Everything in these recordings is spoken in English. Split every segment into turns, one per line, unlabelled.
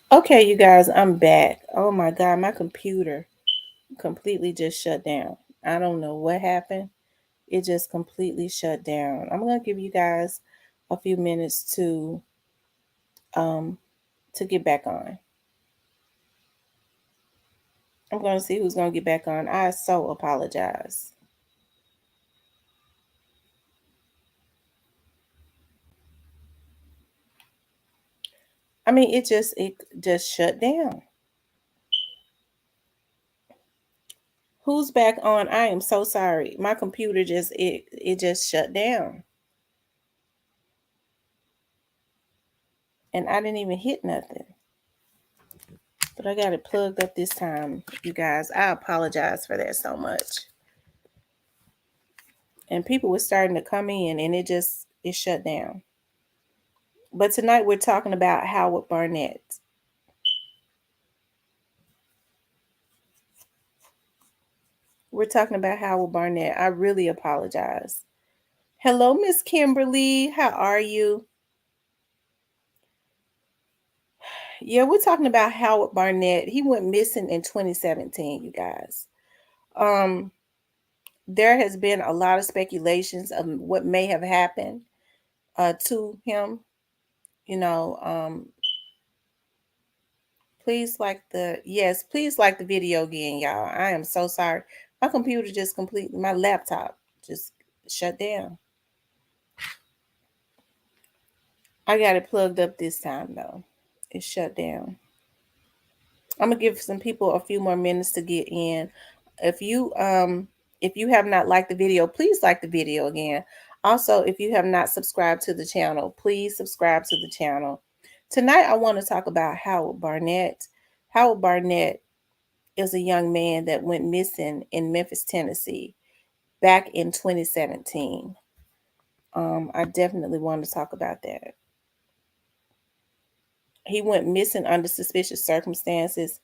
Okay, you guys, I'm back. Oh my God, my computer completely just shut down. I don't know what happened. It just completely shut down. I'm gonna give you guys a few minutes um to get back on. I'm gonna see who's gonna get back on. I so apologize. I mean, it just shut down. Who's back on? I am so sorry. My computer just just shut down, and I didn't even hit nothing. But I got it plugged up this time, you guys. I apologize for that so much. And people were starting to come in, and it shut down. But tonight we're talking about Howard Barnett. We're talking about Howard Barnett. I really apologize. Hello, Miss Kimberly. How are you? Yeah, we're talking about Howard Barnett. He went missing in 2017, you guys. Um, there has been a lot of speculations of what may have happened to him. You know, please like the video again, y'all. I am so sorry. My computer just completely, my laptop just shut down. I got it plugged up this time though. It shut down. I'm gonna give some people a few more minutes to get in. If you um if you have not liked the video, please like the video again. Also, if you have not subscribed to the channel, please subscribe to the channel. Tonight I want to talk about Howard Barnett. Howard Barnett is a young man that went missing in Memphis, Tennessee back in 2017. I definitely want to talk about that. He went missing under suspicious circumstances.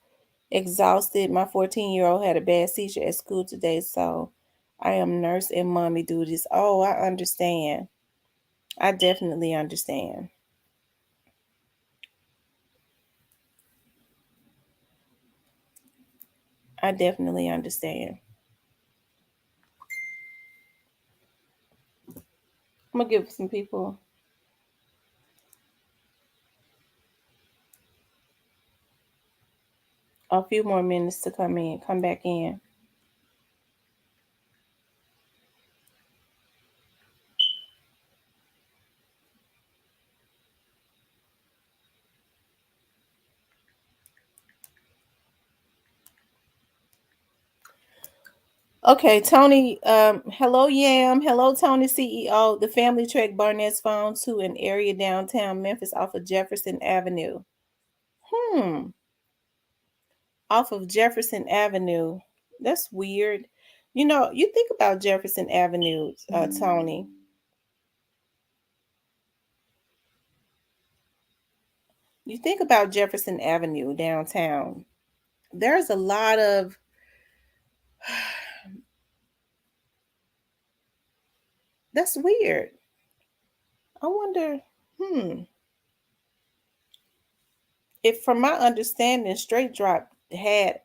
Exhausted. My 14-year-old had a bad seizure at school today, so I am nurse and mommy duties. Oh, I understand. I definitely understand. I definitely understand. I'm gonna give some people a few more minutes to come back in. Okay, Tony. Hello, Yam. Hello, Tony, CEO. The family tracked Barnett's phone to an area downtown Memphis off of Jefferson Avenue. Hmm. Off of Jefferson Avenue. That's weird. You know, you think about Jefferson Avenue, Tony. You think about Jefferson Avenue downtown. There's a lot of that's weird. I wonder, hmm, if from my understanding, Straight Drop had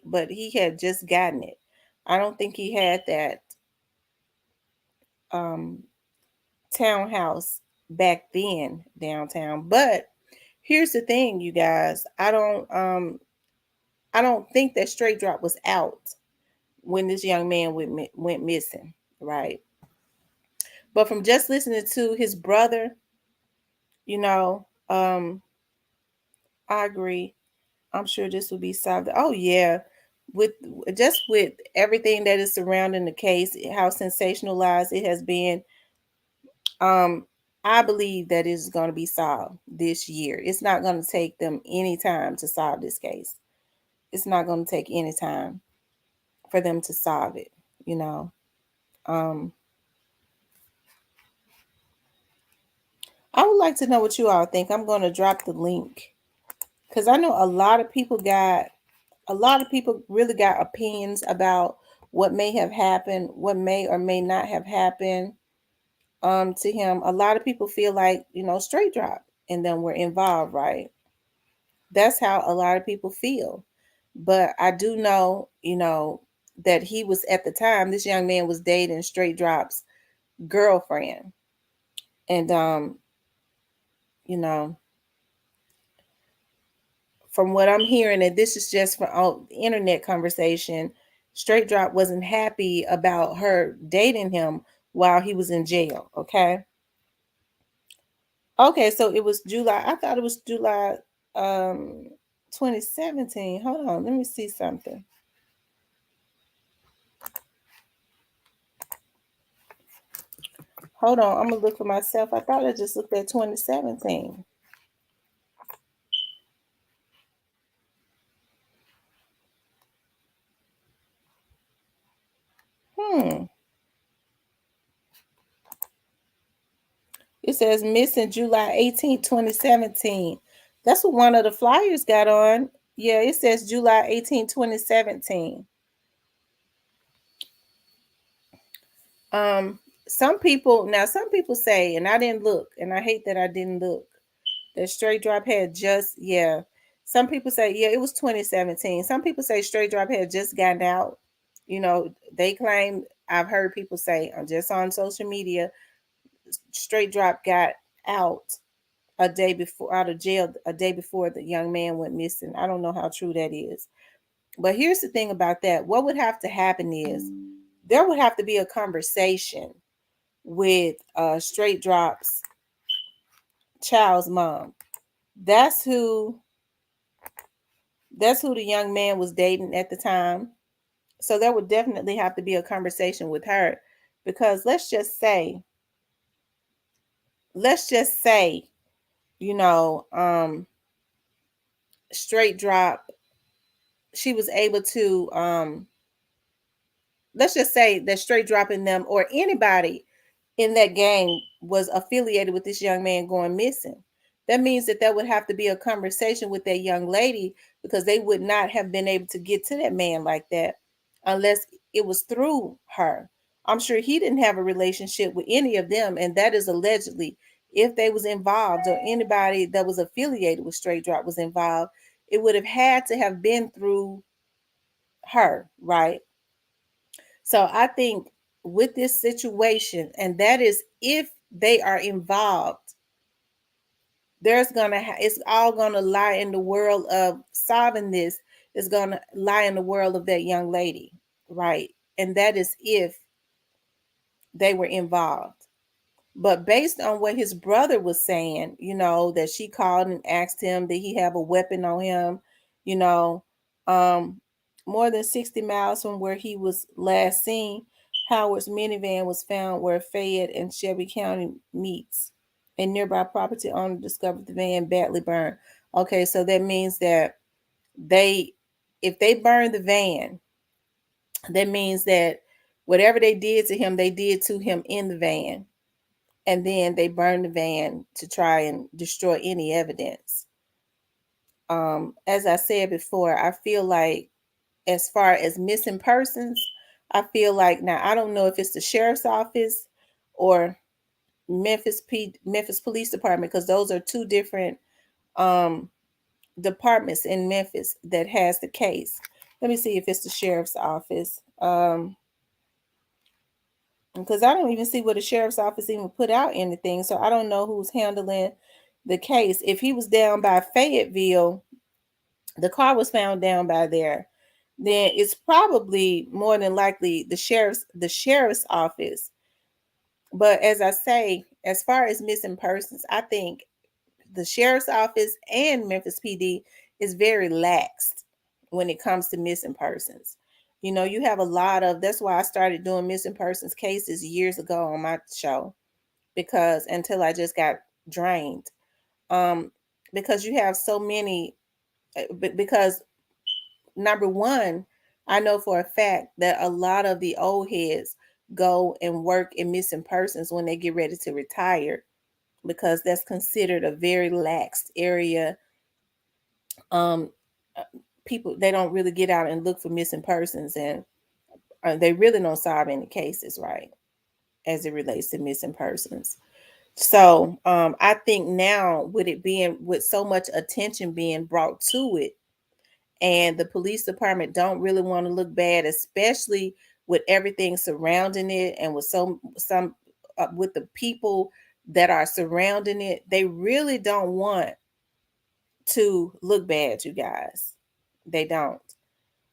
but he had just gotten it. I don't think he had that um townhouse back then downtown. But here's the thing, you guys. I don't think that Straight Drop was out when this young man went missing, right? But from just listening to his brother, you know, I agree. I'm sure this will be solved. Oh yeah, with with everything that is surrounding the case, how sensationalized it has been. Um, I believe that it's going to be solved this year. It's not going to take them any time to solve this case. It's not going to take any time for them to solve it. You know. Um, I would like to know what you all think. I'm going to drop the link because I know a lot of people really got opinions about what may have happened, what may or may not have happened to him. A lot of people feel like, Straight Drop and then we're involved, right? That's how a lot of people feel. But I do know, that he was at the time, this young man was dating Straight Drop's girlfriend. And you know, from what I'm hearing, and this is just from the internet conversation, Straight Drop wasn't happy about her dating him while he was in jail. Okay, so it was July. I thought it was July 2017. Hold on, let me see something. Hold on, I'm gonna look for myself. I thought I just looked at 2017. Hmm. It says missing July 18th, 2017. That's what one of the flyers got on. Yeah, it says July 18th, 2017. Um, some people say, and I didn't look, and I hate that I didn't look, that Straight Drop had just, yeah. Some people say, yeah, it was 2017. Some people say Straight Drop had just gotten out. They claim, I've heard people say, just on social media, Straight Drop got out a day before, out of jail a day before the young man went missing. I don't know how true that is. But here's the thing about that. What would have to happen is there would have to be a conversation with Straight Drop's child's mom. That's who that's who the young man was dating at the time. So there would definitely have to be a conversation with her, because let's just say, you know, Straight Drop, she was able to let's just say that Straight Dropping them or anybody in that gang was affiliated with this young man going missing. That means that there would have to be a conversation with that young lady, because they would not have been able to get to that man like that unless it was through her. I'm sure he didn't have a relationship with any of them, and that is allegedly. If they was involved or anybody that was affiliated with Straight Drop was involved, it would have had to have been through her, right? So I think with this situation, and that is if they are involved, it's all gonna lie in the world of solving this. It's gonna lie in the world of that young lady, right? And that is if they were involved. But based on what his brother was saying, that she called and asked him, did he have a weapon on him, you know, um, more than 60 miles from where he was last seen, Howard's minivan was found where Fayette and Shelby County meets. A nearby property owner discovered the van badly burned. Okay, so that means that they, if they burned the van, that means that whatever they did to him, they did to him in the van, and then they burned the van to try and destroy any evidence. As I said before, I feel like as far as missing persons, I feel like, now I don't know if it's the sheriff's office or Memphis Police Department, because those are two different um, departments in Memphis that has the case. Let me see if it's the sheriff's office. Because I don't even see where the sheriff's office even put out anything. So I don't know who's handling the case. If he was down by Fayetteville, the car was found down by there, then it's probably more than likely the sheriff's office. But as I say, as far as missing persons, I think the sheriff's office and Memphis PD is very lax when it comes to missing persons. You have a lot of, that's why I started doing missing persons cases years ago on my show, because until I just got drained. Um, because you have so many, because number one, I know for a fact that a lot of the old heads go and work in missing persons when they get ready to retire, because that's considered a very lax area. um People, they don't really get out and look for missing persons, and they really don't solve any cases, right, as it relates to missing persons. So I think now with so much attention being brought to it, and the police department don't really want to look bad, especially with everything surrounding it, and with some with the people that are surrounding it, they really don't want to look bad, you guys. They don't.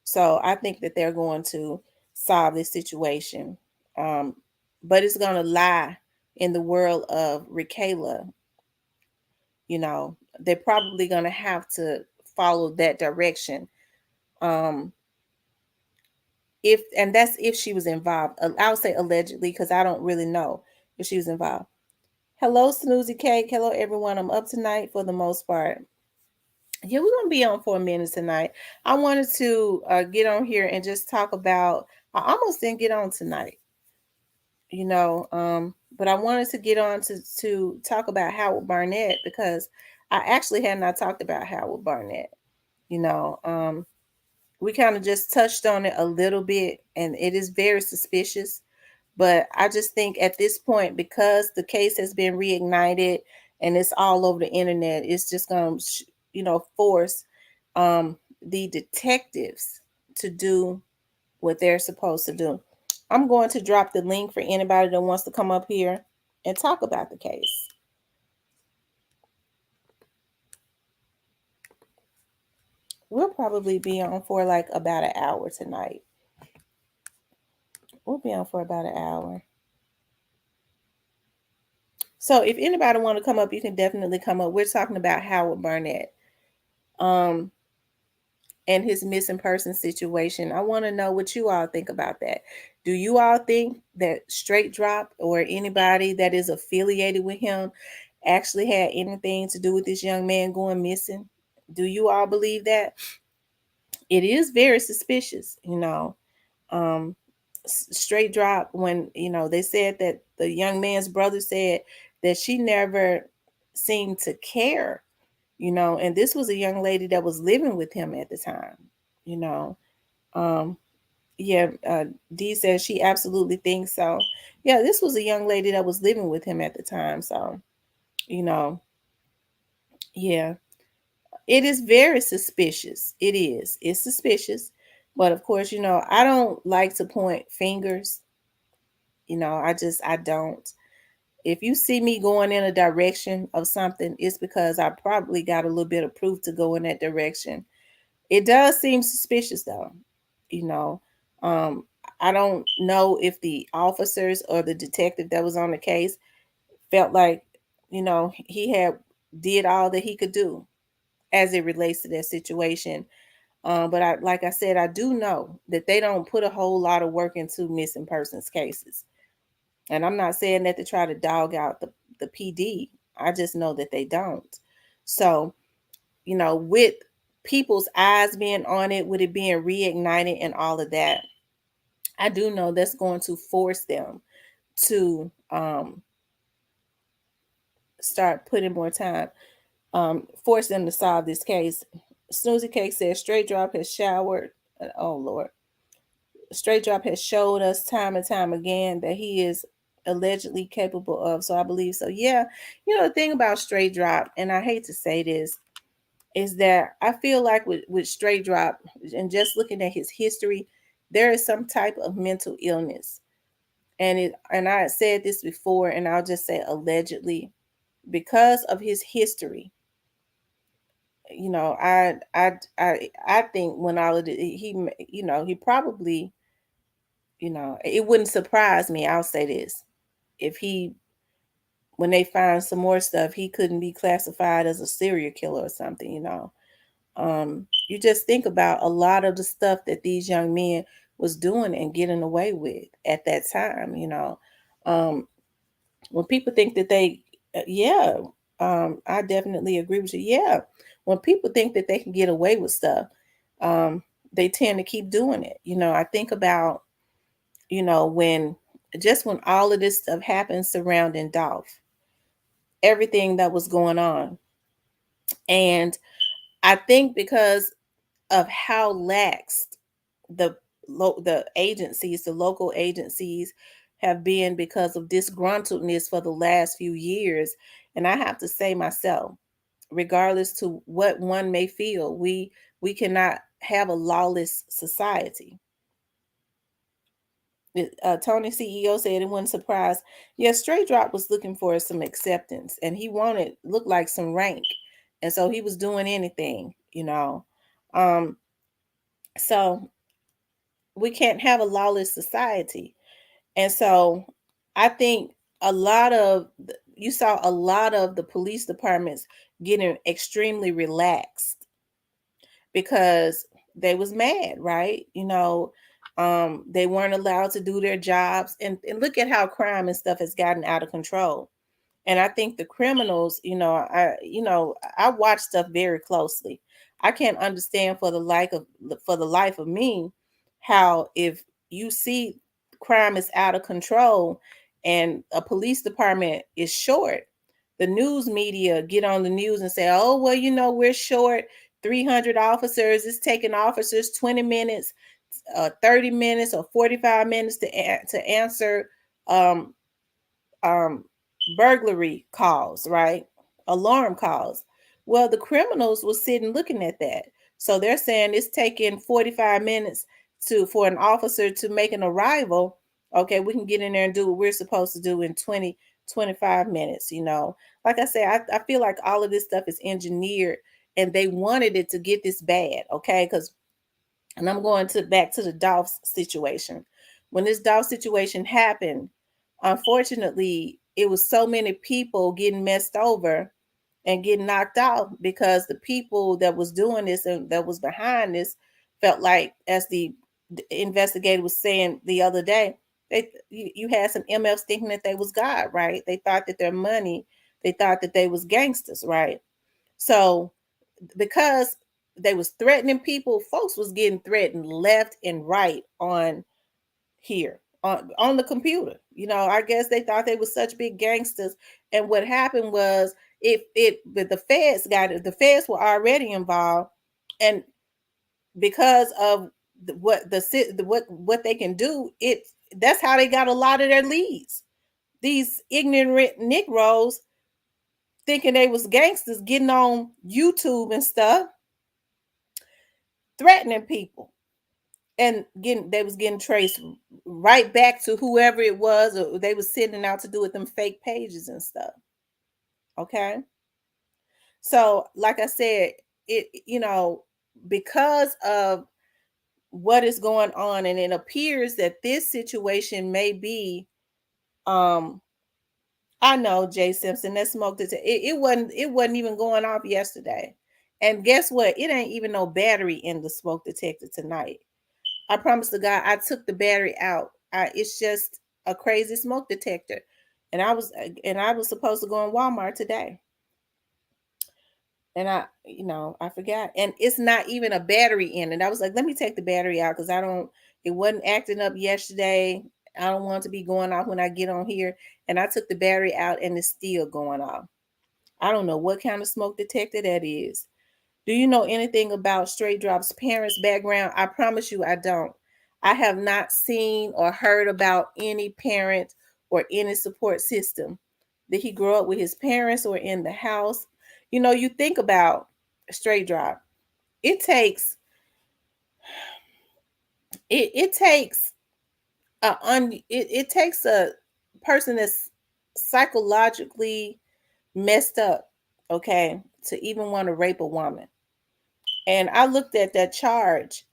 So I think that they're going to solve this situation. Um, but it's going to lie in the world of Rikayla. They're probably going to have to follow that direction. Um, if and that's if she was involved. I'll say allegedly because I don't really know if she was involved. Hello, Snoozy Cake. Hello, everyone. I'm up tonight for the most part. Yeah, we're gonna be on for a minute tonight. I wanted to get on here and just talk about. I almost didn't get on tonight, but I wanted to get on to talk about Howard Barnett because I actually had not talked about Howard Barnett. You know, we kind of just touched on it a little bit, and it is very suspicious. But I just think at this point, because the case has been reignited and it's all over the internet, it's just going to, force the detectives to do what they're supposed to do. I'm going to drop the link for anybody that wants to come up here and talk about the case. We'll probably be on for like about an hour tonight. We'll be on for about an hour. So if anybody want to come up, you can definitely come up. We're talking about Howard Barnett. And his missing person situation. I want to know what you all think about that. Do you all think that Straight Drop or anybody that is affiliated with him actually had anything to do with this young man going missing? Do you all believe that? It is very suspicious, Um, Straight Drop, when they said that the young man's brother said that she never seemed to care, and this was a young lady that was living with him at the time, you know. Um, yeah, Dee says she absolutely thinks so. Yeah, this was a young lady that was living with him at the time, so you know, yeah, it is very suspicious. It is. It's suspicious, but of course, I don't like to point fingers. I don't. If you see me going in a direction of something, it's because I probably got a little bit of proof to go in that direction. It does seem suspicious though. You know, um, I don't know if the officers or the detective that was on the case felt like, he had did all that he could do as it relates to that situation. But like I said, I do know that they don't put a whole lot of work into missing persons cases. And I'm not saying that to try to dog out the PD. I just know that they don't. So, with people's eyes being on it, with it being reignited and all of that, I do know that's going to force them to start putting more time, force them to solve this case. Snoozy Cake says Straight Drop has showered. Oh Lord, Straight Drop has showed us time and time again that he is allegedly capable of. So I believe so. Yeah, the thing about Straight Drop, and I hate to say this, is that I feel like with Straight Drop and just looking at his history, there is some type of mental illness. And I said this before, and I'll just say allegedly, because of his history. I think when all of it, he probably, it wouldn't surprise me. I'll say this: if when they find some more stuff, he couldn't be classified as a serial killer or something. You just think about a lot of the stuff that these young men was doing and getting away with at that time. Um, when people think that yeah, I definitely agree with you. Yeah, when people think that they can get away with stuff, um, they tend to keep doing it. I think about, when when all of this stuff happened surrounding Dolph, everything that was going on, and I think because of how lax the the agencies, the local agencies, have been because of disgruntledness for the last few years. And I have to say myself, regardless to what one may feel, we cannot have a lawless society. Tony CEO said it wasn't surprised. Yeah, Straight Drop was looking for some acceptance, and he wanted looked like some rank, and so he was doing anything. Um, so we can't have a lawless society, and so I think you saw a lot of the police departments getting extremely relaxed because they was mad, right? They weren't allowed to do their jobs, and look at how crime and stuff has gotten out of control. And I think the criminals, I watch stuff very closely. I can't understand for the life of me how, if you see crime is out of control and a police department is short, the news media get on the news and say, "Oh, well, we're short 300 officers. It's taking officers 20 minutes, 30 minutes, or 45 minutes to answer um, um, burglary calls, right? Alarm calls." Well, the criminals were sitting looking at that. So they're saying it's taking 45 minutes for an officer to make an arrival. Okay, we can get in there and do what we're supposed to do in 20-25 minutes. Like I said, I feel like all of this stuff is engineered, and they wanted it to get this bad, okay? And I'm going back to the Dolph situation. When this Dolph situation happened, unfortunately, it was so many people getting messed over and getting knocked out because the people that was doing this and that was behind this felt like, as the investigator was saying the other day, you had some MFs thinking that they was God, right? They thought that their money, they thought that they was gangsters, right? So because they was threatening people, folks was getting threatened left and right on here on the computer. I guess they thought they were such big gangsters. And what happened was, but the feds got it. The feds were already involved, and because of what they can do, that's how they got a lot of their leads. These ignorant Negroes thinking they was gangsters, getting on YouTube and stuff, threatening people, and they was getting traced right back to whoever it was, or they was sending out to do with them fake pages and stuff. Okay, so like I said, because of what is going on, and it appears that this situation may be I know, Jay Simpson, that smoke detector, it wasn't even going off yesterday. And guess what? It ain't even no battery in the smoke detector tonight. I promise to God, I took the battery out. It's just a crazy smoke detector. And I was supposed to go in Walmart today. And I forgot. And it's not even a battery in it. I was like, let me take the battery out because it wasn't acting up yesterday. I don't want it to be going off when I get on here. And I took the battery out and it's still going off. I don't know what kind of smoke detector that is. Do you know anything about Straight Drop's parents' background? I promise you I don't. I have not seen or heard about any parent or any support system. Did he grow up with his parents or in the house? You think about Straight Drop. It takes it takes it takes a person that's psychologically messed up, okay, to even want to rape a woman. And I looked at that charge,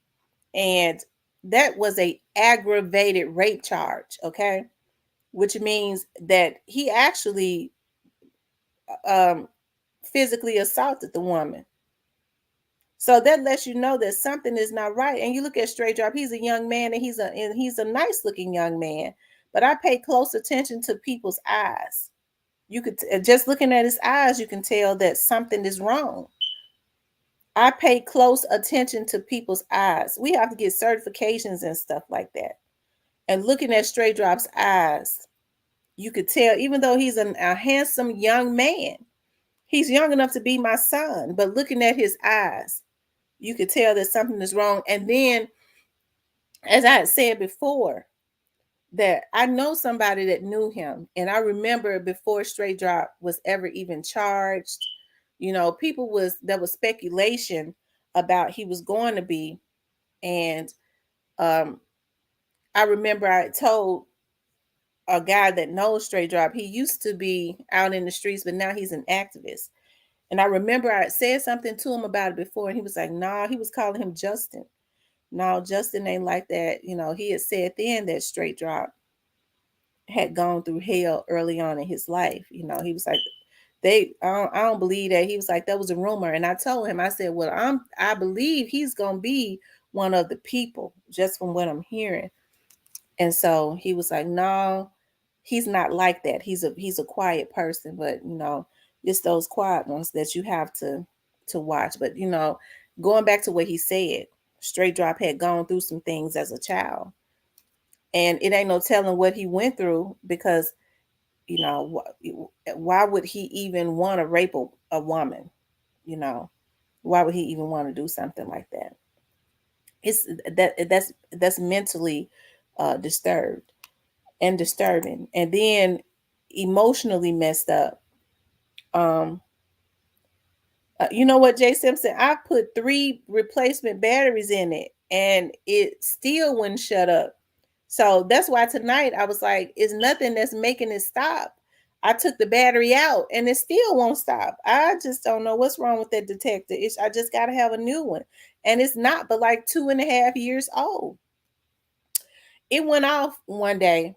and that was a aggravated rape charge, okay, which means that he actually um physically assaulted the woman. So that lets you know that something is not right. And you look at Straight Drop, he's a young man, and he's a nice looking young man, but I pay close attention to people's eyes. You could just looking at his eyes, you can tell that something is wrong. I pay close attention to people's eyes. We have to get certifications and stuff like that. And looking at Straight Drop's eyes, you could tell, even though he's a handsome young man, he's young enough to be my son, but looking at his eyes, you could tell that something is wrong. And then, as I had said before, that I know somebody that knew him. And I remember before Straight Drop was ever even charged, people there was speculation about he was going to be. And um I remember I told a guy that knows Straight Drop, he used to be out in the streets, but now he's an activist. And I remember I said something to him about it before, and he was like, nah, he was calling him Justin. No, Justin ain't like that. He had said then that Straight Drop had gone through hell early on in his life. He was like, I don't believe that. He was like, that was a rumor. And I told him, I said, well, I believe he's gonna be one of the people, just from what I'm hearing. And so he was like, no, he's not like that. He's a quiet person, but it's those quiet ones that you have to watch. But going back to what he said, Straight Drop had gone through some things as a child. And it ain't no telling what he went through, because why would he even want to rape a woman? Why would he even want to do something like that? It's that's mentally disturbed and disturbing, and then emotionally messed up. You know what, Jay Simpson? I put 3 replacement batteries in it, and it still wouldn't shut up. So that's why tonight I was like, it's nothing that's making it stop. I took the battery out and it still won't stop. I just don't know what's wrong with that detector. I just got to have a new one. And it's not but like 2.5 years old. It went off one day.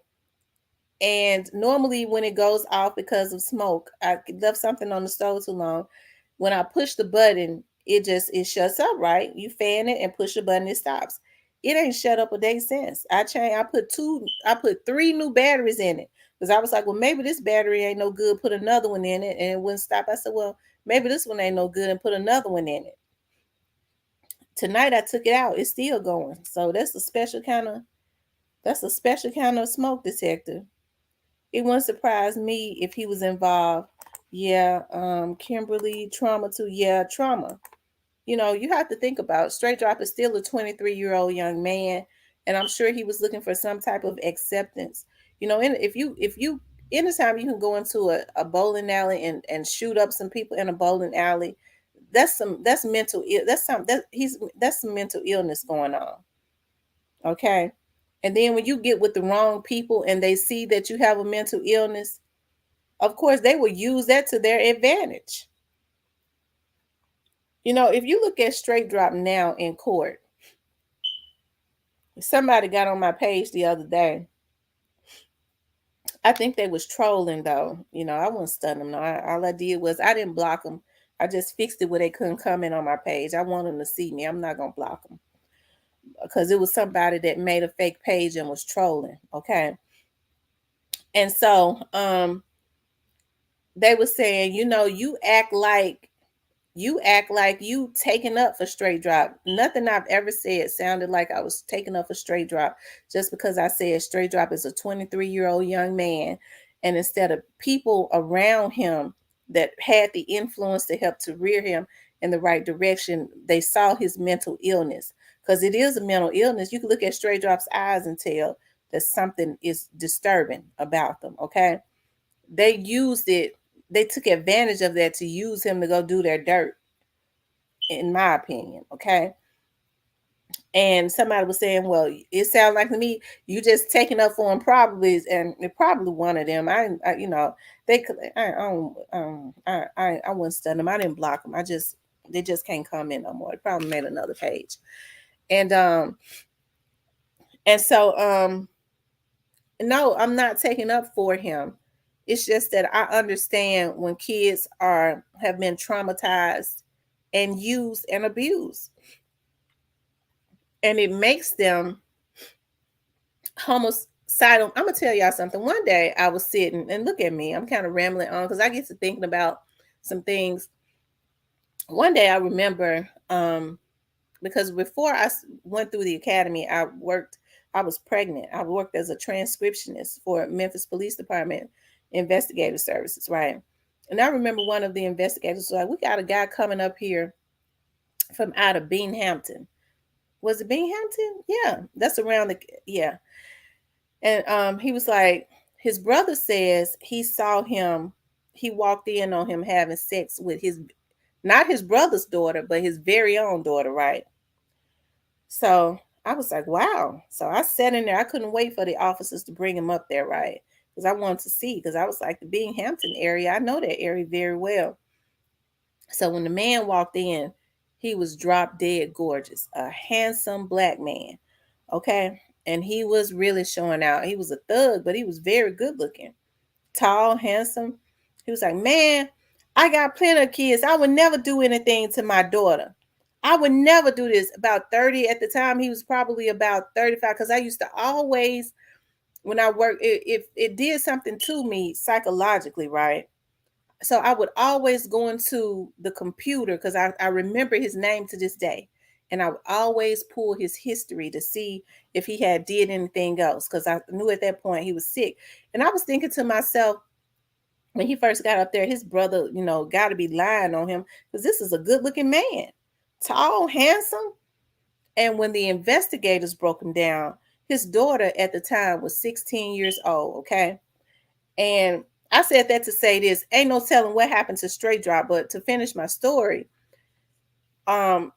And normally when it goes off because of smoke, I left something on the stove too long. When I push the button, it shuts up, right? You fan it and push the button, it stops. It ain't shut up a day since. I put 3 new batteries in it. Because I was like, well, maybe this battery ain't no good. Put another one in it and it wouldn't stop. I said, well, maybe this one ain't no good, and put another one in it. Tonight I took it out. It's still going. So that's a special kind of smoke detector. It wouldn't surprise me if he was involved. Yeah, Kimberly, trauma too. Yeah, trauma. You have to think about Straight Drop is still a 23-year-old young man, and I'm sure he was looking for some type of acceptance. And if you anytime you can go into a bowling alley and shoot up some people in a bowling alley, that's mental that's some mental illness going on. Okay. And then when you get with the wrong people and they see that you have a mental illness, of course they will use that to their advantage. If you look at Straight Drop now in court, somebody got on my page the other day. I think they was trolling though. I wouldn't stun them. No, all I did was I didn't block them. I just fixed it where they couldn't comment on my page. I want them to see me. I'm not gonna block them because it was somebody that made a fake page and was trolling. Okay, and so they were saying, you taking up for Straight Drop. Nothing I've ever said sounded like I was taking up for Straight Drop, just because I said Straight Drop is a 23-year-old young man, and instead of people around him that had the influence to help to rear him in the right direction, they saw his mental illness, because it is a mental illness. You can look at Straight Drop's eyes and tell that something is disturbing about them. Okay, they took advantage of that to use him to go do their dirt, in my opinion. Okay. And somebody was saying, well, it sounds like to me you just taking up for him, probably, and it probably one of them. They could. I wouldn't stun them. I didn't block them. They just can't comment no more. They probably made another page, and so no, I'm not taking up for him. It's just that I understand when kids have been traumatized and used and abused, and it makes them homicidal. I'm gonna tell y'all something. One day I was sitting, and look at me, I'm kind of rambling on because I get to thinking about some things. One day I remember, because before I went through the academy, I was pregnant. I worked as a transcriptionist for Memphis Police Department Investigative Services, right? And I remember one of the investigators was like, we got a guy coming up here from out of Binghamton. Was it Binghamton? Yeah, that's around yeah. And he was like, his brother says he saw him, he walked in on him having sex with his, not his brother's daughter, but his very own daughter, right? So I was like, wow. So I sat in there. I couldn't wait for the officers to bring him up there, right? Because I wanted to see, because I was like, the Binghamton area, I know that area very well. So when the man walked in, he was drop dead gorgeous, a handsome black man. Okay. And he was really showing out. He was a thug, but he was very good looking, tall, handsome. He was like, man, I got plenty of kids. I would never do anything to my daughter. I would never do this. About 30 at the time. He was probably about 35, because I used to always, when I worked, it did something to me psychologically, right? So I would always go into the computer, because I remember his name to this day. And I would always pull his history to see if he had did anything else, because I knew at that point he was sick. And I was thinking to myself, when he first got up there, his brother, got to be lying on him, because this is a good looking man, tall, handsome. And when the investigators broke him down, his daughter at the time was 16 years old. Okay. And I said that to say this: ain't no telling what happened to Straight Drop. But to finish my story, um,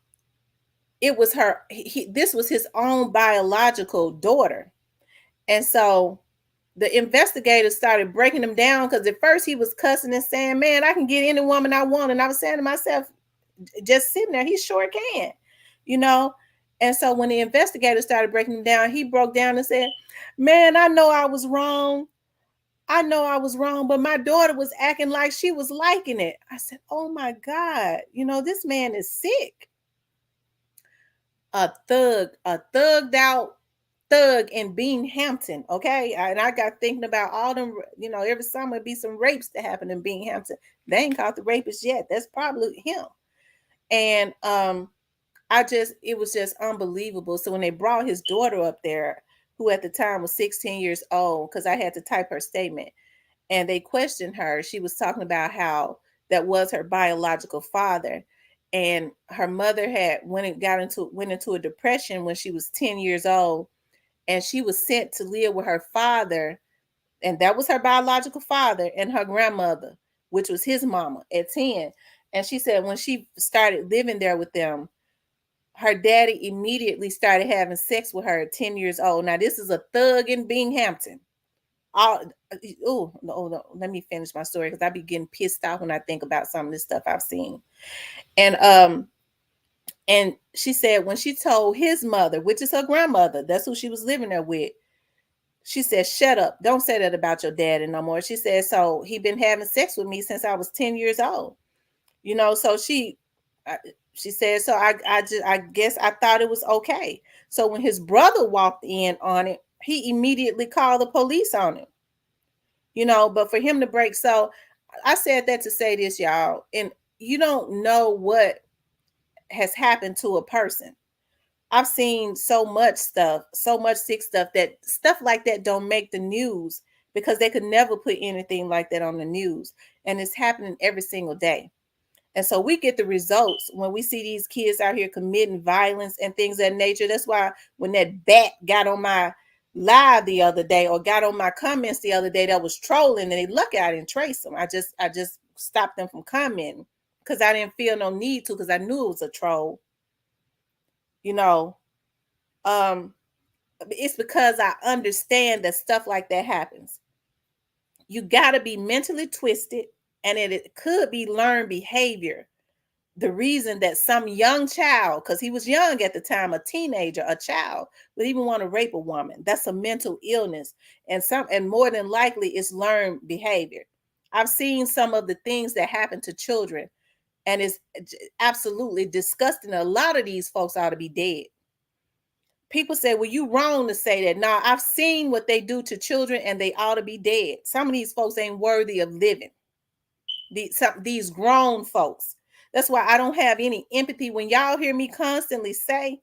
it was her. This was his own biological daughter, and so the investigators started breaking him down, because at first he was cussing and saying, "Man, I can get any woman I want," and I was saying to myself, just sitting there, he sure can, you know. And so when the investigators started breaking him down, he broke down and said, "Man, I know I was wrong. I know I was wrong, but my daughter was acting like she was liking it." I said, "Oh my God, this man is sick." A thugged out thug in Binghamton. Okay. And I got thinking about all them, every summer be some rapes that happen in Binghamton. They ain't caught the rapist yet. That's probably him. And it was just unbelievable. So when they brought his daughter up there, who at the time was 16 years old, because I had to type her statement, and they questioned her, she was talking about how that was her biological father. And her mother had went into a depression when she was 10 years old, and she was sent to live with her father, and that was her biological father, and her grandmother, which was his mama, at 10. And she said when she started living there with them, her daddy immediately started having sex with her at 10 years old. Now, this is a thug in Binghamton. Oh no, let me finish my story, because I be getting pissed off when I think about some of this stuff I've seen. And she said when she told his mother, which is her grandmother, that's who she was living there with, she said, "Shut up, don't say that about your daddy no more." She said, "So he been having sex with me since I was 10 years old." So she said, "So I guess I thought it was okay." So when his brother walked in on it, he immediately called the police on him. But for him to break, so I said that to say this, y'all, and you don't know what has happened to a person. I've seen so much stuff, so much sick stuff, that stuff like that don't make the news, because they could never put anything like that on the news. And it's happening every single day. And so we get the results when we see these kids out here committing violence and things of that nature. That's why when that bat got on my live the other day, or got on my comments the other day, that was trolling, and they look at it and trace them. I just stopped them from commenting, because I didn't feel no need to, because I knew it was a troll. You know, it's because I understand that stuff like that happens. You got to be mentally twisted, and it could be learned behavior. The reason that some young child, because he was young at the time, a teenager, a child, would even want to rape a woman, that's a mental illness. And more than likely it's learned behavior. I've seen some of the things that happen to children, and it's absolutely disgusting. A lot of these folks ought to be dead. People say, "Well, you wrong to say that." No, I've seen what they do to children, and they ought to be dead. Some of these folks ain't worthy of living. These grown folks. That's why I don't have any empathy when y'all hear me constantly say,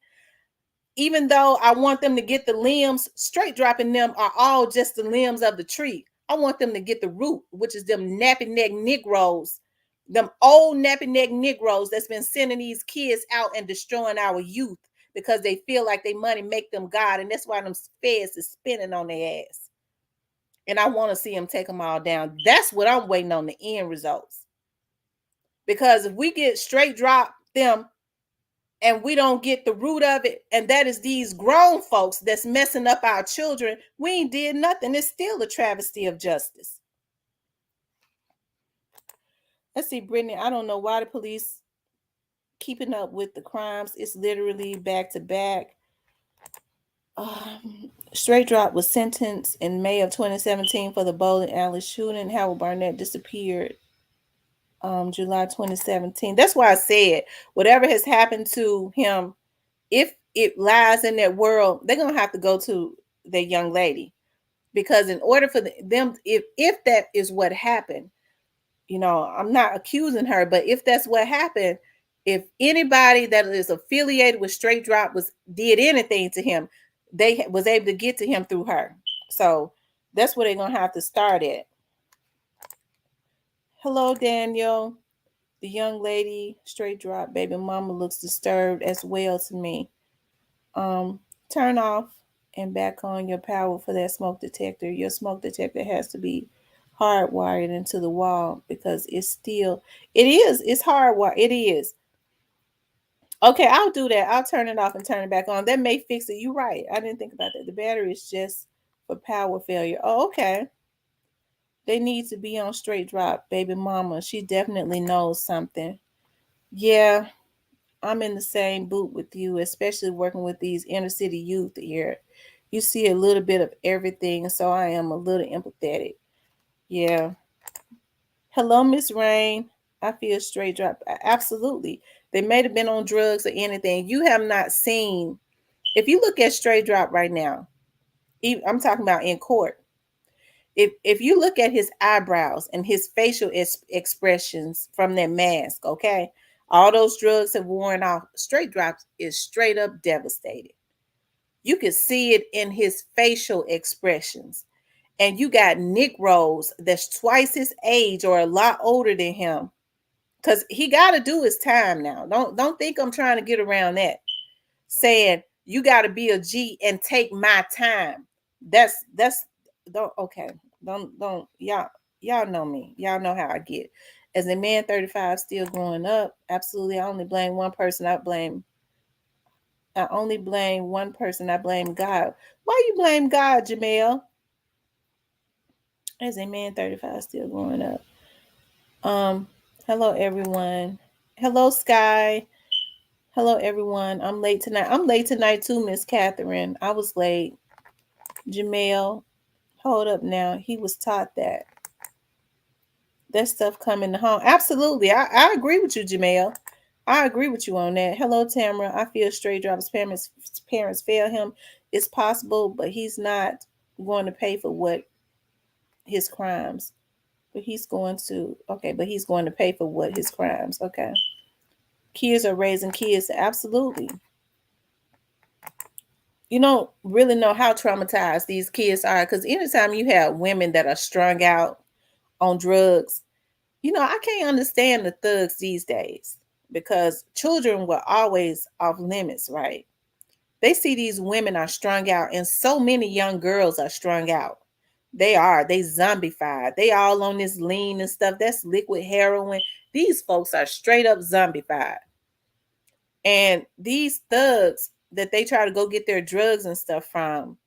even though I want them to get the limbs, Straight Dropping them are all just the limbs of the tree. I want them to get the root, which is them nappy neck Negroes, them old nappy neck Negroes that's been sending these kids out and destroying our youth, because they feel like their money make them God, and that's why them feds is spinning on their ass. And I want to see them take them all down. That's what I'm waiting on, the end results. Because if we get straight drop them and we don't get the root of it, and that is these grown folks that's messing up our children, we ain't did nothing. It's still a travesty of justice. Let's see, Brittany, I don't know why the police keeping up with the crimes. It's literally back to back. Straight Drop was sentenced in May of 2017 for the bowling alley shooting. Howard Barnett disappeared July 2017. That's why I said whatever has happened to him, if it lies in that world, they're gonna have to go to the young lady, because in order for them, if that is what happened, you know, I'm not accusing her, but if that's what happened, if anybody that is affiliated with Straight Drop did anything to him, they was able to get to him through her. So that's where they're gonna have to start at. Hello, Daniel. The young lady, Straight Drop baby mama, looks disturbed as well to me. Turn off and back on your power for that smoke detector. Your smoke detector has to be hardwired into the wall, because it's hardwired. It is. Okay, I'll do that. I'll turn it off and turn it back on. That may fix it. You're right. I didn't think about that. The battery is just for power failure. Oh, okay. They need to be on Straight Drop baby mama. She definitely knows something. Yeah, I'm in the same boot with you, especially working with these inner city youth here. You see a little bit of everything, so I am a little empathetic. Yeah. Hello, Miss Rain. I feel Straight Drop. Absolutely. They may have been on drugs or anything. You have not seen, if you look at Straight Drop right now, I'm talking about in court. If you look at his eyebrows and his facial expressions from that mask, okay, all those drugs have worn off. Straight Drop is straight up devastated. You can see it in his facial expressions. And you got Nick Rose that's twice his age or a lot older than him, because he got to do his time now. Don't think I'm trying to get around that. Saying you got to be a G and take my time. That's don't okay. Don't y'all know me. Y'all know how I get. As a man 35 still growing up, absolutely. I only blame one person. I only blame one person. I blame God. Why you blame God, Jamel? As a man 35 still growing up. Hello everyone. Hello Sky. Hello everyone. I'm late tonight. I'm late tonight too, Miss Catherine. I was late. Jamel, hold up now. He was taught that stuff coming home. Absolutely. I agree with you, Jamel. I agree with you on that. Hello, Tamara. I feel Straight Drop's parents fail him. It's possible, but he's not going to pay for what his crimes. But he's going to pay for what his crimes. Okay. Kids are raising kids. Absolutely. You don't really know how traumatized these kids are, because anytime you have women that are strung out on drugs, you know, I can't understand the thugs these days, because children were always off limits, right? They see these women are strung out, and so many young girls are strung out. They zombified. They all on this lean and stuff. That's liquid heroin. These folks are straight up zombified. And these thugs that they try to go get their drugs and stuff from,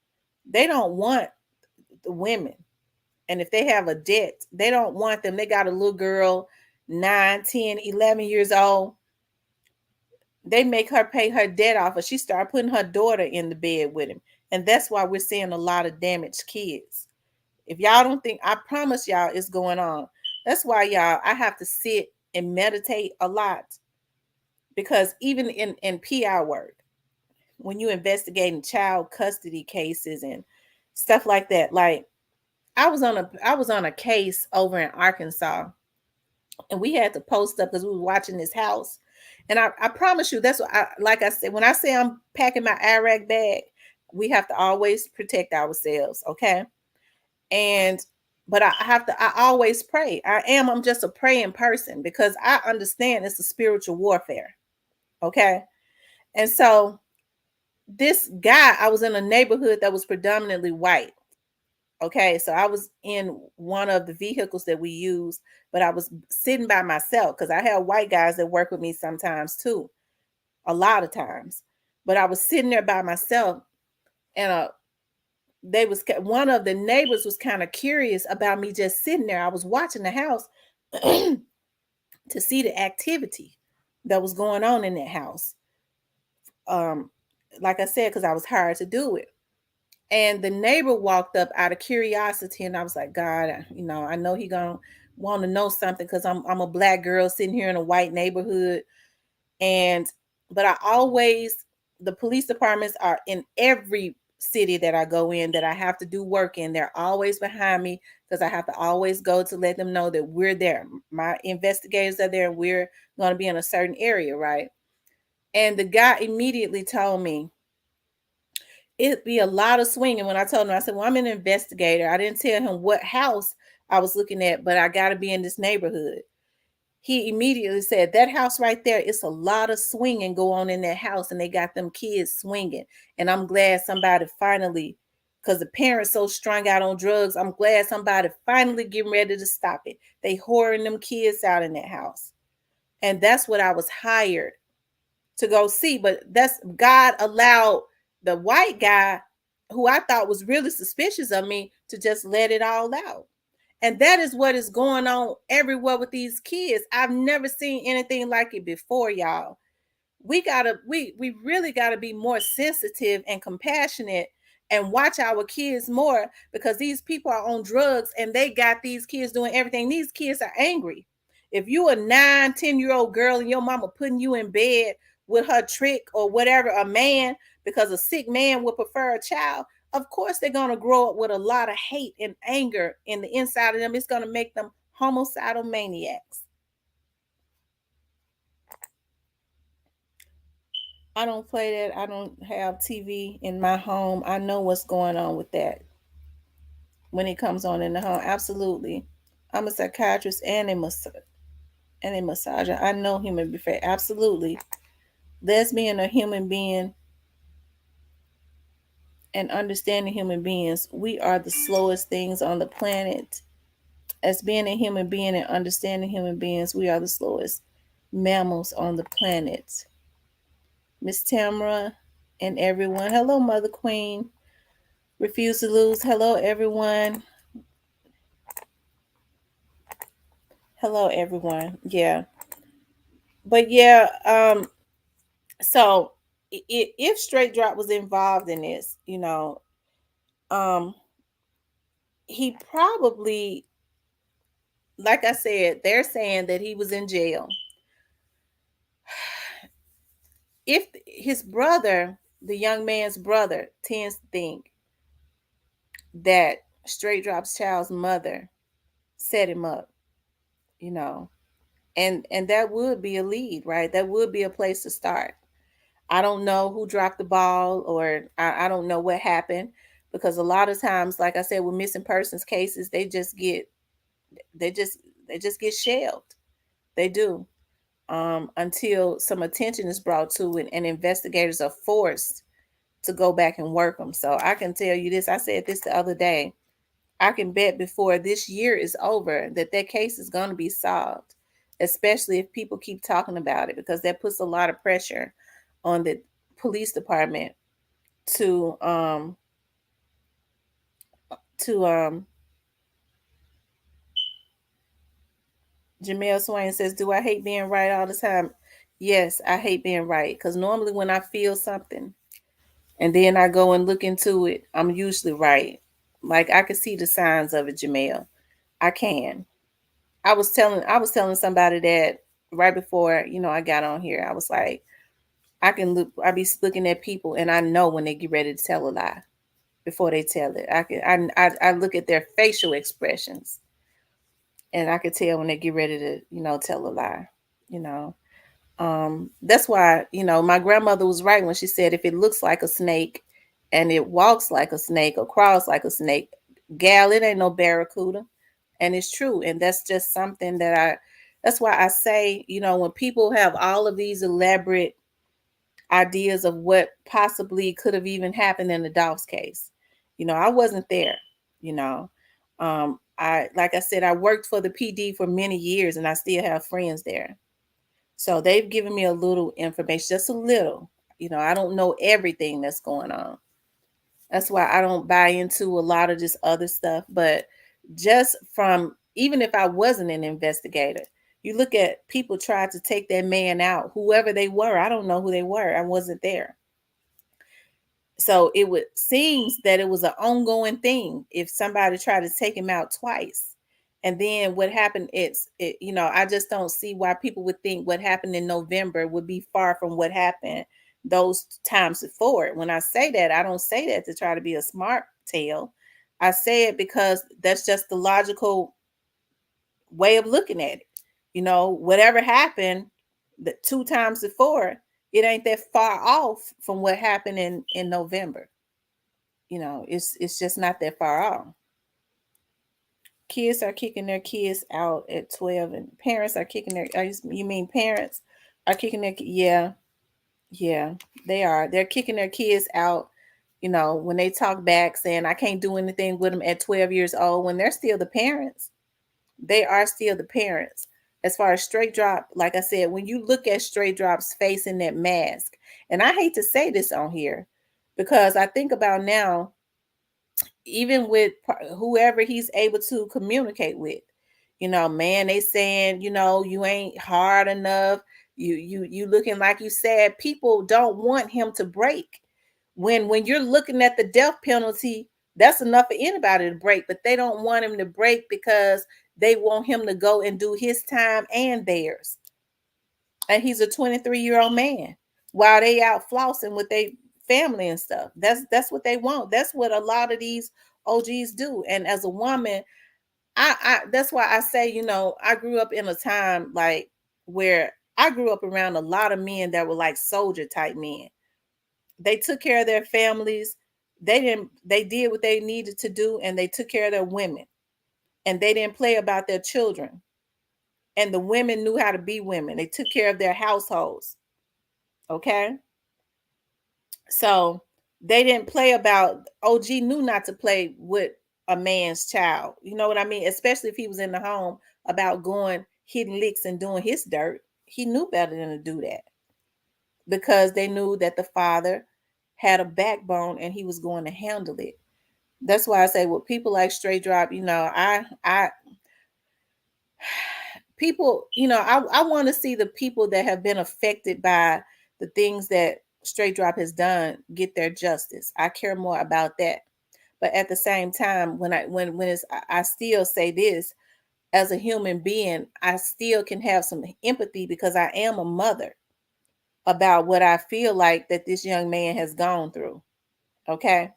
they don't want the women. And if they have a debt, they don't want them. They got a little girl, 9, 10, 11 years old. They make her pay her debt off, and she start putting her daughter in the bed with him. And that's why we're seeing a lot of damaged kids. If y'all don't think, I promise y'all it's going on. That's why I have to sit and meditate a lot, because even in PR work, when you investigating child custody cases and stuff like that, like I was on a case over in Arkansas, and we had to post up because we were watching this house. And I promise you, that's what like I said, when I say I'm packing my Iraq bag, we have to always protect ourselves, okay? But I always pray. I'm just a praying person, because I understand it's a spiritual warfare, okay? And so this guy, I was in a neighborhood that was predominantly white. Okay, so I was in one of the vehicles that we use, but I was sitting by myself because I have white guys that work with me sometimes too, a lot of times. But I was sitting there by myself, and one of the neighbors was kind of curious about me just sitting there. I was watching the house to see the activity that was going on in that house. Um, like I said, because I was hired to do it. And the neighbor walked up out of curiosity, and I was like, God, I know he gonna want to know something because I'm a black girl sitting here in a white neighborhood. And but I always, the police departments are in every city that I go in that I have to do work in. They're always behind me because I have to always go to let them know that we're there. My investigators are there. We're going to be in a certain area, right? And the guy immediately told me it'd be a lot of swinging. When I told him, I said, well, I'm an investigator. I didn't tell him what house I was looking at, but I got to be in this neighborhood. He immediately said, that house right there, it's a lot of swinging go on in that house, and they got them kids swinging. And I'm glad somebody finally, because the parents so strung out on drugs, I'm glad somebody finally getting ready to stop it. They whoring them kids out in that house. And that's what I was hired to go see. But that's God allowed the white guy, who I thought was really suspicious of me, to just let it all out. And that is what is going on everywhere with these kids. I've never seen anything like it before, y'all. We really gotta be more sensitive and compassionate and watch our kids more, because these people are on drugs and they got these kids doing everything. These kids are angry. If you a 9, 10-year-old girl and your mama putting you in bed with her trick or whatever, a man, because a sick man would prefer a child, of course they're going to grow up with a lot of hate and anger in the inside of them. It's going to make them homicidal maniacs. I don't play that. I don't have TV in my home. I know what's going on with that when it comes on in the home. Absolutely. I'm a psychiatrist and a massager. I know human behavior. Absolutely. That's being a human being and understanding human beings. We are the slowest things on the planet. As being a human being and understanding human beings, we are the slowest mammals on the planet. Miss Tamara and everyone. Hello, Mother Queen. Refuse to lose. Hello, everyone. Hello, everyone. Yeah. But yeah, so if Straight Drop was involved in this, um, he probably, like I said, they're saying that he was in jail. If his brother, the young man's brother, tends to think that Straight Drop's child's mother set him up, you know, and that would be a lead, right? That would be a place to start. I don't know who dropped the ball, or I don't know what happened, because a lot of times, like I said, with missing persons cases, they just they just get shelved. They do. Until some attention is brought to it and investigators are forced to go back and work them. So I can tell you this. I said this the other day. I can bet before this year is over that case is going to be solved, especially if people keep talking about it, because that puts a lot of pressure on the police department to to Jamel Swain says, do I hate being right all the time? Yes, I hate being right, because normally when I feel something and then I go and look into it, I'm usually right. Like I can see the signs of it, Jamel. I can. I was telling somebody that right before, I got on here. I was like, I be looking at people and I know when they get ready to tell a lie before they tell it. I look at their facial expressions and I could tell when they get ready to, tell a lie, you know. That's why, my grandmother was right when she said if it looks like a snake and it walks like a snake or crawls like a snake, gal, it ain't no barracuda. And it's true. And that's just something that's why I say, when people have all of these elaborate ideas of what possibly could have even happened in the Dolph's case. I wasn't there, you know. I like I said, I worked for the PD for many years and I still have friends there. So they've given me a little information, just a little. I don't know everything that's going on. That's why I don't buy into a lot of this other stuff. But just from, even if I wasn't an investigator, you look at people tried to take that man out, whoever they were. I don't know who they were. I wasn't there. So it would seems that it was an ongoing thing if somebody tried to take him out twice. And then what happened, I just don't see why people would think what happened in November would be far from what happened those times before. When I say that, I don't say that to try to be a smart tale. I say it because that's just the logical way of looking at it. Whatever happened the two times before, it ain't that far off from what happened in November. It's just not that far off. Kids are kicking their kids out at 12, and parents are kicking their. You mean parents are kicking their? Yeah, they are. They're kicking their kids out. When they talk back saying I can't do anything with them at 12 years old, when they're still the parents. They are still the parents. As far as straight drop, like I said, when you look at straight drop's face in that mask, and I hate to say this on here because I think about now, even with whoever he's able to communicate with, man, they saying, you ain't hard enough. You looking like you said. People don't want him to break. When you're looking at the death penalty, that's enough for anybody to break, but they don't want him to break because they want him to go and do his time and theirs. And he's a 23-year-old man while they out flossing with their family and stuff. That's what they want. That's what a lot of these OGs do. And as a woman, I that's why I say, I grew up in a time like where I grew up around a lot of men that were like soldier type men. They took care of their families. They did what they needed to do, and they took care of their women. And they didn't play about their children. And the women knew how to be women. They took care of their households. Okay? So they didn't play about, OG knew not to play with a man's child. You know what I mean? Especially if he was in the home, about going hitting licks and doing his dirt. He knew better than to do that. Because they knew that the father had a backbone and he was going to handle it. That's why I say with people like Straight Drop, I people, I want to see the people that have been affected by the things that Straight Drop has done get their justice. I care more about that. But at the same time, I still say this, as a human being, I still can have some empathy because I am a mother about what I feel like that this young man has gone through. Okay?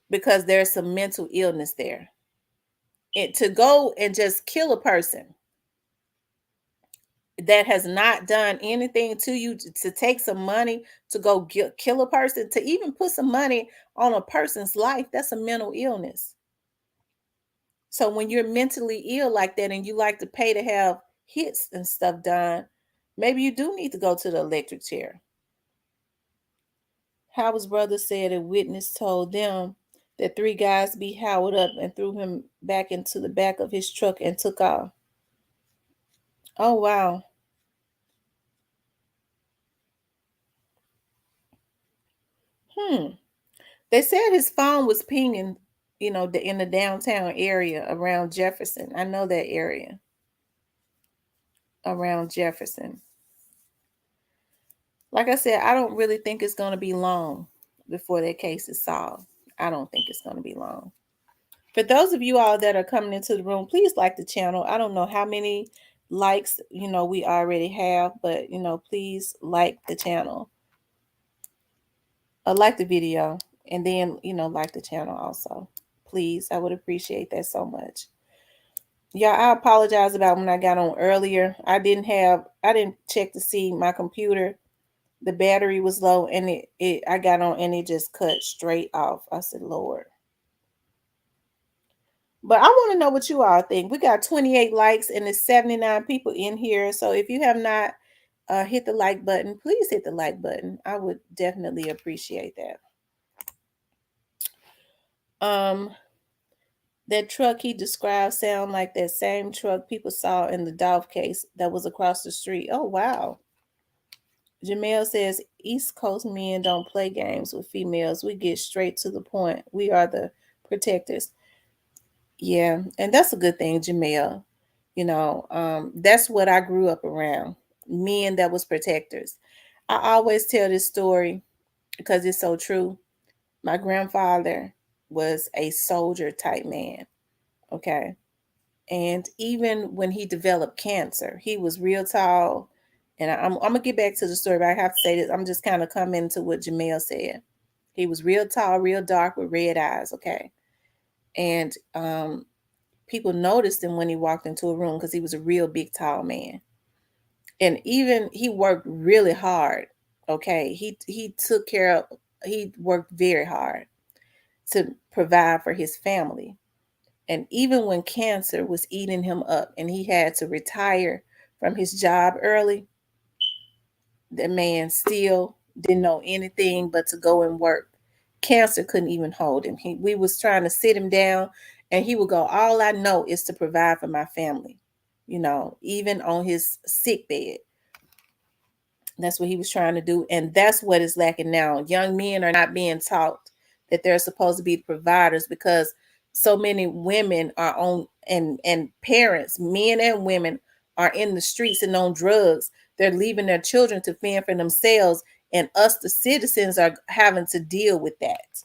Because there's some mental illness there. To go and just kill a person that has not done anything to you, to take some money to go kill a person, to even put some money on a person's life, that's a mental illness. So when you're mentally ill like that and you like to pay to have hits and stuff done, maybe you do need to go to the electric chair. Howard's brother said a witness told them that 3 guys beat Howard up and threw him back into the back of his truck and took off. Oh, wow. They said his phone was pinging, in the downtown area around Jefferson. I know that area around Jefferson. Like I said, I don't really think it's going to be long before that case is solved. I don't think it's going to be long. For those of you all that are coming into the room, please like the channel. I don't know how many likes, we already have, but, please like the channel. Like the video, and then, like the channel also. Please, I would appreciate that so much. Yeah, I apologize about when I got on earlier. I didn't check to see my computer. The battery was low, and I got on and it just cut straight off. I said, Lord. But I want to know what you all think. We got 28 likes and there's 79 people in here. So if you have not hit the like button. Please hit the like button. I would definitely appreciate that. That truck he described sound like that same truck people saw in the Dolph case that was across the street. Oh, wow. Jamel says, East Coast men don't play games with females. We get straight to the point. We are the protectors. Yeah, and that's a good thing, Jamel. That's what I grew up around. Men that was protectors. I always tell this story because it's so true. My grandfather was a soldier type man. Okay. And even when he developed cancer, he was real tall. And I'm going to get back to the story, but I have to say this. I'm just kind of coming to what Jamel said. He was real tall, real dark with red eyes. Okay. And people noticed him when he walked into a room because he was a real big, tall man. And even he worked really hard. Okay. He worked very hard to provide for his family. And even when cancer was eating him up and he had to retire from his job early, the man still didn't know anything but to go and work. Cancer couldn't even hold him. We was trying to sit him down and he would go, all I know is to provide for my family, even on his sick bed. That's what he was trying to do. And that's what is lacking now. Young men are not being taught that they're supposed to be providers because so many women are on and parents, men and women, are in the streets and on drugs. They're leaving their children to fend for themselves. And us, the citizens, are having to deal with that.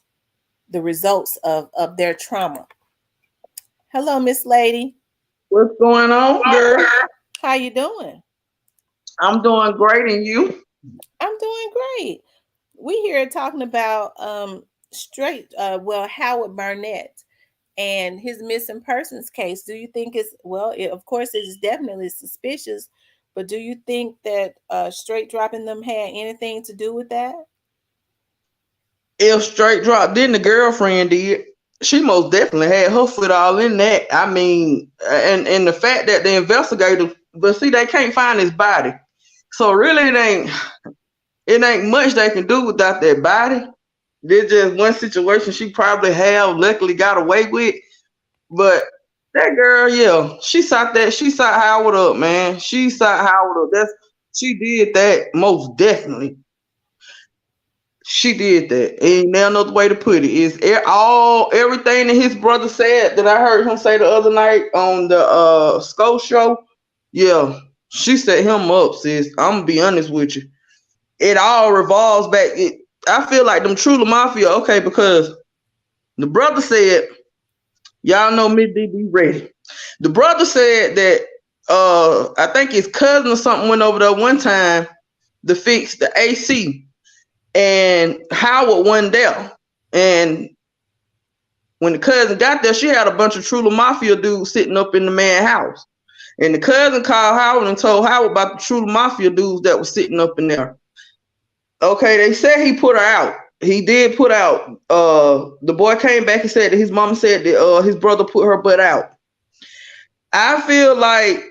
The results of their trauma. Hello, Miss Lady.
What's going on, girl?
How you doing?
I'm doing great, and you?
I'm doing great. We here talking about Howard Barnett and his missing persons case. Do you think of course it is definitely suspicious, but do you think that straight dropping them had anything to do with that?
If straight drop, then the girlfriend did. She most definitely had her foot all in that. I mean, and the fact that the investigators, but see, they can't find his body, so really it ain't much they can do without that body. There's just one situation she probably luckily got away with, but that girl, yeah, she sought Howard up, man. She sought Howard up. She did that most definitely. She did that. Ain't now another way to put it. Is everything that his brother said that I heard him say the other night on the Skull show. Yeah, she set him up, sis. I'm gonna be honest with you. It all revolves back. I feel like them True Mafia, okay, because the brother said, y'all know Miss D be ready. The brother said that I think his cousin or something went over there one time to fix the AC. And Howard wasn't there. And when the cousin got there, she had a bunch of True Mafia dudes sitting up in the man's house. And the cousin called Howard and told Howard about the True Mafia dudes that was sitting up in there. Okay, they said he put her out. He did put out. The boy came back and said that his mama said that his brother put her butt out. I feel like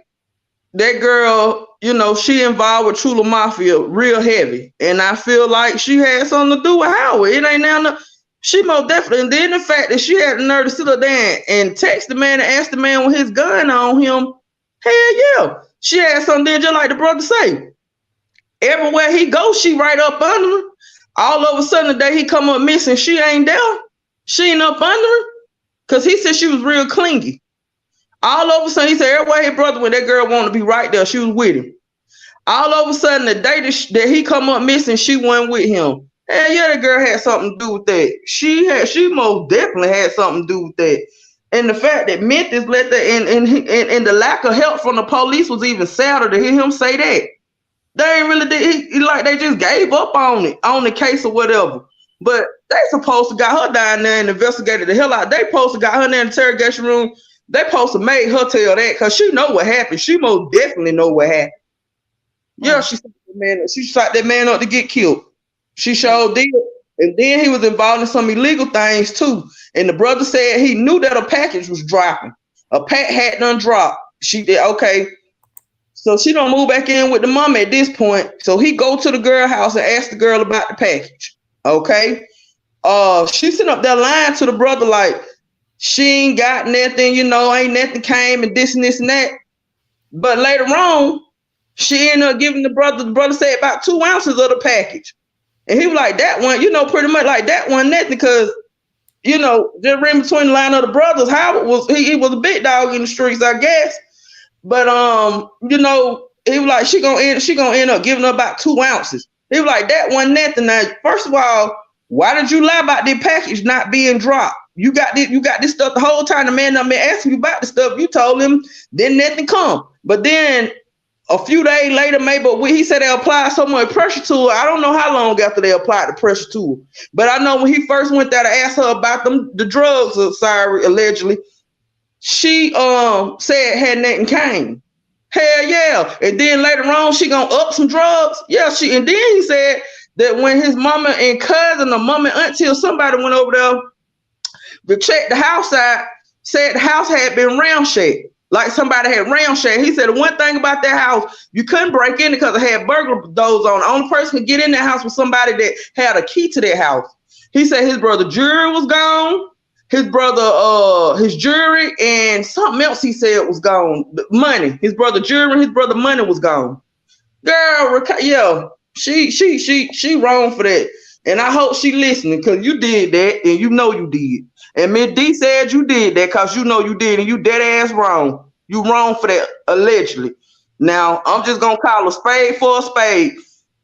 that girl, she involved with True Mafia real heavy. And I feel like she had something to do with Howard. It ain't now. She most definitely. And then the fact that she had the nerve to sit up there and text the man and ask the man with his gun on him. Hell yeah. She had something there, just like the brother say. Everywhere he goes, she right up under him. All of a sudden, the day he come up missing, she ain't there. She ain't up under him. Because he said she was real clingy. All of a sudden, he said, everywhere his brother went, that girl wanted to be right there. She was with him. All of a sudden, the day that he come up missing, she wasn't with him. Hell yeah, that girl had something to do with that. She most definitely had something to do with that. And the fact that Memphis let that and the lack of help from the police was even sadder to hear him say that. They ain't really they just gave up on the case or whatever. But they supposed to got her down there and investigated the hell out. They supposed to got her in the interrogation room. They supposed to made her tell that because she know what happened. She most definitely know what happened. Yeah, she shot that man up to get killed. She sure did. And then he was involved in some illegal things too. And the brother said he knew that a package was dropping. A pack had done dropped. She did okay. So she don't move back in with the mom at this point. So he go to the girl house and ask the girl about the package. Okay. She sitting up there lying to the brother like she ain't got nothing, ain't nothing came and this and this and that. But later on, she ended up giving the brother said about 2 ounces of the package. And he was like, that one, pretty much like that one, nothing, because, just in between the line of the brothers, Howard he was a big dog in the streets, I guess. But he was like, she gonna end up giving her about 2 ounces. He was like, that one nothing. Now, first of all, why did you lie about the package not being dropped? You got this stuff the whole time. The man done been asking you about the stuff. You told him, then nothing come. But then a few days later, maybe he said they applied so much pressure to her. I don't know how long after they applied the pressure to her. But I know when he first went there to ask her about the drugs, allegedly, she said had nothing came. Hell yeah. And then later on, she gonna up some drugs. Yeah, and then he said that when his mama and cousin or mama and auntie or somebody went over there to check the house out, said the house had been ramshacked. Like somebody had ramshacked. He said the one thing about that house, you couldn't break in it because it had burglar doors on. The only person could get in that house was somebody that had a key to that house. He said his brother jewelry was gone. His brother, his jewelry and something else he said was gone. Money. His brother jewelry, his brother money was gone. Girl, yeah, she wrong for that. And I hope she listening because you did that and you know you did. And Miss D said you did that because you know you did and you dead ass wrong. You wrong for that, allegedly. Now, I'm just going to call a spade for a spade.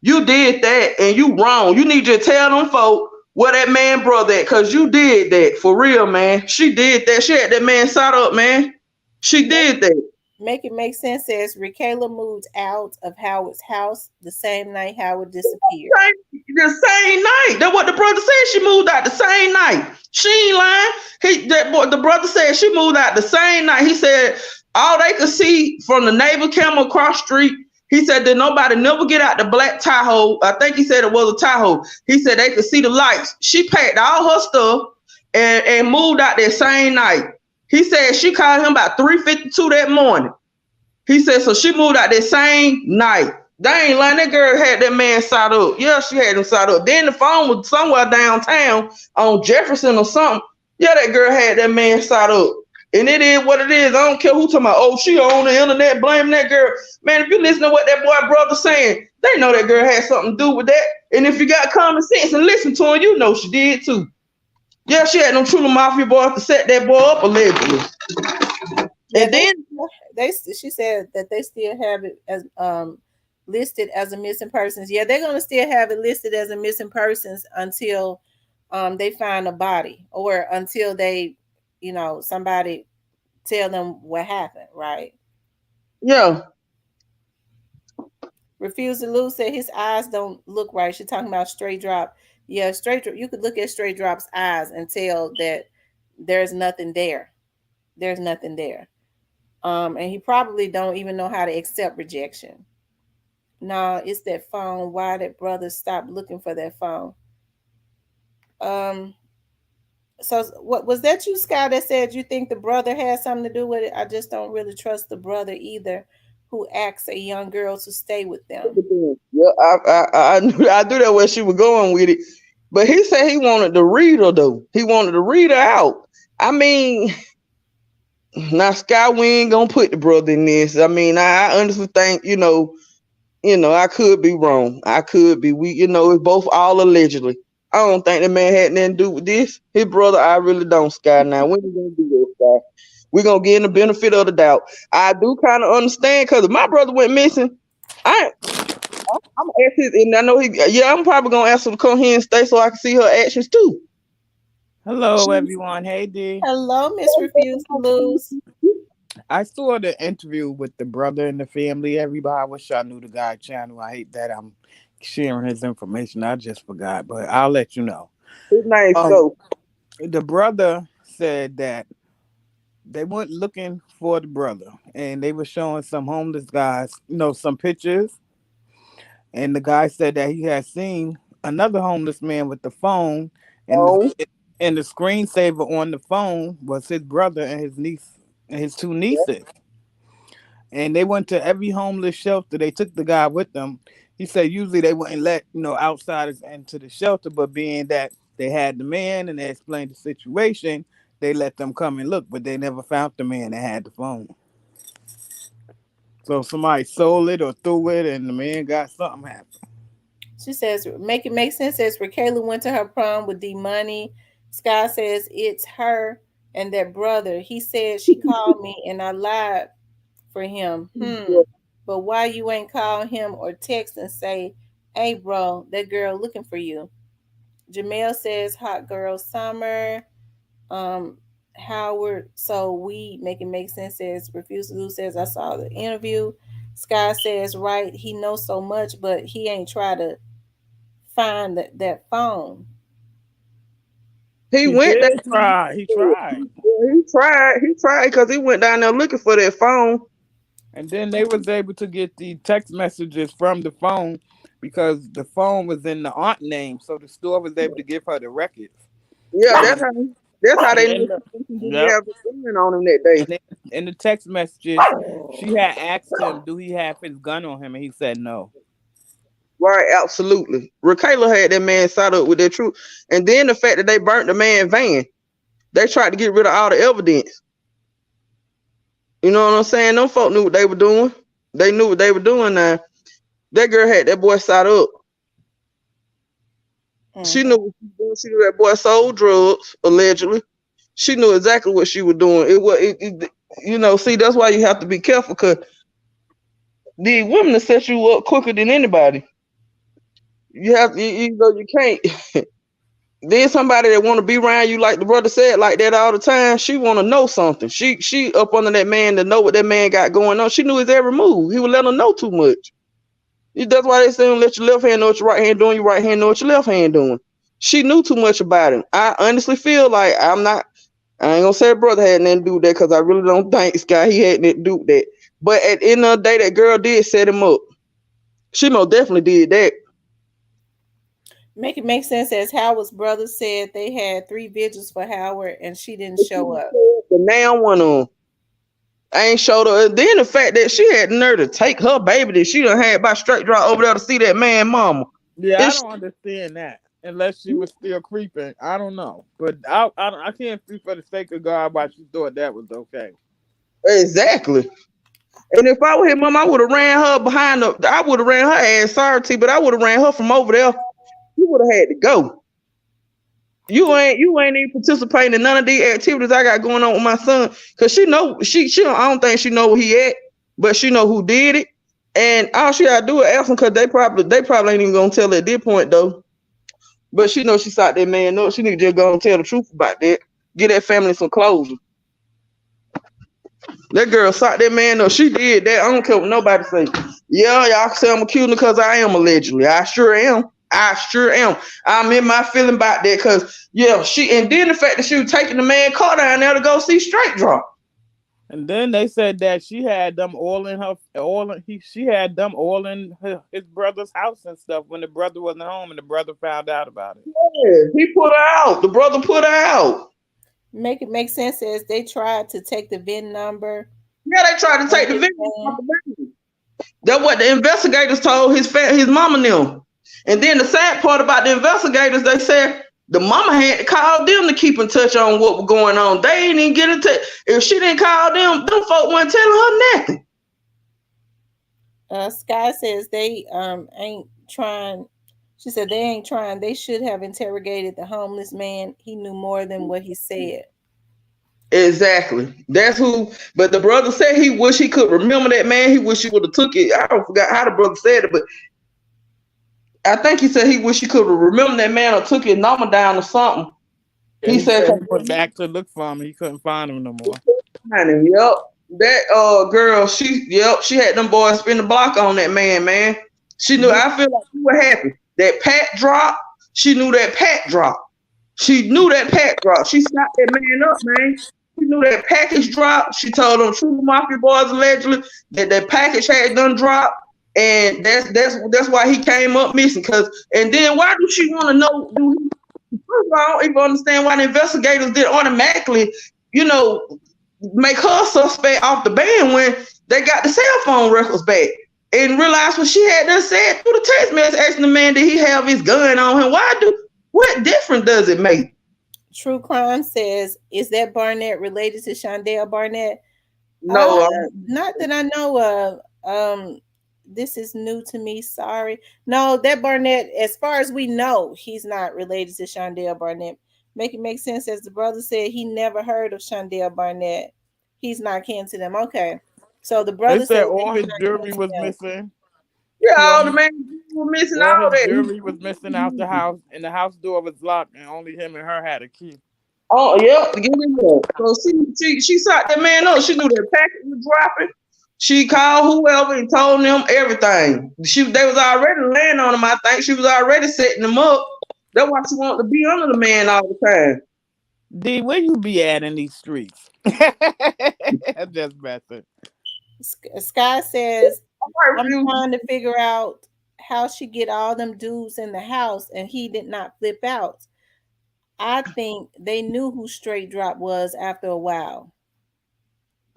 You did that and you wrong. You need to tell them folk where that man brother at because you did that. For real, man. She did that. She had that man side up, man. She did that.
Make it make sense says Rakayla moved out of Howard's house the same night Howard disappeared.
The same night. That's what the brother said. She moved out the same night. She ain't lying. The brother said she moved out the same night. He said all they could see from the neighbor camera across the street. He said that nobody never get out the black Tahoe. I think he said it was a Tahoe. He said they could see the lights. She packed all her stuff and moved out that same night. He said she called him about 3:52 that morning. He said, so she moved out that same night. They ain't lying. That girl had that man side up. Yeah, she had him side up. Then the phone was somewhere downtown on Jefferson or something. Yeah, that girl had that man side up. And it is what it is. I don't care who talking about, oh, she on the internet blaming that girl. Man, if you listen to what that boy brother saying, they know that girl had something to do with that. And if you got common sense and listen to her, you know she did too. Yeah, she had them True Mafia boys to set that boy up allegedly.
Yeah, and then she said that they still have it as listed as a missing persons. Yeah, they're gonna still have it listed as a missing persons until they find a body or until they, somebody tell them what happened, right?
Yeah.
Refuse to lose said his eyes don't look right. She's talking about Straight Drop. Yeah, you could look at Straight Drop's eyes and tell that there's nothing there. There's nothing there. And he probably don't even know how to accept rejection. Nah, it's that phone. Why did brother stop looking for that phone? So what was that you, Scott, that said you think the brother had something to do with it? I just don't really trust the brother either, who asks a young girl to stay with them.
Yeah, I knew that where she was going with it. But he said he wanted to read her though. He wanted to read her out. I mean, now Sky, we ain't gonna put the brother in this. I mean, I honestly think, I could be wrong. I could be. It's both all allegedly. I don't think the man had nothing to do with this. His brother, I really don't, Sky. Now, when are we gonna do this, Sky? We're gonna give him the benefit of the doubt. I do kind of understand because if my brother went missing, I'm asking, and I know I'm probably gonna ask him to come here and stay so I can see her actions too.
Hello, everyone. Hey, D.
Hello, Miss Refuse to Lose.
I saw the interview with the brother and the family. Everybody, I wish I knew the guy channel. I hate that I'm sharing his information. I just forgot, but I'll let you know.
His name's
the brother said that they went looking for the brother, and they were showing some homeless guys, some pictures. And the guy said that he had seen another homeless man with the phone, and the screensaver on the phone was his brother and his niece and his two nieces. and they went to every homeless shelter. They took the guy with them. He said usually they wouldn't let outsiders into the shelter, but being that they had the man and they explained the situation, they let them come and look, but they never found the man that had the phone. So somebody sold it or threw it, and the man got something happened.
She says, make it make sense. Says Raquel went to her prom with D Money. Sky says it's her and their brother. He said she called me and I lied for him. But why you ain't call him or text and say, hey bro, that girl looking for you? Jamel says hot girl summer. Howard, so we make it make sense. Says refuse to lose. Says I saw the interview. Sky says right. He knows so much, but he ain't try to find that phone.
He went
did
down.
try. He tried.
He tried because he went down there looking for that phone.
And then they was able to get the text messages from the phone because the phone was in the aunt name, so the store was able to give her the records.
Yeah, that's how they knew he
Yep.
have the gun on him that day.
And then in the text messages, she had asked him, "Do he have his gun on him?" And he said no.
Right, absolutely. Raquel had that man side up with that truth. And then the fact that they burnt the man's van, they tried to get rid of all the evidence. You know what I'm saying? Them folk knew what they were doing. They knew what they were doing now. That girl had that boy side up. She knew what she was doing. She knew that boy sold drugs, allegedly. She knew exactly what she was doing. See, that's why you have to be careful, because the women will set you up quicker than anybody. You can't. Then somebody that want to be around you, like the brother said, like that all the time, she want to know something. She up under that man to know what that man got going on. She knew his every move. He would let her know too much. That's why they say don't let your left hand know what your right hand doing, your right hand know what your left hand doing. She knew too much about him. I honestly feel like I ain't gonna say her brother had nothing to do with that, because I really don't think this guy he had nothing to do with that. But at the end of the day, that girl did set him up. She most definitely did that.
Make it make sense. As Howard's brother said, they had 3 vigils for Howard and she didn't show up.
The now one on. I ain't showed her. And then the fact that she had the nerve to take her baby that she done had by straight draw over there to see that man mama.
Yeah, I don't understand that. Unless she was still creeping. I don't know. But I can't speak for the sake of God why she thought that was okay.
Exactly. And if I were his mom, I would have ran her behind I would have ran her ass, sorry T, but I would have ran her from over there. You would have had to go. You ain't even participating in none of these activities I got going on with my son. Cause she know she I don't think she know where he at, but she know who did it. And all she gotta do is ask them, cause they probably ain't even gonna tell at this point though. But she know she sought that man up. She need to just go and tell the truth about that. Get that family some closure. That girl sought that man up. She did that. I don't care what nobody say. Yeah, y'all can say I'm accusing because I am allegedly. I sure am. I'm in my feeling about that, because and then the fact that she was taking the man car down there to go see Straight Drop.
And then they said that she had them all in she had them all in his brother's house and stuff when the brother wasn't home, and the brother found out about it.
Yeah, he put her out. The brother put her out.
Make it make sense. As they tried to take the VIN number.
Yeah, they tried to take the VIN number. That's what the investigators told his mama and them. And then the sad part about the investigators, they said the mama had to call them to keep in touch on what was going on. They ain't even get in touch. If she didn't call them folk weren't telling her nothing.
Sky says they ain't trying. She said they ain't trying. They should have interrogated the homeless man. He knew more than what he said.
Exactly. That's who. But the brother said he wish he could remember that man. He wish he would have took it. I don't forgot how the brother said it, but I think he said he wish he could remember that man or took his number down or something.
He said he went back to look for him. He couldn't find him no more.
Yep. That girl, she had them boys spin the block on that man. She knew. I feel like she was happy. That pat drop. She knew that pat drop. She knew that pat drop. She stopped that man up, man. She knew that package dropped. She told them True Mafia boys allegedly that package had done dropped. And that's why he came up missing. And then why do she want to know? First of all, I don't even understand why the investigators did automatically, make her suspect off the ban when they got the cell phone records back and realized what she had done said through the text message asking the man, did he have his gun on him? What difference does it make?
True Crime says, is that Barnett related to Shondell Barnett?
No,
Not that I know of. This is new to me. Sorry. No, that Barnett, as far as we know, he's not related to Shondell Barnett. Make it make sense. As the brother said, he never heard of Shondell Barnett. He's not kin to them. Okay. So the
They
brother
said
said
all
he's
his
not kin
jewelry
to
was
them.
missing.
yeah, all the man were missing
All
all
his
that.
jewelry was missing out the house, and the house door was locked, and only him and her had a key.
Oh, yep, get in there. So she sought that man up. She knew that package was dropping. She called whoever and told them everything. They was already laying on him. I think she was already setting them up. That's why she wanted to be under the man all the time.
D, where you be at in these streets? I'm just messing.
Sky says,
All
I'm
right,
trying to figure out how she get all them dudes in the house and he did not flip out. I think they knew who Straight Drop was after a while.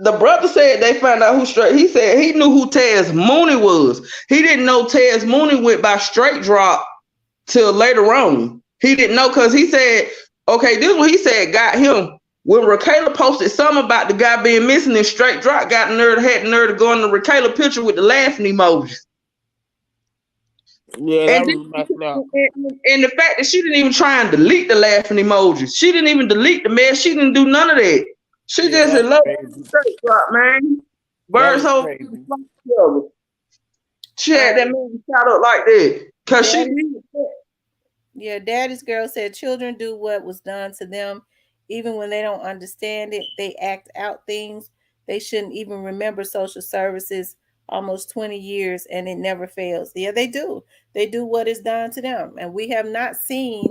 the brother said they found out who straight. He said he knew who Tez Mooney was. He didn't know Tez Mooney went by Straight Drop till later on. He didn't know because he said, okay, this is what he said got him. When Rakayla posted something about the guy being missing, and Straight Drop had the nerve to go in the Rakayla picture with the laughing emojis.
Yeah, that was messed up.
And the fact that she didn't even try and delete the laughing emojis. She didn't even delete the mess. She didn't do none of that. She just
that's
loved
crazy.
Straight Drop, man.
That
Birds
was
whole
crazy.
she had that man shot up like that. Cause she
Yeah, Daddy's girl said children do what was done to them. Even when they don't understand it, they act out things. They shouldn't even remember social services almost 20 years and it never fails. Yeah, they do. They do what is done to them. And we have not seen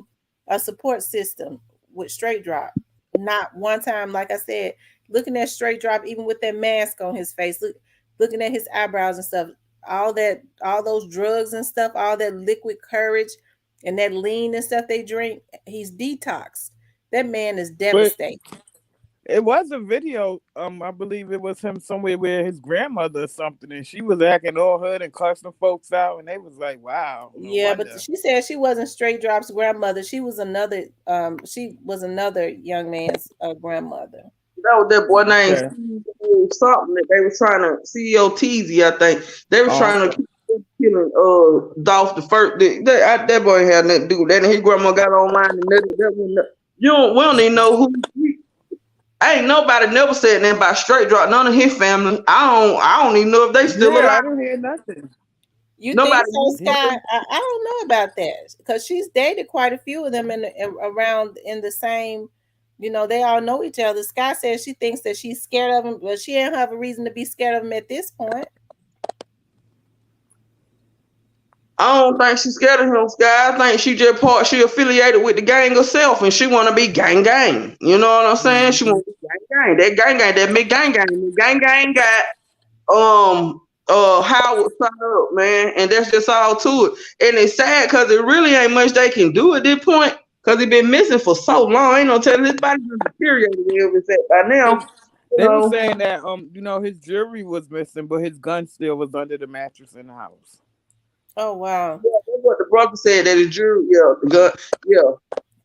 a support system with Straight Drop. Not one time, like I said, looking at Straight Drop, even with that mask on his face, looking at his eyebrows and stuff, all that, all those drugs and stuff, all that liquid courage and that lean and stuff they drink, he's detoxed. That man is
But
devastated.
it was a video. I believe it was him somewhere with his grandmother or something, and she was acting all hood and cussing folks out, and they was like, "Wow, no
Yeah, but
wonder."
she said she wasn't Straight Drop's grandmother. She was another young man's grandmother.
that was that boy named
Okay.
something that they was trying to CEO Teasy, I think. They was
Oh,
trying to
okay.
keep killing Dolph the first that boy had nothing to do with that. And his grandma got online and we don't even know who ain't nobody never said nothing about Straight Drop, none of his family. I don't even know if they still
Yeah, I
alive.
didn't hear nothing.
You think
Nobody
so,
He
Sky? I don't know about that because she's dated quite a few of them around in the same. You know, they all know each other. Sky says she thinks that she's scared of him, but she don't have a reason to be scared of him at this point.
I don't think she's scared of him, Sky. I think she affiliated with the gang herself and she wanna be gang gang. You know what I'm saying? She
Mhm.
wanna be gang gang. That gang gang, that big gang gang. The gang gang got Howard shot up, man. And that's just all to it. And it's sad because it really ain't much they can do at this point. Because he been missing for so long. Ain't no telling his body been deteriorated wherever it's at by now.
'Cause
You
they were
know.
saying that his jewelry was missing, but his gun still was under the mattress in the house.
Oh wow.
Yeah, that's what the brother said that his jury, yeah, the gun, yeah.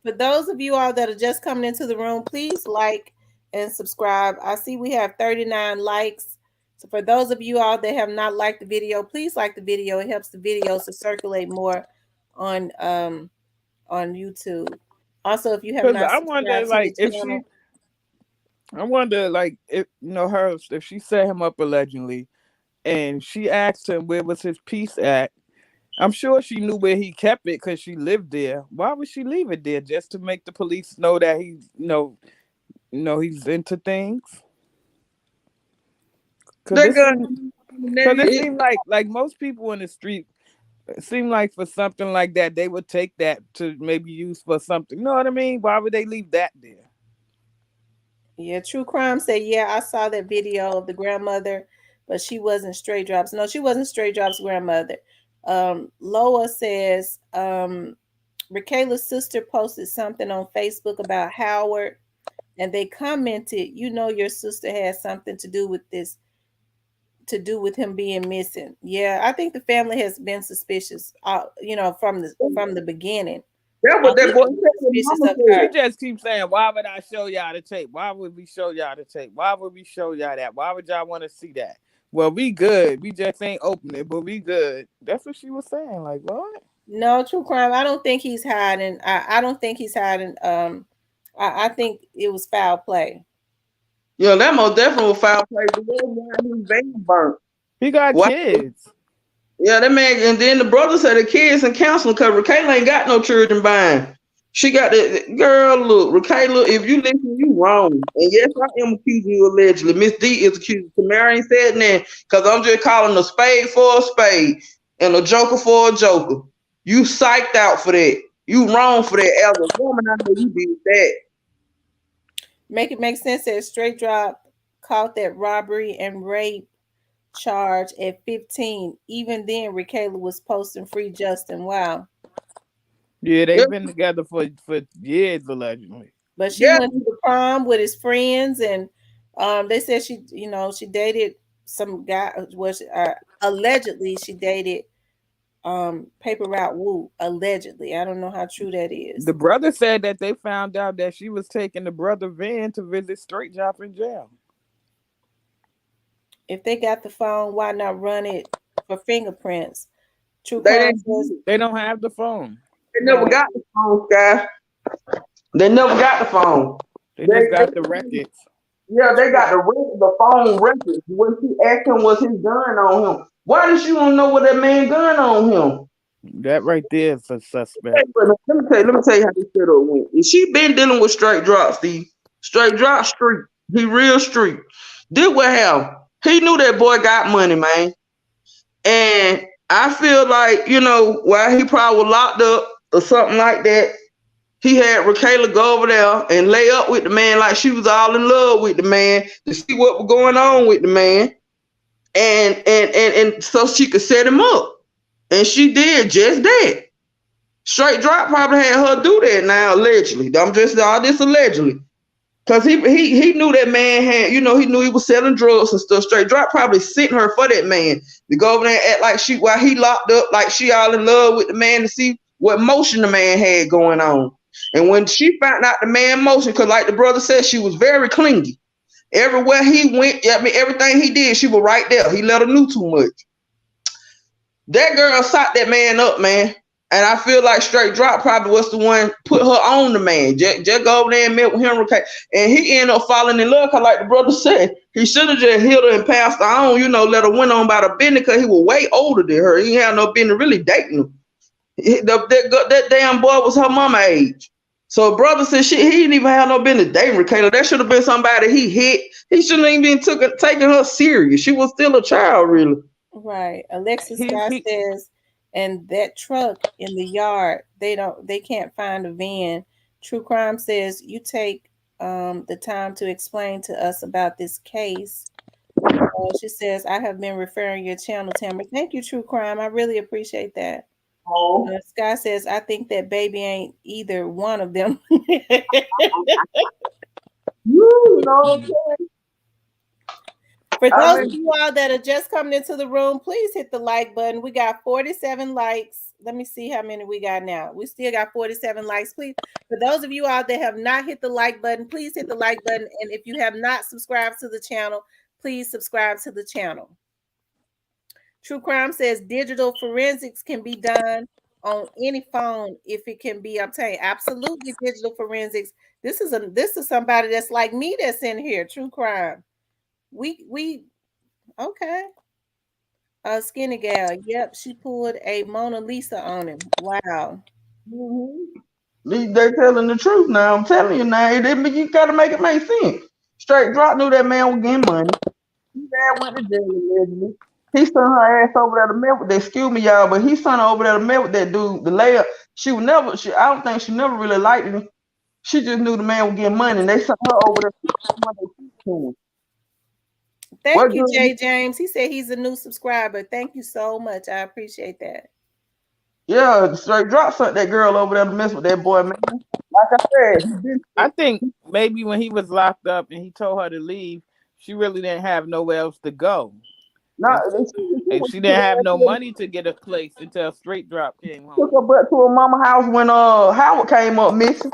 For those of you all that are just coming into the room, please like and subscribe. I see we have 39 likes. So for those of you all that have not liked the video, please like the video. It helps the videos to circulate more on YouTube. Also, if you have
Because
not
I wonder,
subscribed to the
like,
channel,
if her, if she set him up allegedly, and she asked him where was his piece at. I'm sure she knew where he kept it because she lived there. Why would she leave it there just to make the police know that he's, he's into things? Because
That
it seemed,
gun,
cause it seemed like most people in the street, it seemed like for something like that, they would take that to maybe use for something. You know what I mean? Why would they leave that there?
yeah, True Crime said, yeah, I saw that video of the grandmother, but she wasn't Stray Drops. No, she wasn't Stray Drops' grandmother. Loa says, Rakayla's sister posted something on Facebook about Howard, and they commented, you know, your sister has something to do with this. to do with him being missing. Yeah, I think the family has been suspicious, from the beginning.
That's what that
They've
boy
been
said. His
suspicious
mama
of
said.
She
her.
just keeps saying, "Why would I show y'all the tape? Why would we show y'all the tape? Why would we show y'all that? Why would y'all want to see that? Well, we good. We just ain't open it, but we good." That's what she was saying. Like, what?
No, true crime. I don't think he's hiding. I don't think he's hiding. I think it was foul play.
Yeah, that most definitely was foul play. The way why his baby burnt.
He got
Why?
kids.
Yeah, that man, and then the brother said the kids in counseling because Rakayla ain't got no children buying. She got the girl. Look, Rakayla, if you listen, you wrong. And yes, I am accusing you allegedly. Miss D is accused. Tamara ain't said that because I'm just calling a spade for a spade and a joker for a joker. You psyched out for that. You wrong for that. As a woman, I know you did that.
Make it make sense that straight drop caught that robbery and rape charge at 15. Even then, Rakayla was posting free Justin. Wow.
Yeah,
Yeah,
they've been together for years allegedly.
But she
yeah.
went to the prom with his friends, and they said she dated some guy. Was allegedly she dated Paper Route Woo. Allegedly, I don't know how true that is.
The brother said that they found out that she was taking the brother Van to visit Straight Drop in jail.
If they got the phone, why not run it for fingerprints? True
They
crime
didn't.
says
They don't have the phone.
They never
right.
got the phone, guy. They never got the phone.
They
They,
just got the
they
records.
Yeah, they got the phone records. When she asked him was his gun on him. Why did she want to know what that man gun on him?
That right there is a
Hey,
suspect.
let me tell you how this shit up went. And she been dealing with straight drop, Steve. Straight drop street. He real street. Did what happened? He knew that boy got money, man. And I feel like, while he probably was locked up or something like that, he had Rakayla go over there and lay up with the man like she was all in love with the man to see what was going on with the man, and so she could set him up. And she did just that. Straight drop probably had her do that now, allegedly. I'm just all this allegedly. Cause he knew that man had, he knew he was selling drugs and stuff. Straight drop probably sent her for that man to go over there and act like while he locked up, like she all in love with the man to see what motion the man had going on. And when she found out the man motion, cause like the brother said, she was very clingy. Everywhere he went, I mean everything he did, she was right there. He let her know too much. That girl sought that man up, man. And I feel like Straight Drop probably was the one put her on the man. Just go over there and met with him, okay? And he ended up falling in love, cause like the brother said, he should have just healed her and passed her on, let her went on about her business, cause he was way older than her. He had no business really dating her. That damn boy was her mama age. So brother said shit, he didn't even have no business dating Rakayla. That should have been somebody he hit. He shouldn't even been taking her serious. She was still a child, really.
Right. Alexis
He
Scott
he
says, and that truck in the yard, they can't find a van. True crime says you take the time to explain to us about this case. She says, I have been referring your channel, Tamara. Thank you, True Crime. I really appreciate that.
Oh,
Scott says, I think that baby ain't either one of them.
you know.
For
I
those of
mean,
you all that are just coming into the room, please hit the like button. We got 47 likes. Let me see how many we got now. We still got 47 likes. Please, for those of you out that have not hit the like button, please hit the like button. And if you have not subscribed to the channel, please subscribe to the channel. True Crime says digital forensics can be done on any phone if it can be obtained. Absolutely, digital forensics. This is somebody that's like me that's in here. True Crime. We okay. Skinny gal. Yep, she pulled a Mona Lisa on him. Wow.
mhm. They telling the truth now. I'm telling you now. You gotta make it make sense. Straight Drop knew that man was getting money. His dad went to jail allegedly. He sent her ass over there to met with that. Excuse me, y'all, but he sent her over there to met with that dude. The layer. She would never. I don't think she never really liked him. She just knew the man was getting money, and they sent her over there to him.
Thank
What
you,
good?
Jay James. He said he's a new subscriber. Thank you so much. I appreciate that.
Yeah, Straight Drop sent that girl over there to mess with that boy, man. Like I said, he been.
I think maybe when he was locked up and he told her to leave, she really didn't have nowhere else to go.
No,
And she didn't have no money to get a place until Straight Drop came
took
home.
her butt to her mama house when Howard came up missing.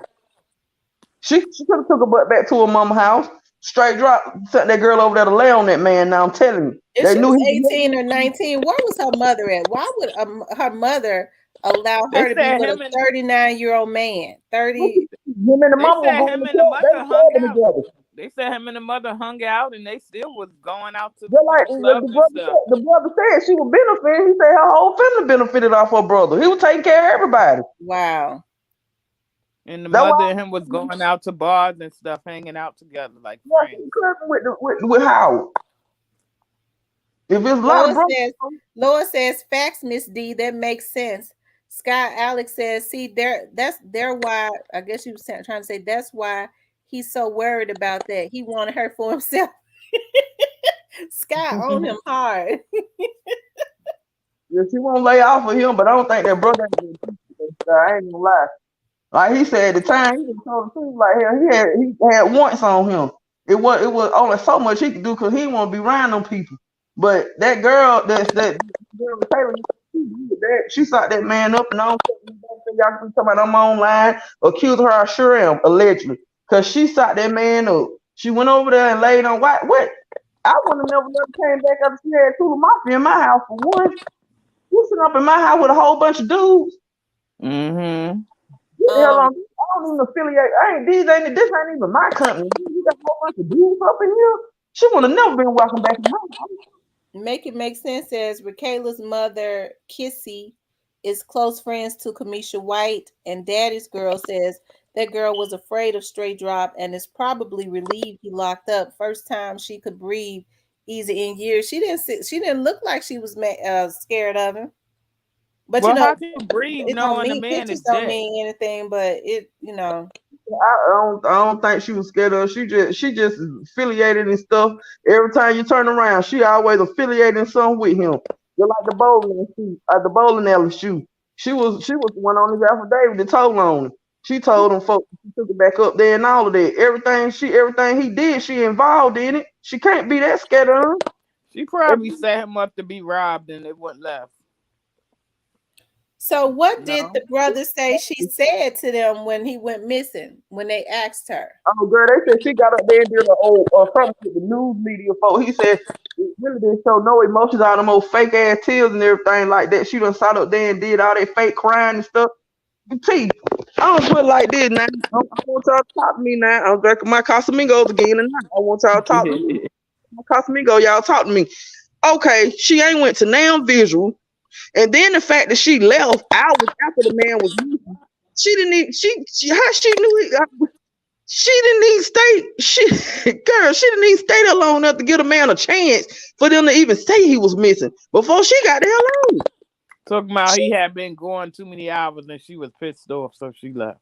She could have took her butt back to her mama house. Straight Drop sent that girl over there to lay on that man. Now I'm telling you,
If
they
she
knew
was
he was
18 or 19, where was her mother at? Why would her mother allow
They
her to be
said
with
him
a
and
39-year-old man? 30.
him and the
they
mama were
said
going
him
to
and the
court. They
mother
were
hung
clubbing
out.
together.
They said him and the mother hung out, and they still was going out to
Just like
clubs and stuff.
the brother said, she was benefiting. He said her whole family benefited off her brother. He was taking care of everybody.
Wow.
And the
That's
mother
why
and him was going out to bars and stuff, hanging out together like
yeah,
friends.
he clubbing with Howard. If it's a lot of brothers,
Lois says, facts, Miss D. That makes sense. Scott Alex says, see, that's why, I guess you were trying to say that's why he's so worried about that. He wanted her for himself. Scott owned him hard.
yeah, she won't lay off of him, but I don't think that brother I ain't gonna lie. Like he said at the time, he just told the truth. Like hell, he had once on him. It was only so much he could do because he didn't want to be around them people. But that girl, that girl Taylor, she sought that man up, and I don't think y'all can be talking about I'm online, accusing her. I sure am, allegedly, because she sought that man up. She went over there and laid on what? I wouldn't have never came back after she had Tula Mafia in my house for one. You sitting up in my house with a whole bunch of dudes.
Mm-hmm.
Hell on, I don't even affiliate. This ain't even my company. You got a whole bunch of dudes up in here. She would have never been welcome back in my house.
Make It Make Sense says Rakayla's mother, Kissy, is close friends to Kamisha White, and Daddy's girl says that girl was afraid of Straight Drop and is probably relieved he locked up. First time she could breathe easy in years. She didn't look like she was scared of him. But
well, how can you breathe
it don't
knowing the
mean
man
pictures
is
don't
dead?
mean anything, but
I don't think she was scared of. She just affiliated and stuff. Every time you turn around, she always affiliating something with him. Just like the bowling alley shoe. She was the one on his affidavit that told on him. She told them folks she took it back up there and all of that. Everything he did, she involved in it. She can't be that scared of him.
She probably set him up to be robbed and it went left.
So what did the brother say she said to them when he went missing, when they asked her?
Oh, girl, they said she got up there and did something with the news media folks. He said it really didn't show no emotions out of them old fake ass tears and everything like that. She done sat up there and did all that fake crying and stuff. See, I don't put it like this now. I want y'all to talk to me now. I'm drinking my Casamigos again tonight. I want y'all to talk to me. My Casamigo, y'all talk to me. Okay, she ain't went to Nam Visual. And then the fact that she left hours after the man was missing, she didn't even, how she knew it, she didn't even stay, she didn't even stay there long enough to give a man a chance for them to even say he was missing before she got the hell on.
Talking about he had been going too many hours and she was pissed off, so she left.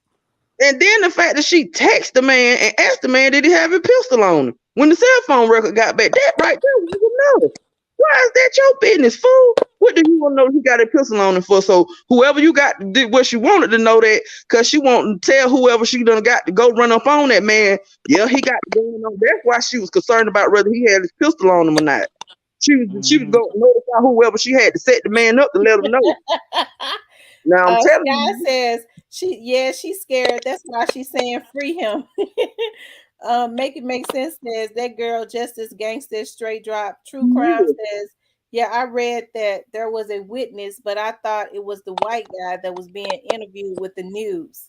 And then the fact that she texted the man and asked the man, did he have a pistol on him? When the cell phone record got back, that right there was enough. Why is that your business, fool? What do you want to know he got a pistol on him for? So whoever you got did what she wanted to know that because she wanted to tell whoever she done got to go run up on that man. Yeah, he got the gun on. That's why she was concerned about whether he had his pistol on him or not. She was going to notify whoever she had to set the man up to let him know. Now I'm telling you.
Scott says she's scared. That's why she's saying free him. Make It Make Sense says that girl just as gangster Straight Drop. True Crime says, yeah, I read that there was a witness, but I thought it was the white guy that was being interviewed with the news.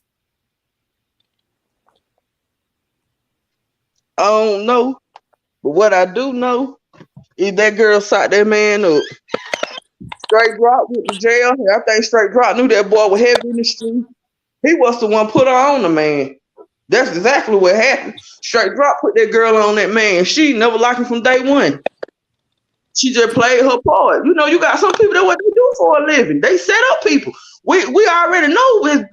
I don't know, but what I do know is that girl shot that man up. Straight Drop went to jail. I think Straight Drop knew that boy was heavy in the street. He was the one put her on the man. That's exactly what happened. Straight Drop put that girl on that man. She never liked him from day one. She just played her part. You know, you got some people that what they do for a living. They set up people. We already know.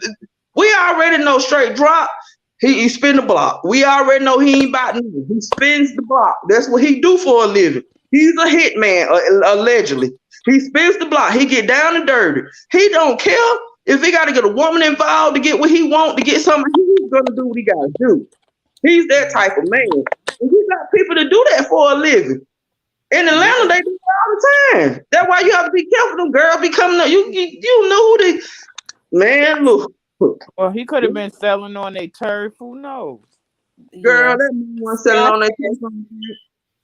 We already know Straight Drop. He spin the block. We already know he ain't about nothing. He spins the block. That's what he do for a living. He's a hitman, allegedly. He spins the block. He get down and dirty. He don't care if he got to get a woman involved to get what he want, to get something. He's gonna do what he gotta do. He's that type of man. And he got people to do that for a living. In Atlanta, they do all the time. That's why you have to be careful. Them girls be coming up. You know who they. Man, look.
Well, he could have been selling on a turf. Who knows?
Girl,
Yeah.
that man was selling
Scott
on that.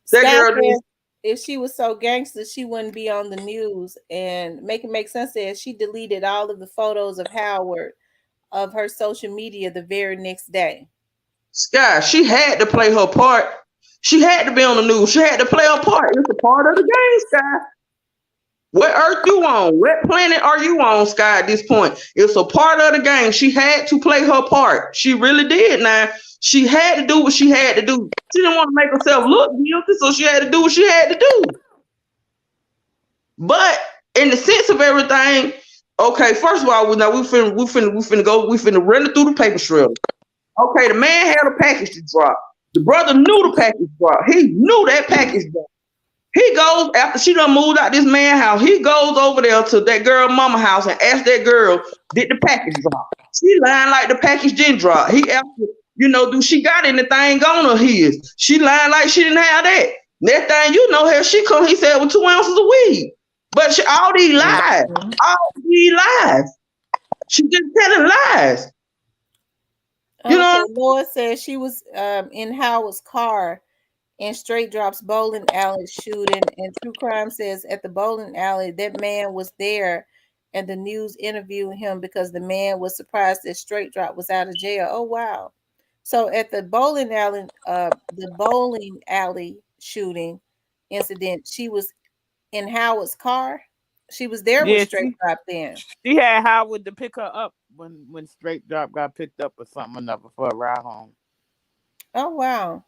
says,
That
Scott
girl did.
says if she was so gangster, she wouldn't be on the news. And Make Sense says she deleted all of the photos of Howard of her social media the very next day.
Sky, she had to play her part. She had to be on the news. She had to play her part. It's a part of the game, Sky. What earth you on? What planet are you on, Sky, at this point? It's a part of the game. She had to play her part. She really did. Now, she had to do what she had to do. She didn't want to make herself look guilty, so she had to do what she had to do. But in the sense of everything, okay, first of all, we finna run it through the paper shredder. Okay, the man had a package to drop. The brother knew the package drop. He knew that package drop. He goes, after she done moved out this man's house, he goes over there to that girl mama house and asks that girl, did the package drop? She lying like the package didn't drop. He asked her, do she got anything on her his? She lying like she didn't have that. Next thing you know, here she come, he said, with 2 ounces of weed. But all these lies, she just telling lies.
Laura says she was in Howard's car in Straight Drop's bowling alley shooting, and True Crime says at the bowling alley that man was there, and the news interviewed him because the man was surprised that Straight Drop was out of jail. Oh wow! So at the bowling alley shooting incident, she was in Howard's car. She was there with Straight Drop then.
She had Howard to pick her up when Straight Drop got picked up or something another for a ride home.
Oh wow.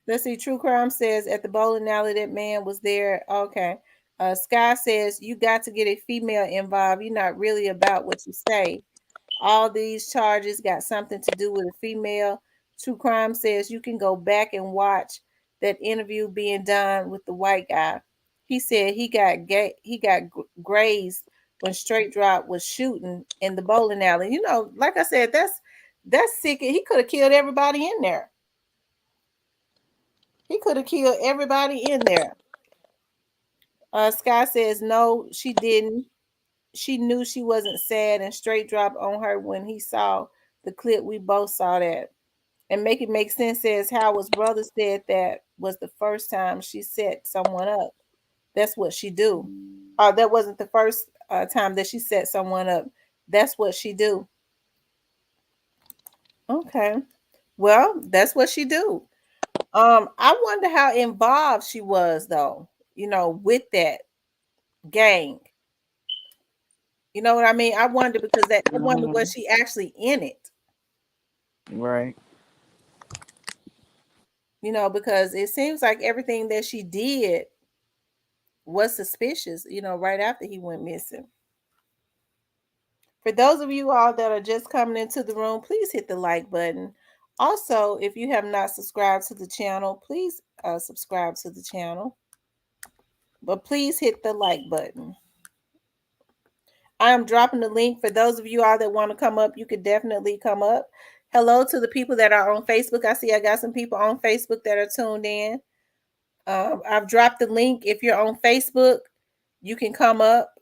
Let's see. True Crime says at the bowling alley that man was there. Okay. Sky says you got to get a female involved. You're not really about what you say. All these charges got something to do with a female. True Crime says you can go back and watch that interview being done with the white guy. He said he got grazed when Straight Drop was shooting in the bowling alley. Like I said, that's sick. He could have killed everybody in there. He could have killed everybody in there. Sky says no, she didn't. She knew she wasn't sad, and Straight Drop on her when he saw the clip. We both saw that. And Make Sense says Howard's brother said that was the first time she set someone up. That's what she do. That wasn't the first time that she set someone up. That's what she do. Okay. Well, that's what she do. I wonder how involved she was though, with that gang. You know what I mean? I wonder because I wonder was she actually in it?
Right.
Because it seems like everything that she did was suspicious, right after he went missing. For those of you all that are just coming into the room, please hit the like button. Also, if you have not subscribed to the channel, please subscribe to the channel. But please hit the like button. I am dropping the link for those of you all that want to come up. You could definitely come up. Hello to the people that are on Facebook. I got some people on Facebook that are tuned in. I've dropped the link. If you're on Facebook, you can come up.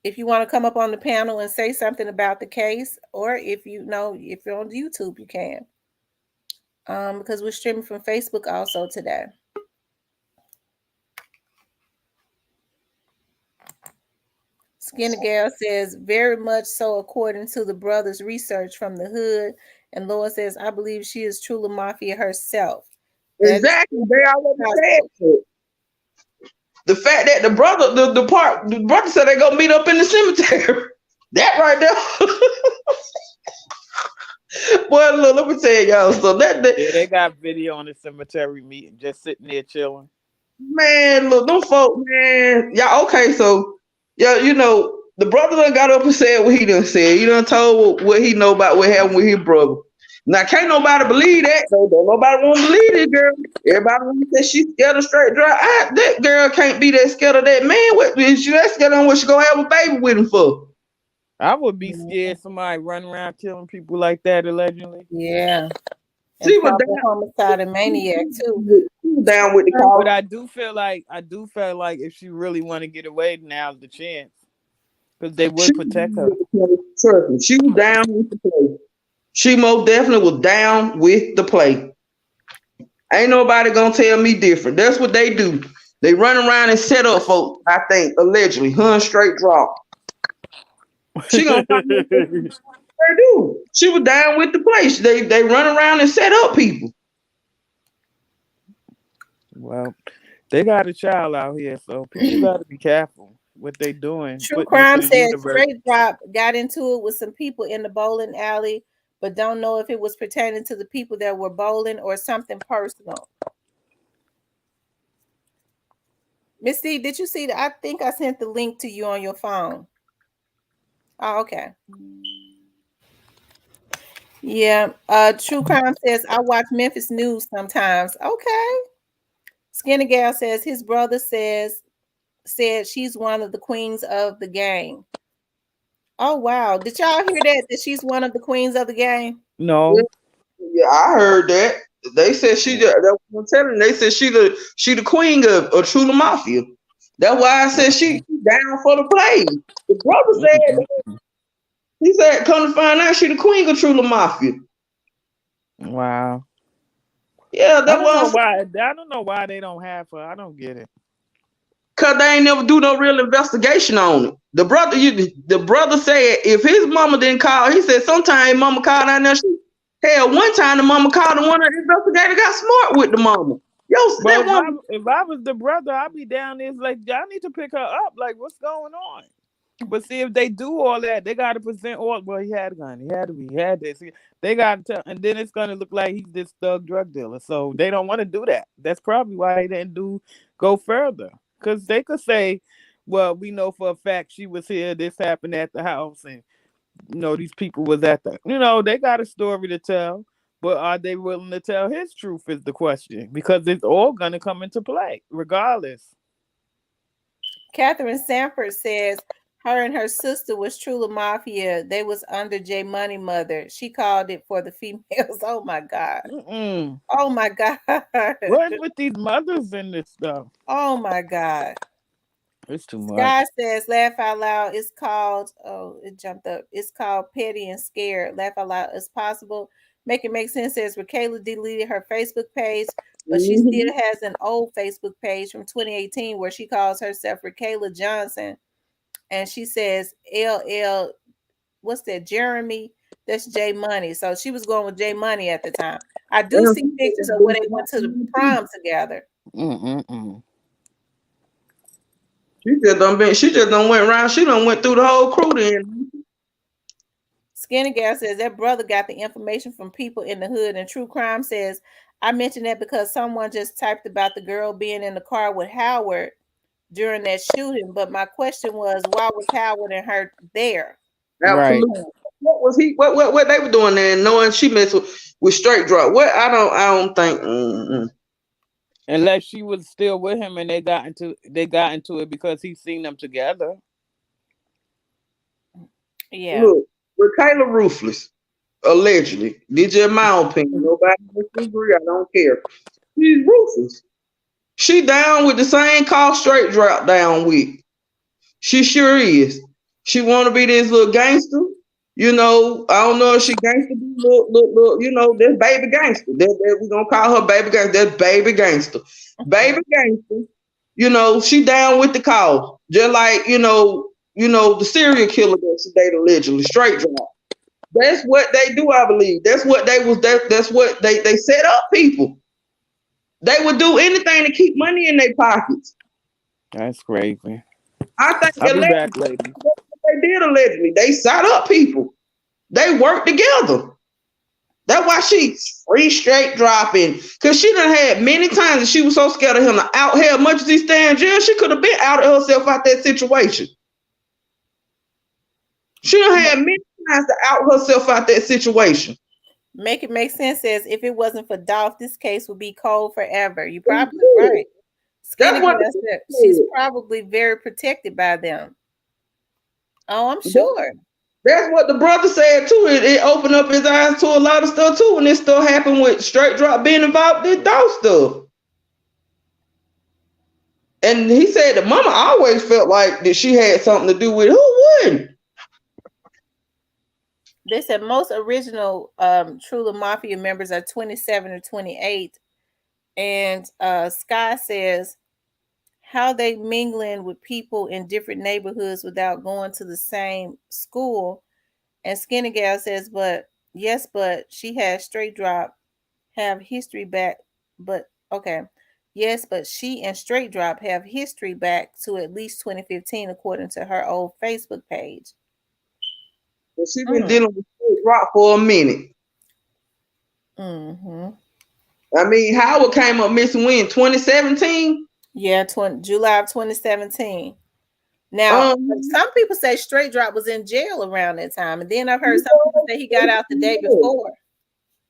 If you want to come up on the panel and say something about the case, or if you're on YouTube, you can. Because we're streaming from Facebook also today. Skinny Gal says, very much so according to the brother's research from the hood. And Laura says, I believe she is truly mafia herself.
Exactly. They already said it. The fact that the brother said they gonna meet up in the cemetery. That right there. Boy, look, let me tell y'all. So
they got video on the cemetery meeting, just sitting there chilling.
Man, look, them folk, man. Yeah, okay, so yeah, the brother done got up and said what he done said. He done told what he know about what happened with his brother. Now, can't nobody believe that. Though. Don't nobody want to believe this girl. Everybody want to say she's scared of Straight Drop. That girl can't be that scared of that man. What is she that scared on what she gonna have a baby with him for?
I would be scared somebody running around killing people like that allegedly.
Yeah. And
She was
probably
down.
homicide and maniac too.
She was down with the
But
call.
I do feel like if she really want to get away, now's the chance because they
She
would
was
protect
down
her.
with the play. Trust me. She was down with the play. She most definitely was down with the play. Ain't nobody gonna tell me different. That's what they do. They run around and set up folks, I think, allegedly. Hun straight drop. She gonna find out what they do. She was down with the place. They run around and set up people.
Well, they got a child out here, so people got to be careful what they doing,
True
putting into
Crime
the
said
universe.
Straight Drop got into it with some people in the bowling alley, but don't know if it was pertaining to the people that were bowling or something personal. Miss D, did you see that? I think I sent the link to you on your phone. Oh, okay. Yeah. True Crime says I watch Memphis news sometimes. Okay. Skinny Gal says his brother said she's one of the queens of the game. Oh wow. Did y'all hear that she's one of the queens of the game?
Yeah,
No.
yeah, I heard that. They said that was telling. They said she the queen of True Mafia. That's why I said she down for the play. The brother said he said, come to find out she the queen of True Mafia.
Wow.
Yeah,
I
that
don't know
was
why. I don't know why they don't have her. I don't get it.
cause they ain't never do no real investigation on it. The brother said if his mama didn't call, he said sometime mama called out there. Hell, one time the mama called and one of the investigators got smart with the mama. Yo,
Well,
that woman.
if I was the brother, I'd be down there. It's like y'all need to pick her up. Like, what's going on? But see, if they do all that, they got to present all. Well, he had a gun. He had this. They got to tell, and then it's going to look like he's this thug drug dealer. So they don't want to do that. That's probably why they didn't go further. Because they could say, well, we know for a fact she was here. This happened at the house, and these people was at the. They got a story to tell. But are they willing to tell his truth is the question. Because it's all going to come into play, regardless.
Catherine Sanford says her and her sister was Trula Mafia. They was under J Money mother. She called it for the females. Oh my God.
Mm-mm.
Oh my God.
What is with these mothers in this stuff?
Oh my God.
It's too much.
Sky says laugh out loud. It's called, oh, it jumped up. It's called Petty and Scared. Laugh out loud as possible. Make it make sense says Raquela deleted her Facebook page, but she still has an old Facebook page from 2018 where she calls herself Raquela Johnson. And she says LL, what's that? Jeremy. That's J Money. So she was going with J Money at the time. I do see pictures of when they went to the prom together.
Mm-mm-mm.
She just done went around. She done went through the whole crew then.
Skinny Gal says that brother got the information from people in the hood. And True Crime says, I mentioned that because someone just typed about the girl being in the car with Howard during that shooting. But my question was, why was Howard and her there?
Right.
Absolutely. What was he? What they were doing there? Knowing she messed with straight drop. What I don't think.
Unless she was still with him and they got into it because he seen them together.
Yeah.
Look, Raquela ruthless. Allegedly, this is my opinion. Nobody disagree. I don't care. She's ruthless. She down with the same call straight drop down with. She sure is. She want to be this little gangster. I don't know if she gangster, look, that's baby gangster. We gonna call her baby gangster. That's baby gangster. Baby gangster. She down with the call. Just like, the serial killer that she dated allegedly, straight drop. That's what they do, I believe. That's what that's what they set up people. They would do anything to keep money in their pockets.
That's crazy.
I think
I'll be
allegedly,
back, lady.
they did allegedly. They set up people. They work together. That's why she free straight dropping. Cause she done had many times that she was so scared of him to out here. Much as he stay in jail, she could have been out of herself out that situation. She done had many times to out herself out that situation.
Make it make sense says if it wasn't for Dolph, this case would be cold forever. You're probably right. Skinny Girl said she's probably very protected by them. Oh, I'm sure.
That's what the brother said too. It opened up his eyes to a lot of stuff too, and this stuff happened with Straight Drop being involved in dog stuff. And he said that mama always felt like that she had something to do with it. Who wouldn't?
They said most original Trula Mafia members are 27 or 28. And Sky says how they mingling with people in different neighborhoods without going to the same school. And Skinny Gal says, but yes, but she has Straight Drop have history back. But okay. Yes, but she and Straight Drop have history back to at least 2015, according to her old Facebook page.
But she been dealing with Straight Drop for a minute.
Mm-hmm.
I mean, Howard came up missing when 2017.
Yeah, July of 2017. Now, some people say Straight Drop was in jail around that time, and then I've heard some people say he got out the day before.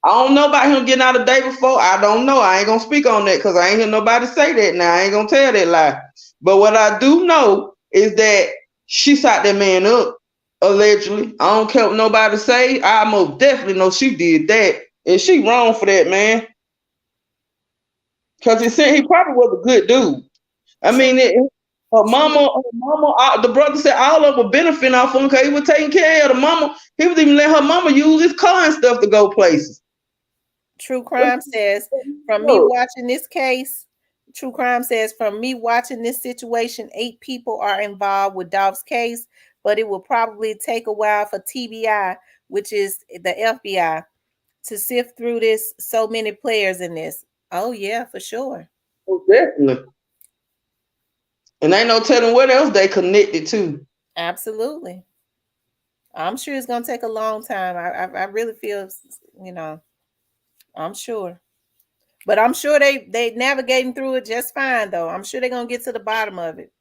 I don't know about him getting out the day before. I don't know. I ain't gonna speak on that because I ain't hear nobody say that. Now I ain't gonna tell that lie. But what I do know is that she shot that man up allegedly. I don't care what nobody say. I most definitely know she did that, and she wrong for that, man. Because he said he probably was a good dude. I mean, her mama, the brother said all of them were benefiting off him because he was taking care of the mama. He was even letting her mama use his car and stuff to go places.
True Crime says, from me watching this case, True Crime says, from me watching this situation, 8 people are involved with Dolph's case, but it will probably take a while for TBI, which is the FBI, to sift through this. So many players in this. Oh, yeah, for sure.
Oh, definitely. And ain't no telling what else they connected to.
Absolutely. I'm sure it's going to take a long time. I really feel, I'm sure. But I'm sure they navigating through it just fine, though. I'm sure they're going to get to the bottom of it.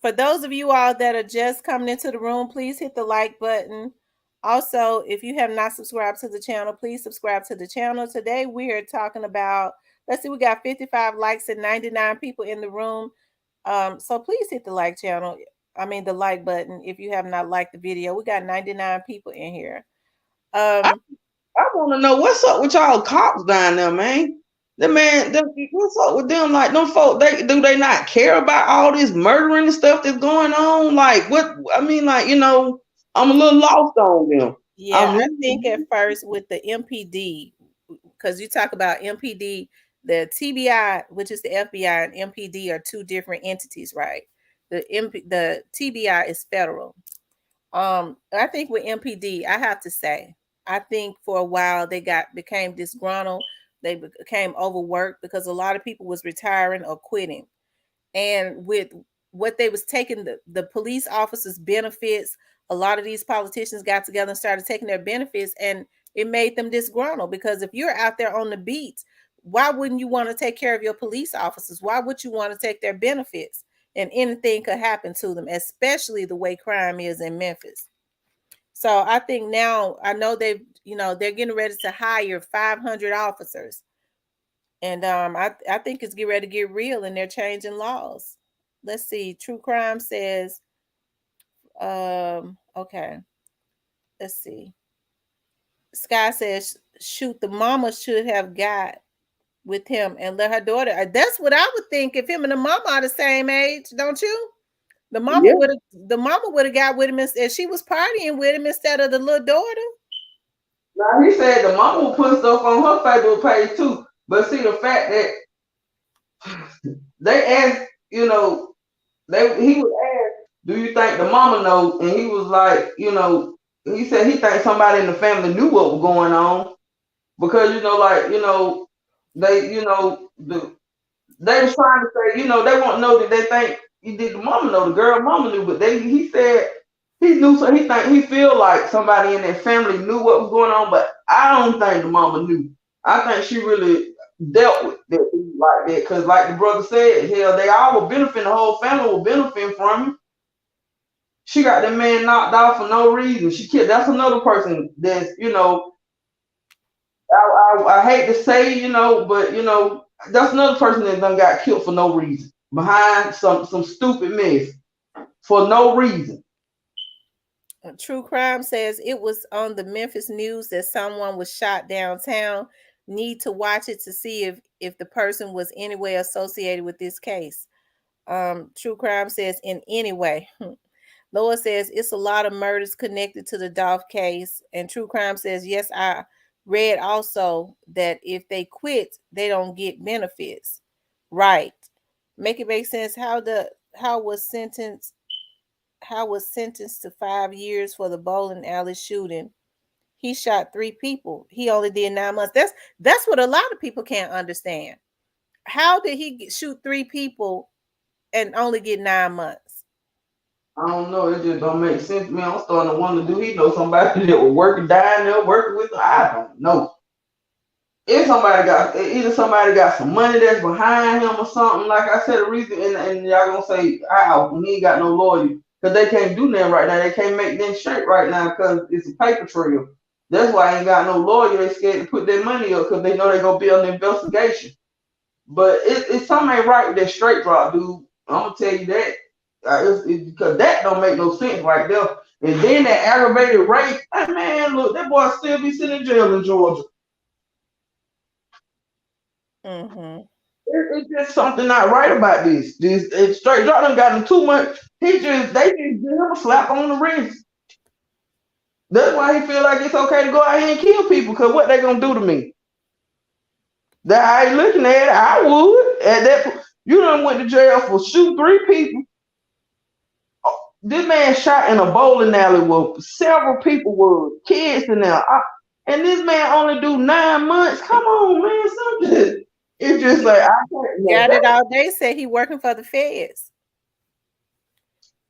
For those of you all that are just coming into the room, please hit the like button. Also, if you have not subscribed to the channel, please subscribe to the channel. Today, we are talking about, let's see, we got 55 likes and 99 people in the room. So please hit the like button if you have not liked the video. We got 99 people in here.
I want to know what's up with y'all cops down there, man. What's up with them? Like, them folk, do they not care about all this murdering and stuff that's going on? Like, what? I mean, like, I'm a little lost on them.
Yeah, I think at first with the MPD, because you talk about MPD, the TBI, which is the FBI, and MPD are two different entities, right? The TBI is federal. I think with MPD, I have to say, I think for a while they became disgruntled. They became overworked because a lot of people was retiring or quitting. And with what they was taking the police officers' benefits, a lot of these politicians got together and started taking their benefits, and it made them disgruntled because if you're out there on the beat, why wouldn't you want to take care of your police officers? Why would you want to take their benefits? And anything could happen to them, especially the way crime is in Memphis. So I think now, I know they're getting ready to hire 500 officers. And I think it's getting ready to get real, and they're changing laws. Let's see. True Crime says, okay. Let's see. Sky says, shoot, the mama should have got with him and let her daughter. That's what I would think if him and the mama are the same age, don't you? The mama would have got with him and she was partying with him instead of the little daughter.
Now he said the mama would put stuff on her Facebook page too. But see, the fact that they asked, he was asked, do you think the mama knows? And he was like, he said he thinks somebody in the family knew what was going on. Because, they was trying to say, they won't know that they think the mama know, the girl mama knew, but he said he knew, so he feel like somebody in their family knew what was going on, but I don't think the mama knew. I think she really dealt with that like that, because like the brother said, hell, they all were benefiting, the whole family were benefiting from it. She got that man knocked off for no reason. That's another person that's, I hate to say, but that's another person that done got killed for no reason, behind some stupid mess for no reason.
True Crime says it was on the Memphis news that someone was shot downtown. Need to watch it to see if the person was anyway associated with this case. True Crime says in any way. Lois says it's a lot of murders connected to the Dolph case. And True Crime says, yes, I read also that if they quit, they don't get benefits. Right. Make it make sense. How was sentenced to 5 years for the bowling alley shooting. He shot 3 people. He only did 9 months. That's what a lot of people can't understand. How did he shoot 3 people and only get 9 months?
I don't know. It just don't make sense to me. I'm starting to wonder, do he know somebody that was working, dying there, working with him? I don't know. If somebody got some money that's behind him or something, like I said, the reason, and y'all gonna say, how when he ain't got no lawyer, because they can't do nothing right now. They can't make them straight right now because it's a paper trail. That's why I ain't got no lawyer. They scared to put their money up because they know they're gonna be on the investigation. But it's something ain't right with that straight drop, dude. I'm gonna tell you that. Because that don't make no sense right there. And then that aggravated rape, man, look, that boy still be sitting in jail in Georgia.
Mm-hmm.
It's just something not right about this. This straight drop done got him too much. They just give him a slap on the wrist. That's why he feel like it's okay to go out here and kill people. Because what they gonna do to me? That I ain't looking at it. I would. At that, you done went to jail for shooting 3 people. This man shot in a bowling alley where several people were kids in there. And this man only do 9 months. Come on, man. Something. It's just like I can't.
Got it all day. Said he working for the feds.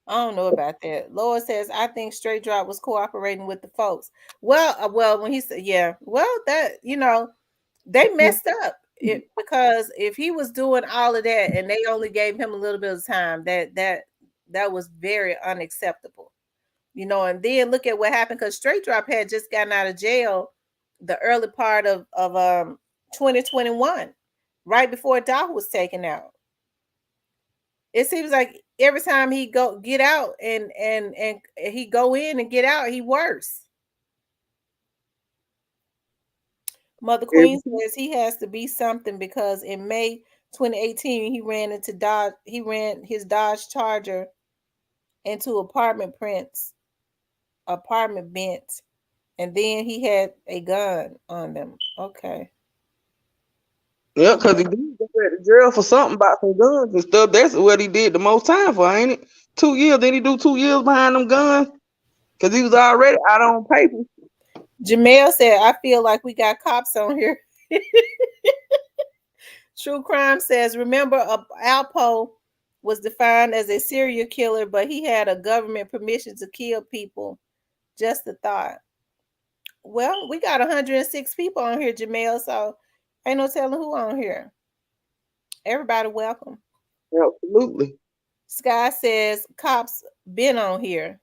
I don't know about that. Laura says I think Straight Drop was cooperating with the folks. Well, when he said, yeah, well, that they messed up because if he was doing all of that and they only gave him a little bit of time, that was very unacceptable. And then look at what happened because Straight Drop had just gotten out of jail the early part of 2021, right before Doc was taken out. It seems like every time he get out and he go in and get out, he worse. Mother Queen says he has to be something because in May 2018 he ran his Dodge Charger into apartment vents, and then he had a gun on them. Okay.
Yeah, because he did go to jail for something about some guns and stuff. That's what he did the most time for, ain't it? 2 years. Then he do 2 years behind them guns because he was already out on paper.
Jamel said, I feel like we got cops on here. True Crime says, remember, Alpo was defined as a serial killer, but he had a government permission to kill people. Just a thought. Well, we got 106 people on here, Jamel, so ain't no telling who on here. Everybody welcome.
Absolutely.
Sky says, cops been on here.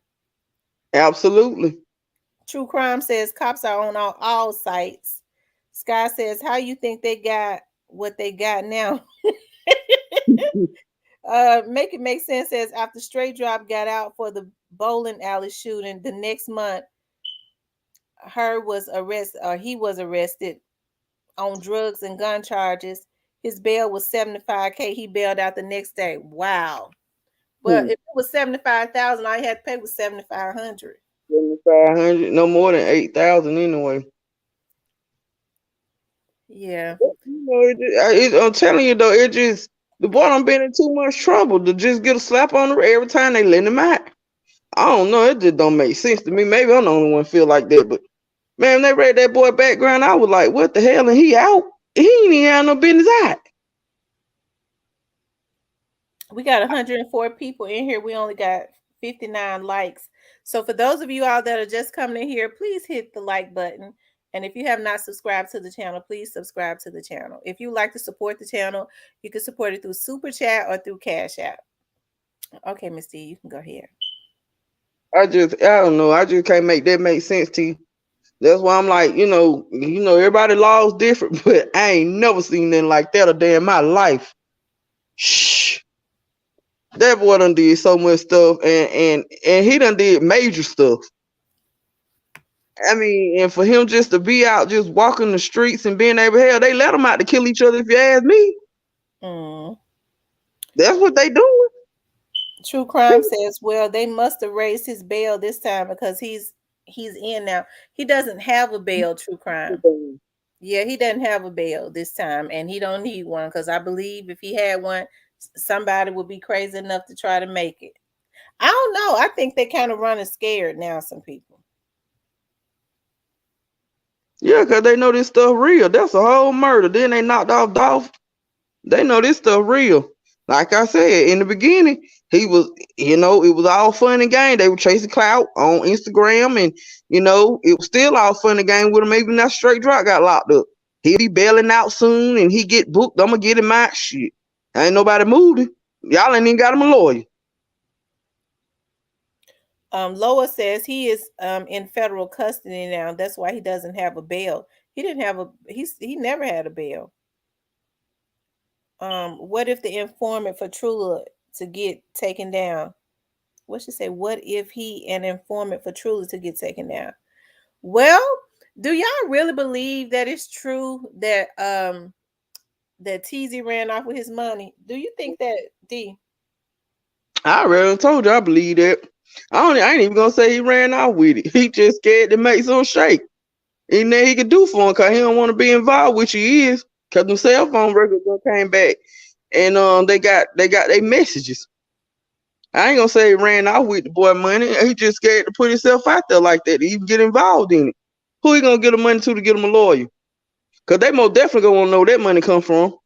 Absolutely.
True Crime says, cops are on all sites. Sky says, how you think they got what they got now? Make it make sense says, after Straight Drop got out for the bowling alley shooting, the next month, he was arrested on drugs and gun charges. His bail was $75,000. He bailed out the next day. Wow. But if it was $75,000, all he had to pay was $7,500.
$7,500, no more than $8,000 anyway.
Yeah.
I'm telling you though, it just the boy done been in too much trouble to just get a slap on the wrist every time they let him out. I don't know. It just don't make sense to me. Maybe I'm the only one feel like that, but man, they read that boy background. I was like, what the hell? And he out. He ain't even had no business out.
We got 104 people in here. We only got 59 likes. So for those of you out that are just coming in here, please hit the like button. And if you have not subscribed to the channel, please subscribe to the channel. If you like to support the channel, you can support it through Super Chat or through Cash App. Okay, Miss D, you can go here.
I don't know. I just can't make that make sense to you. That's why I'm like, everybody laws different, but I ain't never seen nothing like that a day in my life. Shh. That boy done did so much stuff, and he done did major stuff. I mean, and for him just to be out, just walking the streets and being able, hell, they let him out to kill each other. If you ask me, that's what they doing.
True Crime says, well, they must have raised his bail this time because he's in now. He doesn't have a bail, True Crime. Yeah, he doesn't have a bail this time, and he don't need one because I believe if he had one, somebody would be crazy enough to try to make it. I don't know. I think they kind of running scared now, some people.
Yeah, because they know this stuff real. That's a whole murder. Then they knocked off Dolph. They know this stuff real. Like I said, in the beginning, he was, it was all fun and game. They were chasing clout on Instagram, and, it was still all fun and game with him. Maybe not straight drop got locked up. He'll be bailing out soon, and he get booked. I'm going to get him out. Shit. Ain't nobody moved him. Y'all ain't even got him a lawyer.
Loa says he is in federal custody now. That's why he doesn't have a bail. He didn't have he never had a bail. What if the informant for Trula to get taken down? What should say? What if he an informant for Trula to get taken down? Well, do y'all really believe that it's true that that TZ ran off with his money? Do you think that, D?
I already told you I believe that. I ain't even gonna say he ran out with it. He just scared to make some shake. Ain't nothing he could do for him because he don't want to be involved, which he is. Because them cell phone records came back, and they got their messages. I ain't gonna say he ran out with the boy money. He just scared to put himself out there like that to even get involved in it. Who he gonna get the money to get him a lawyer? Because they most definitely gonna want to know where that money come from.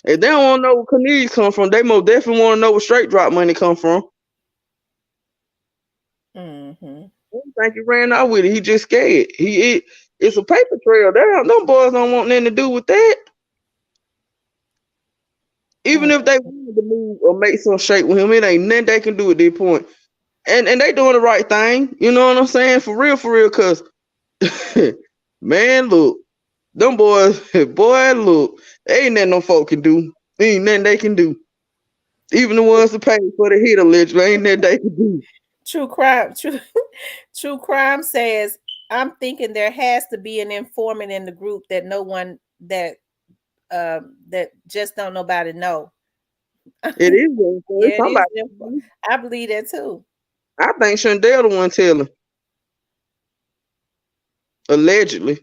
If they don't want to know where Cornelius come from, they most definitely want to know where straight drop money come from.
Mm-hmm.
I don't think he ran out with it. He just scared. It's a paper trail. Them boys don't want nothing to do with that. Even if they wanted to move or make some shape with him, it ain't nothing they can do at this point. And they doing the right thing. You know what I'm saying? For real, because man, look, them boys, boy, look, ain't nothing no folk can do. Ain't nothing they can do. Even the ones that pay for the hit allegedly, ain't nothing they can do.
True Crime says, I'm thinking there has to be an informant in the group that no one that just don't nobody know.
It is.
Yeah, it is. I believe that too.
I think Shondell the one telling. Allegedly.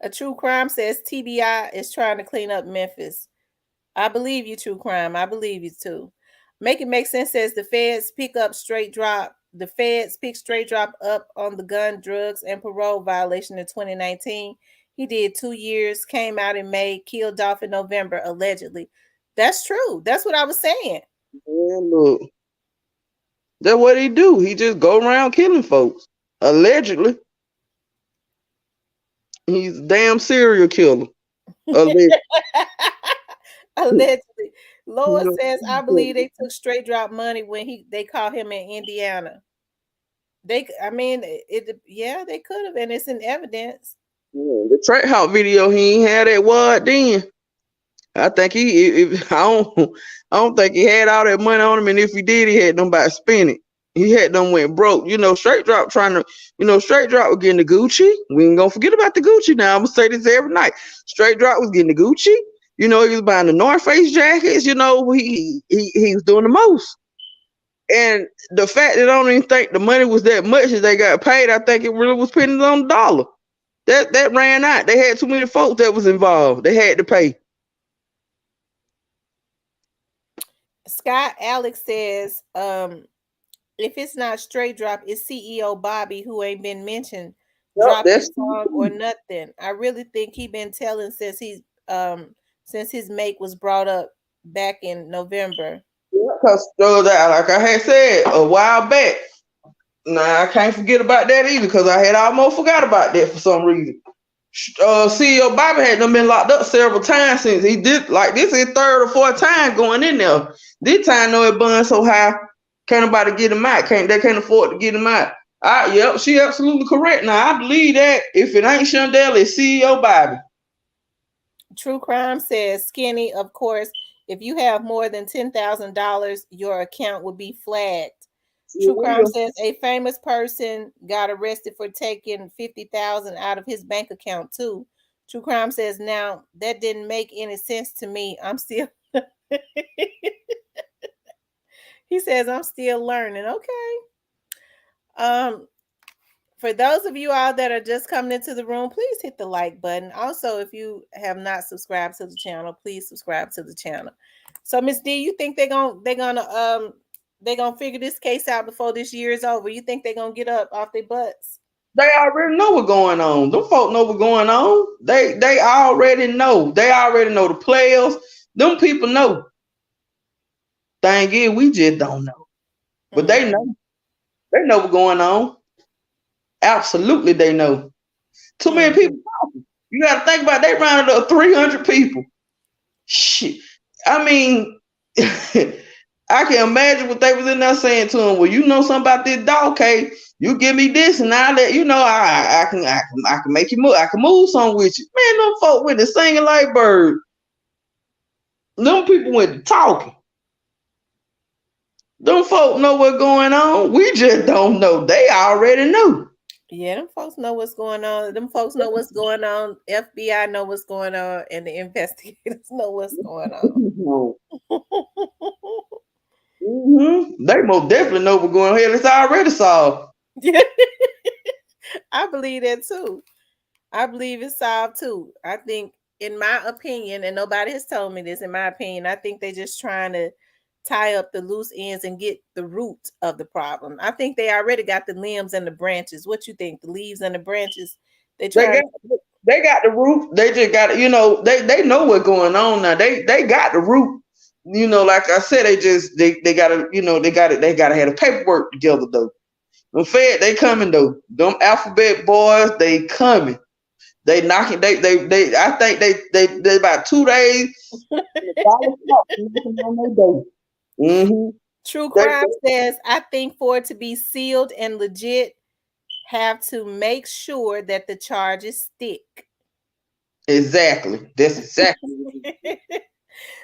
A True Crime says TBI is trying to clean up Memphis. I believe you, True Crime. I believe you too. Make It Make Sense says the feds pick straight drop up on the gun, drugs, and parole violation in 2019. He did 2 years, came out in May, killed Dolph in November, allegedly. That's true. That's what I was saying.
Yeah, look. That's what he do. He just go around killing folks. Allegedly. He's a damn serial killer. Allegedly.
Allegedly. Lois says, I believe they took straight drop money when they caught him in Indiana. They could have, and it's in evidence.
Yeah, the Trap House video, he ain't had that wad then. I think I don't think he had all that money on him, and if he did, he had them by spend it. He had them went broke. Straight drop Straight drop was getting the Gucci. We ain't gonna forget about the Gucci now. I'm gonna say this every night. Straight drop was getting the Gucci. He was buying the North Face jackets. He was doing the most. And the fact that I don't even think the money was that much that they got paid, I think it really was pennies on the dollar. That ran out. They had too many folks that was involved. They had to pay.
Scott Alex says, if it's not straight drop, it's CEO Bobby who ain't been mentioned. Drop his song or nothing. I really think he been telling since his make was brought up back in November.
Because like I had said a while back, I can't forget about that either because I had almost forgot about that for some reason. CEO Bobby had been locked up several times since he did. Like this is his third or fourth time going in there. This time, it bun so high, can't nobody get him out. They can't afford to get him out. Yep, she absolutely correct. Now I believe that if it ain't Shondell, it's CEO Bobby.
True Crime says, Skinny, of course, if you have more than $10,000, your account would be flagged. True Crime
will.
says a famous person got arrested for taking 50,000 out of his bank account too. True Crime says now that didn't make any sense to me. I'm still he says I'm still learning. Okay. Um for those of you all that are just coming into the room, please hit the like button. Also, if you have not subscribed to the channel, please subscribe to the channel. So, Miss D, you think they're gonna figure this case out before this year is over? You think they're gonna get up off their butts?
They already know what's going on. Them folk know what's going on. They already know. They already know the players. Them people know. Thing is, we just don't know. But they know. They know what's going on. Absolutely, they know. Too many people talking. You got to think about it. They rounded up 300 people. Shit. I mean, I can imagine what they was in there saying to him. Well, you know something about this dog case. You give me this, and I'll let you know. I can make you move. I can move some with you. Man, them folk went to singing like birds. Them people went to talking. Them folk know what's going on. We just don't know. They already know.
Yeah, them folks know what's going on. Them folks know what's going on. FBI know what's going on, and the investigators know what's going on.
They most definitely know what's going on here. It's already solved.
I believe that too. I believe it's solved too. I think, in my opinion, and nobody has told me this, in my opinion, I think they're just trying to tie up the loose ends and get the root of the problem. I think they already got the limbs and the branches. What you think? The leaves and the branches? They got
the root. They just got it. You know, they know what's going on now. They got the root. You know, like I said, they gotta, you know, they gotta have the paperwork together though. Them Fed, they coming though. Them alphabet boys, they coming. They knocking. They. I think they about 2 days.
True Crime says, I think for it to be sealed and legit, have to make sure that the charges stick.
Exactly. That's exactly.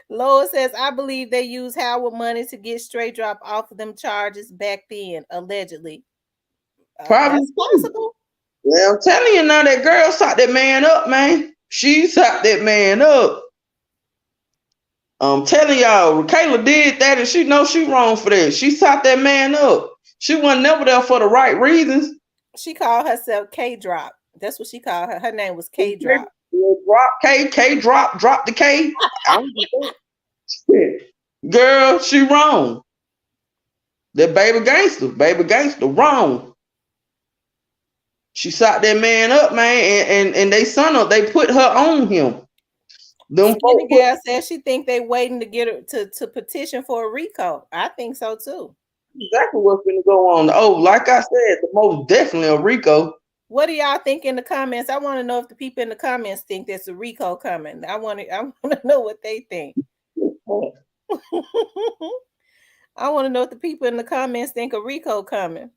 Lois says, I believe they used Howard money to get straight drop off of them charges back then, allegedly.
Probably
that's possible.
Well, I'm telling you now, that girl socked that man up, man. She socked that man up. I'm telling y'all, Kayla did that, and she knows she wrong for that. She socked that man up. She wasn't never there for the right reasons.
She called herself K Drop. That's what she called her. Her name was K Drop.
Drop K drop the K. Girl, she wrong. That baby gangster, wrong. She socked that man up, man, and they son up. They put her on him.
Them Skinny girl says she think they waiting to get her to petition for a RICO. I think so too.
Exactly what's going to go on. Oh, like I said, the most definitely a RICO.
What do y'all think in the comments? I want to know if the people in the comments think there's a RICO coming. I want to know what they think. I want to know if the people in the comments think a RICO coming.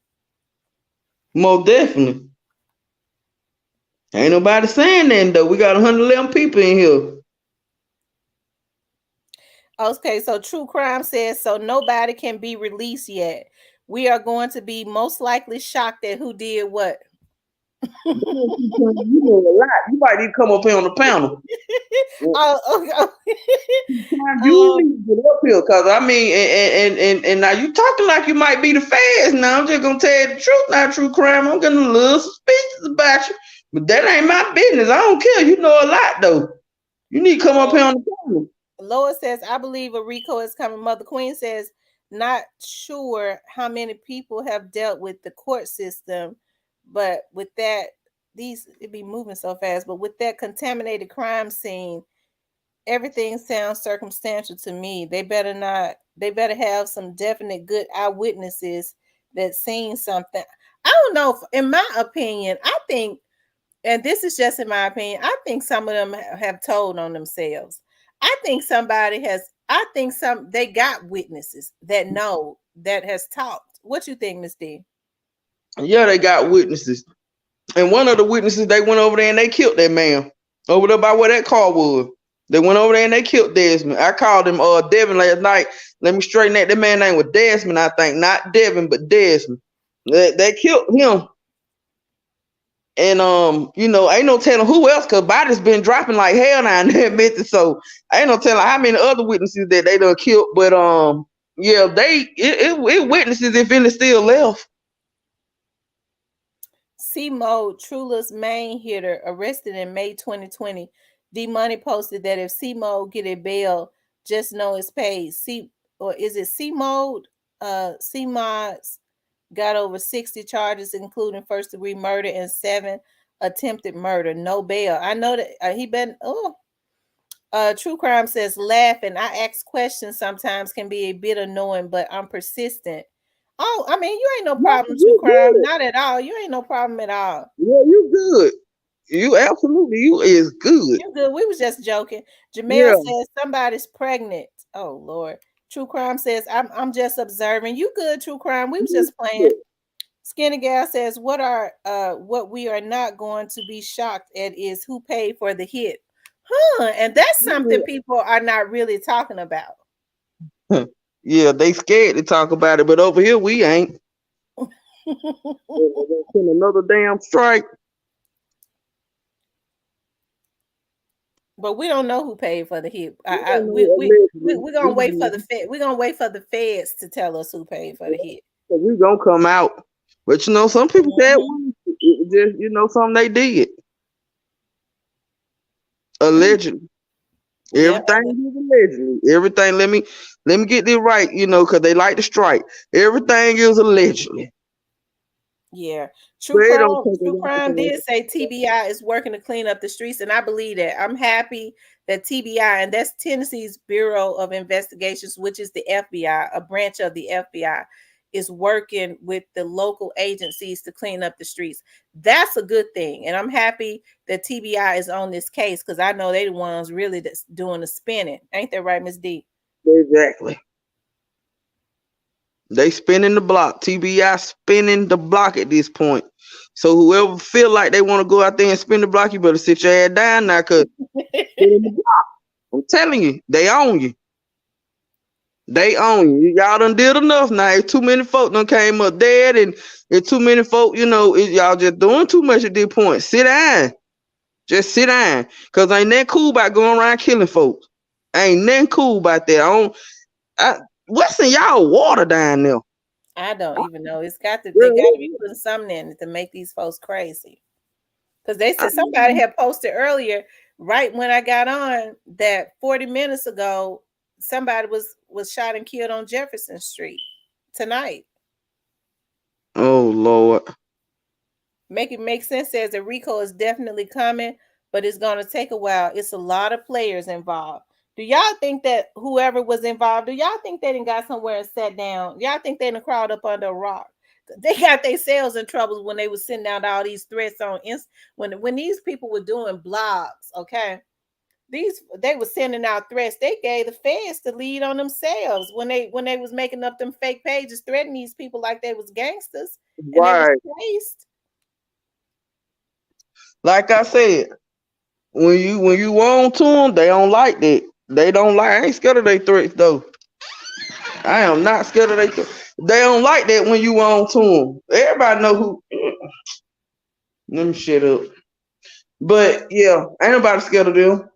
Most definitely. Ain't nobody saying that though. We got 111 people in here.
Okay, so True Crime says, so nobody can be released yet. We are going to be most likely shocked at who did what.
You know a lot. You might need to come up here on the panel. You need to get up here, because I mean, and now you talking like you might be the feds. Now I'm just gonna tell you the truth. Not True Crime. I'm getting a little suspicious about you, but that ain't my business. I don't care. You know a lot though. You need to come up here on the panel.
Lois says, I believe a RICO is coming. Mother Queen says, not sure how many people have dealt with the court system, but with that, it be moving so fast, but with that contaminated crime scene, everything sounds circumstantial to me. They better have some definite good eyewitnesses that seen something. I don't know. In my opinion, I think, and this is just in my opinion, I think some of them have told on themselves. I think they got witnesses that know, that has talked. What you think, Miss D?
Yeah, they got witnesses. And one of the witnesses, they went over there and they killed that man over there by where that car was. They went over there and they killed Desmond. I called him Devin last night. Let me straighten that. That man name was Desmond, I think. Not Devin, but Desmond. They killed him. And ain't no telling who else, cause bodies been dropping like hell down there in Memphis. So I ain't no telling how many other witnesses that they done killed. But yeah, it witnesses if any still left.
C-Mode, Trula's main hitter, arrested in May 2020. D-Money posted that if C-Mode get a bail, just know it's paid. Or is it C-Mode? C-Mods got over 60 charges, including first-degree murder and 7 attempted murder. No bail. I know that he been. True Crime says, laughing. I ask questions sometimes can be a bit annoying, but I'm persistent. Oh, I mean, you ain't no problem, True Crime. Good. Not at all. You ain't no problem at all.
Yeah, you good. You absolutely, you is good.
You good. We was just joking. Jamel says somebody's pregnant. Oh Lord. True Crime says, I'm just observing. You good, True Crime. We was just playing. Skinny Gal says, what we are not going to be shocked at is who paid for the hit. And that's something people are not really talking about.
Yeah, they scared to talk about it, but over here we ain't. Another damn strike.
But we don't know who paid for the hit. We're gonna wait for the Fed. We're gonna wait for the feds to tell us who paid for the hit.
So we gonna come out. But some people said just something they did. Allegedly. Everything is allegedly. Everything, let me get this right, because they like to strike. Everything is allegedly.
Yeah. True Crime did say TBI is working to clean up the streets, and I believe that. I'm happy that TBI, and that's Tennessee's Bureau of Investigations, which is the FBI, a branch of the FBI, is working with the local agencies to clean up the streets. That's a good thing. And I'm happy that TBI is on this case, because I know they're the ones really that's doing the spinning. Ain't that right, Ms. D?
Exactly. They spinning the block. TBI spinning the block at this point. So whoever feel like they want to go out there and spin the block, you better sit your ass down now, because I'm telling you, they own you. They own you. Y'all done did enough now. It's too many folk done came up dead, and it's too many folk, y'all just doing too much at this point. Sit down. Just sit down. Because ain't that cool about going around killing folks. Ain't nothing cool about that. What's in y'all water down there?
I don't even know. They got to be putting something in it to make these folks crazy. Because they said somebody had posted earlier, right when I got on, that 40 minutes ago, somebody was shot and killed on Jefferson Street tonight.
Oh Lord.
Make it make sense says that RICO is definitely coming, but it's going to take a while. It's a lot of players involved. Do y'all think that whoever was involved, do y'all think they didn't got somewhere and sat down? Y'all think they didn't crowd up under a rock? They got themselves in trouble when they were sending out all these threats on when these people were doing blogs, okay? They were sending out threats. They gave the feds the lead on themselves when they was making up them fake pages, threatening these people like they was gangsters and they was placed.
Like I said, when you on to them, they don't like that. They don't like. I ain't scared of their threats though. I am not scared of their threats. They don't like that when you on to them. Everybody know who. Let me shut up. But yeah, ain't nobody scared of them.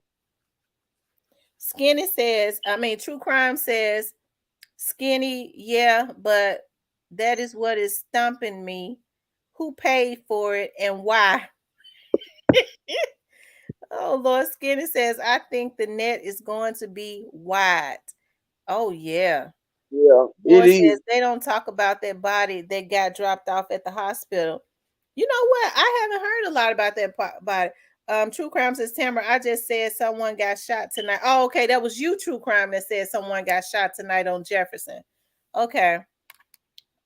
True Crime says, Skinny, yeah, but that is what is stumping me. Who paid for it and why? Oh, Lord. Skinny says, I think the net is going to be wide. Oh, yeah.
Yeah.
Lord says they don't talk about that body that got dropped off at the hospital. You know what? I haven't heard a lot about that body. True Crime says, Tamara, I just said someone got shot tonight. Oh, okay. That was you, True Crime, that said someone got shot tonight on Jefferson. Okay.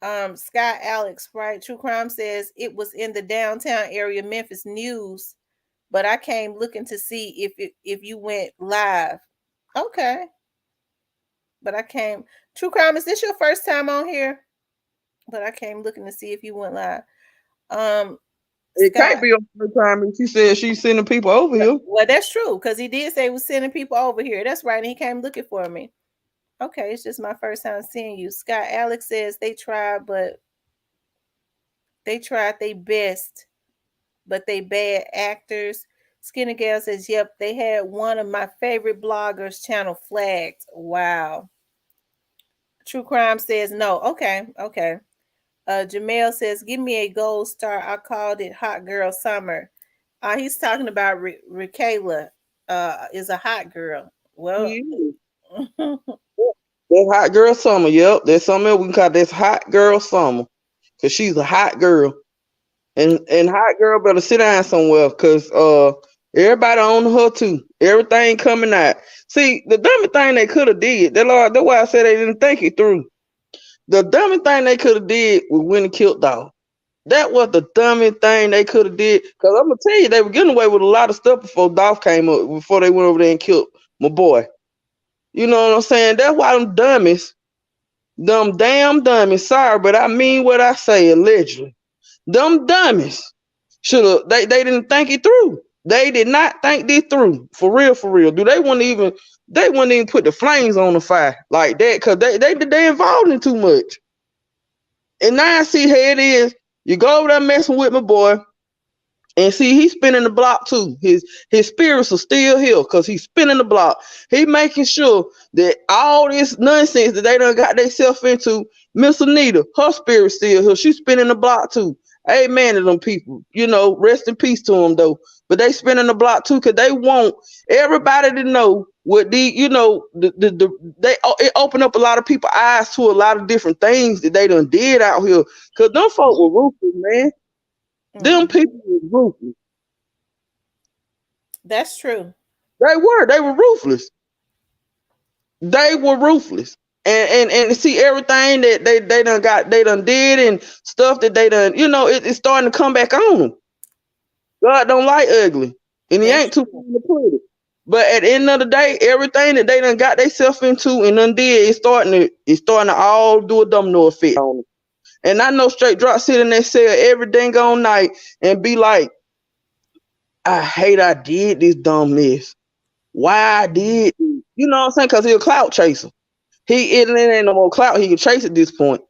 Scott Alex, right? True Crime says it was in the downtown area Memphis news, but I came looking to see if you went live. Okay. But I came. True Crime, is this your first time on here? But I came looking to see if you went live.
It can't
Scott.
be a first time if she said she's sending people over here.
Well, that's true because he did say he was sending people over here. That's right, and he came looking for me. Okay, it's just my first time seeing you. Scott Alex says they tried their best, but they bad actors. Skinny Gal says, yep, they had one of my favorite bloggers channel flagged. Wow. True Crime says no. Okay. Jamel says, give me a gold star. I called it Hot Girl Summer. He's talking about Rakayla is a hot girl. Well,
That's hot girl summer. Yep, there's something else we can call this hot girl summer, cause she's a hot girl, and hot girl better sit down somewhere, cause everybody on her too. Everything coming out. See, the dummy thing they could have did. That's why I said they didn't think it through. The dummy thing they could have did was when they killed Dolph. That was the dummy thing they could have did. Cause I'm gonna tell you, they were getting away with a lot of stuff before Dolph came up. Before they went over there and killed my boy. You know what I'm saying? That's why them dummies, them damn dummies. Sorry, but I mean what I say. Allegedly, them dummies should have. They didn't think it through. They did not think this through. For real, for real. Do they wouldn't even? They wouldn't even put the flames on the fire like that, cause they involved in too much. And now I see how it is. You go over there messing with my boy, and see he's spinning the block too. His spirits are still here because he's spinning the block. He making sure that all this nonsense that they done got themselves into, Miss Anita, her spirit's still here. She's spinning the block too. Amen to them people. You know, rest in peace to them though. But they spinning the block too because they want everybody to know what it opened up a lot of people's eyes to a lot of different things that they done did out here. Cause them folk were ruthless, man. Them people were ruthless.
that's true.
They were ruthless. They were ruthless. And see everything that they done did and stuff that they done, it's starting to come back on them. God don't like ugly. And he ain't too to put it. But at the end of the day, everything that they done got themselves into and done did, it's starting to all do a domino effect on them. And I know Straight Drop sit in that cell every dang on night and be like, I hate I did this dumbness. Why I did this? You know what I'm saying? Because he's a clout chaser. It ain't no more clout he can chase at this point.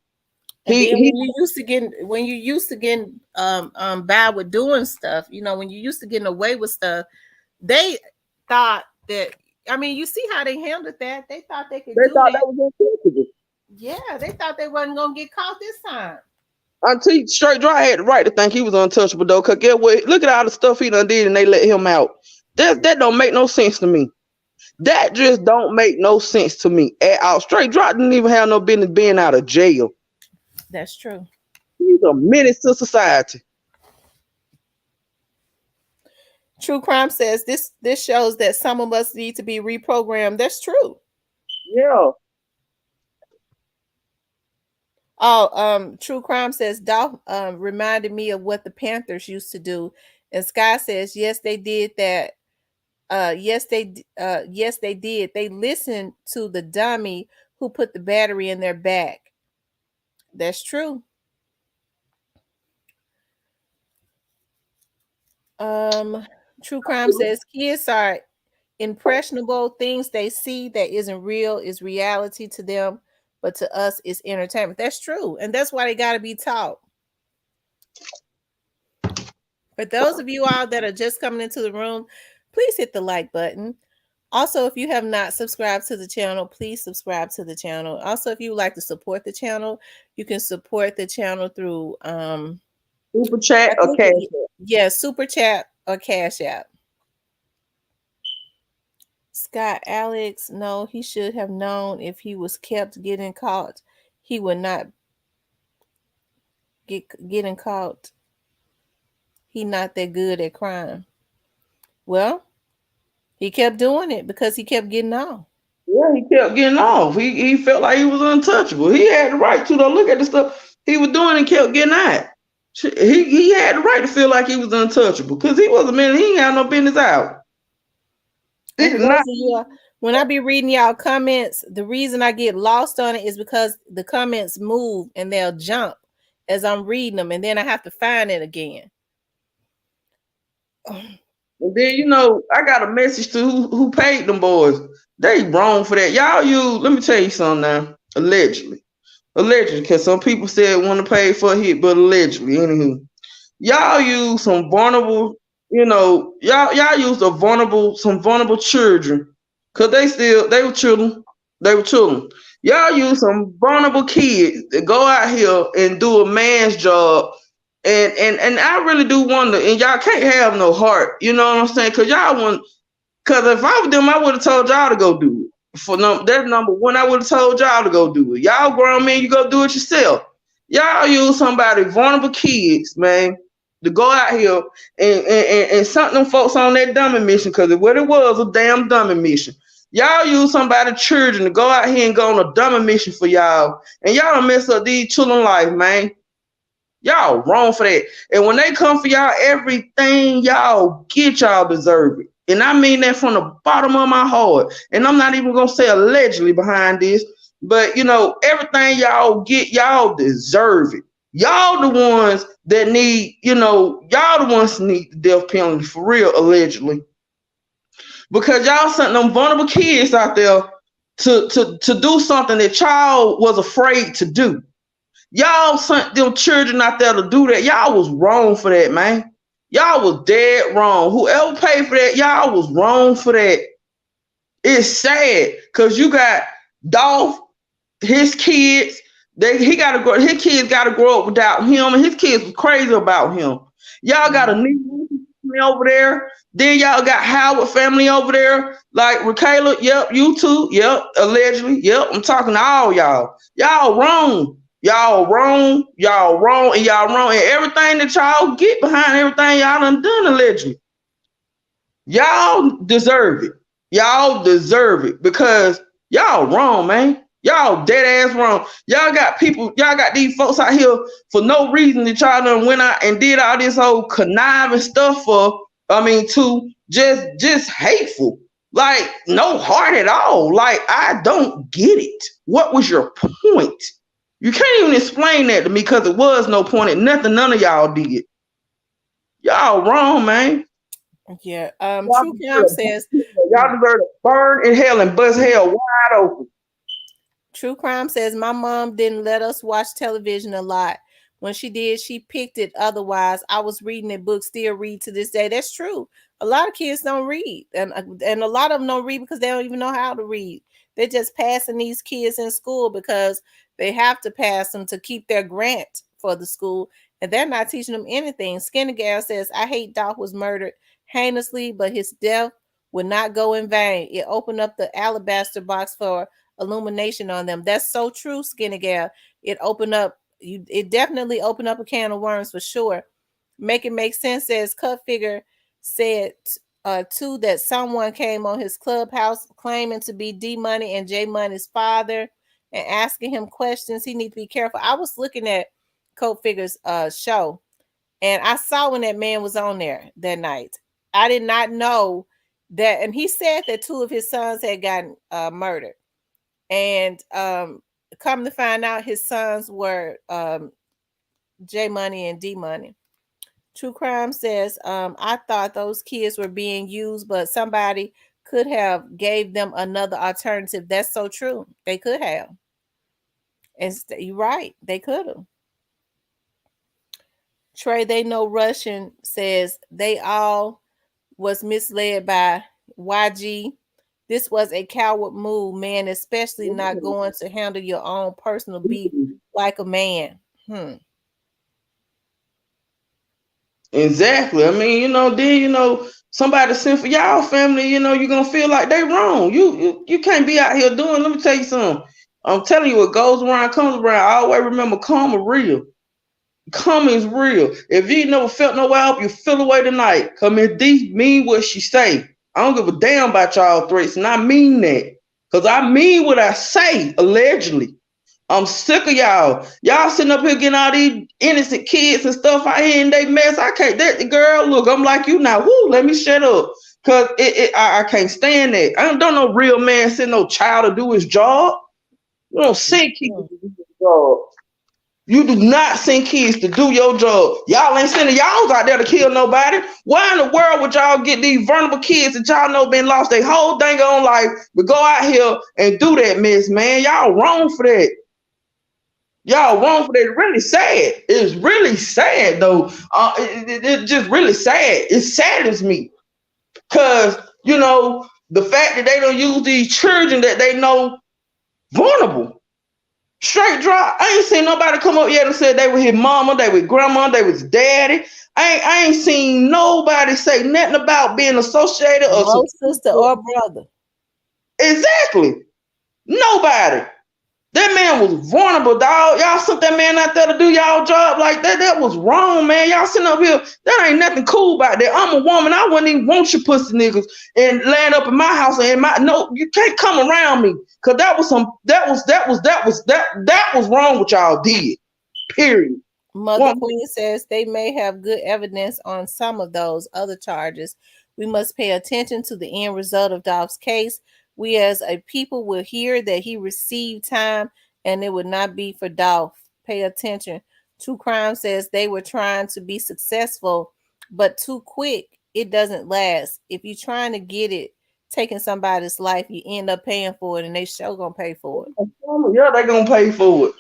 And then when you used to getting bad with doing stuff, when you used to getting away with stuff, they thought that, I mean, you see how they handled that. They thought they could do
thought
that.
That was untouchable.
Yeah, they thought they wasn't gonna get caught this time.
Until Straight Dry had the right to think he was untouchable though. Cause get what? Look at all the stuff he done did and they let him out. That don't make no sense to me. That just don't make no sense to me at all. Straight Drop didn't even have no business being out of jail.
That's true.
He's a menace to society.
True Crime says this shows that some of us need to be reprogrammed. That's true.
Yeah.
Oh, True Crime says Dolph reminded me of what the Panthers used to do. And Sky says, yes, they did that. Yes, they did. They listened to the dummy who put the battery in their back. That's true. True Crime says kids are impressionable. Things they see that isn't real is reality to them, but to us it's entertainment. That's true, and that's why they got to be taught. For those of you all that are just coming into the room, please hit the like button. Also, if you have not subscribed to the channel, please subscribe to the channel. Also, if you would like to support the channel, you can support the channel through
Super Chat or Cash App.
Yeah, Super Chat or Cash App. Scott Alex, no, he should have known if he was kept getting caught, he would not getting caught. He not that good at crime. Well, he kept doing it because he kept getting off.
Yeah, he kept getting off. He felt like he was untouchable. He had the right to though. Look at the stuff he was doing and kept getting out. He had the right to feel like he was untouchable because he wasn't man. He ain't had no business out.
When I be reading y'all comments, the reason I get lost on it is because the comments move and they'll jump as I'm reading them, and then I have to find it again.
And then, I got a message to who paid them boys. They wrong for that. Y'all use, let me tell you something now. Allegedly, because some people said want to pay for a hit, but allegedly, anywho, y'all use some vulnerable, y'all use some vulnerable children, cause they were children. Y'all use some vulnerable kids to go out here and do a man's job. And I really do wonder, and y'all can't have no heart, you know what I'm saying? Cause y'all want, cause if I was them, I would have told y'all to go do it. That's number one. I would have told y'all to go do it. Y'all grown men, you go do it yourself. Y'all use somebody vulnerable kids, man, to go out here and something them folks on that dummy mission, cause what it was a damn dummy mission. Y'all use somebody's children to go out here and go on a dummy mission for y'all, and y'all don't mess up these children's life, man. Y'all wrong for that. And when they come for y'all, everything y'all get, y'all deserve it. And I mean that from the bottom of my heart. And I'm not even going to say allegedly behind this, but everything y'all get, y'all deserve it. Y'all the ones that need, y'all the ones that need the death penalty for real, allegedly. Because y'all sent them vulnerable kids out there to do something that y'all was afraid to do. Y'all sent them children out there to do that. Y'all was wrong for that, man. Y'all was dead wrong. Whoever paid for that, y'all was wrong for that. It's sad because you got Dolph, his kids. His kids gotta grow up without him, and his kids was crazy about him. Y'all got a new family over there. Then y'all got Howard family over there, like Rakayla. Yep, you too. Yep, allegedly. Yep, I'm talking to all y'all. Y'all wrong. Y'all wrong, and y'all wrong, and everything that y'all get behind everything y'all done allegedly. Y'all deserve it. Y'all deserve it because y'all wrong, man. Y'all dead ass wrong. Y'all got these folks out here for no reason that y'all done went out and did all this whole conniving stuff to just hateful. Like, no heart at all. Like, I don't get it. What was your point? You can't even explain that to me because it was no point in nothing none of y'all did. Y'all wrong, man.
Yeah. True Crime says
y'all deserve to burn in hell and bust hell wide open.
True Crime says my mom didn't let us watch television a lot. When she did, she picked it. Otherwise, I was reading a book, still read to this day. That's true. A lot of kids don't read, and a lot of them don't read because they don't even know how to read. They're just passing these kids in school because they have to pass them to keep their grant for the school, and they're not teaching them anything. Skinny Gal says, I hate Doc was murdered heinously, but his death would not go in vain. It opened up the alabaster box for illumination on them. That's so true, Skinny Gal. It definitely opened up a can of worms for sure. Make it make sense says Cut Figure said too that someone came on his clubhouse claiming to be D Money and J Money's father and asking him questions. He need to be careful. I was looking at Cut Figure's show, and I saw when that man was on there that night. I did not know that, and he said that two of his sons had gotten murdered, and come to find out his sons were J Money and D Money. True Crime says, I thought those kids were being used, but somebody could have gave them another alternative. That's so true. They could have. And you're right. They could have. Trey, they know Russian says they all was misled by YG. This was a coward move, man, especially not going to handle your own personal beef like a man.
Exactly. I mean, then somebody sent for y'all family, you're gonna feel like they wrong. You can't be out here doing. Let me tell you something. I'm telling you, what goes around comes around. I always remember karma real. Karma is real. If you never felt no way up, you feel away tonight. Come in deep, mean what she say. I don't give a damn about y'all threats, and I mean that. Because I mean what I say, allegedly. I'm sick of y'all. Y'all sitting up here getting all these innocent kids and stuff out here in they mess. I can't. That girl, look, I'm like you now. Woo, let me shut up. Because I can't stand that. I don't know real man send no child to do his job. You don't send kids to do his job. You do not send kids to do your job. Y'all ain't sending y'all out there to kill nobody. Why in the world would y'all get these vulnerable kids that y'all know been lost their whole dang on life to go out here and do that mess, man? Y'all wrong for that. Y'all wrong for that. It's really sad. It's really sad, though. It's just really sad. It saddens me. Because, you know, the fact that they don't use these children that they know vulnerable. Straight drop. I ain't seen nobody come up yet and said they were his mama, they were grandma, they was daddy. I ain't seen nobody say nothing about being associated or
no sister or brother.
Exactly. Nobody. That man was vulnerable, dog. Y'all sent that man out there to do y'all job like that. That was wrong, man. Y'all sitting up here. That ain't nothing cool about that. I'm a woman. I wouldn't even want your pussy niggas and land up in my house and no, you can't come around me. Cause that was wrong what y'all did. Period.
Mother Queen says they may have good evidence on some of those other charges. We must pay attention to the end result of Dolph's case. We as a people will hear that he received time and it would not be for Dolph. Pay attention. True Crime says they were trying to be successful, but too quick, it doesn't last. If you're trying to get it, taking somebody's life, you end up paying for it and they sure gonna pay for it.
Yeah, they gonna pay for it.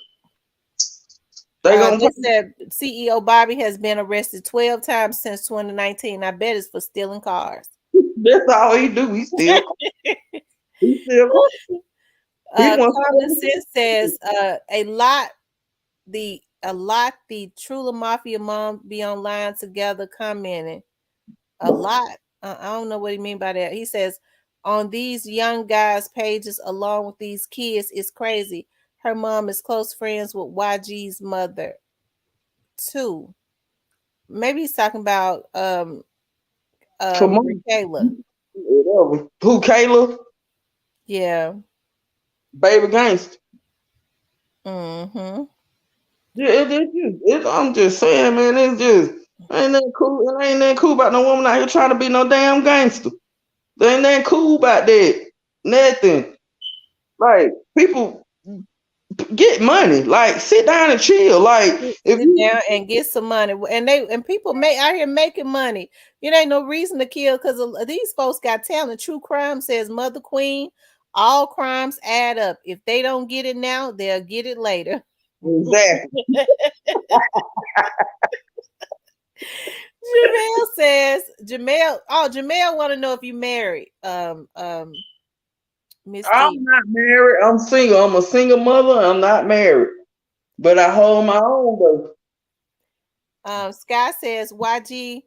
They said CEO Bobby has been arrested 12 times since 2019. I bet it's for stealing cars.
That's all he do. He steal.
Common Sense says a lot the Trula Mafia mom be online together commenting. A lot. I don't know what he mean by that. He says on these young guys' pages along with these kids, it's crazy. Her mom is close friends with YG's mother too. Maybe he's talking about Kayla.
Who, Kayla?
Yeah.
Baby gangster.
Mm-hmm.
Yeah, I'm just saying, man, it's just ain't that cool. It ain't that cool about no woman out here trying to be no damn gangster. There ain't that cool about that. Nothing. Like, people get money. Like, sit down and chill. Like,
if you down and get some money, and people out here making money. It ain't no reason to kill because these folks got talent. True Crime says Mother Queen, all crimes add up. If they don't get it now, they'll get it later.
Exactly.
Jamel says Jamel want to know if you married.
Miss I'm not married. I'm single. I'm a single mother. I'm not married, but I hold my own though.
Sky says YG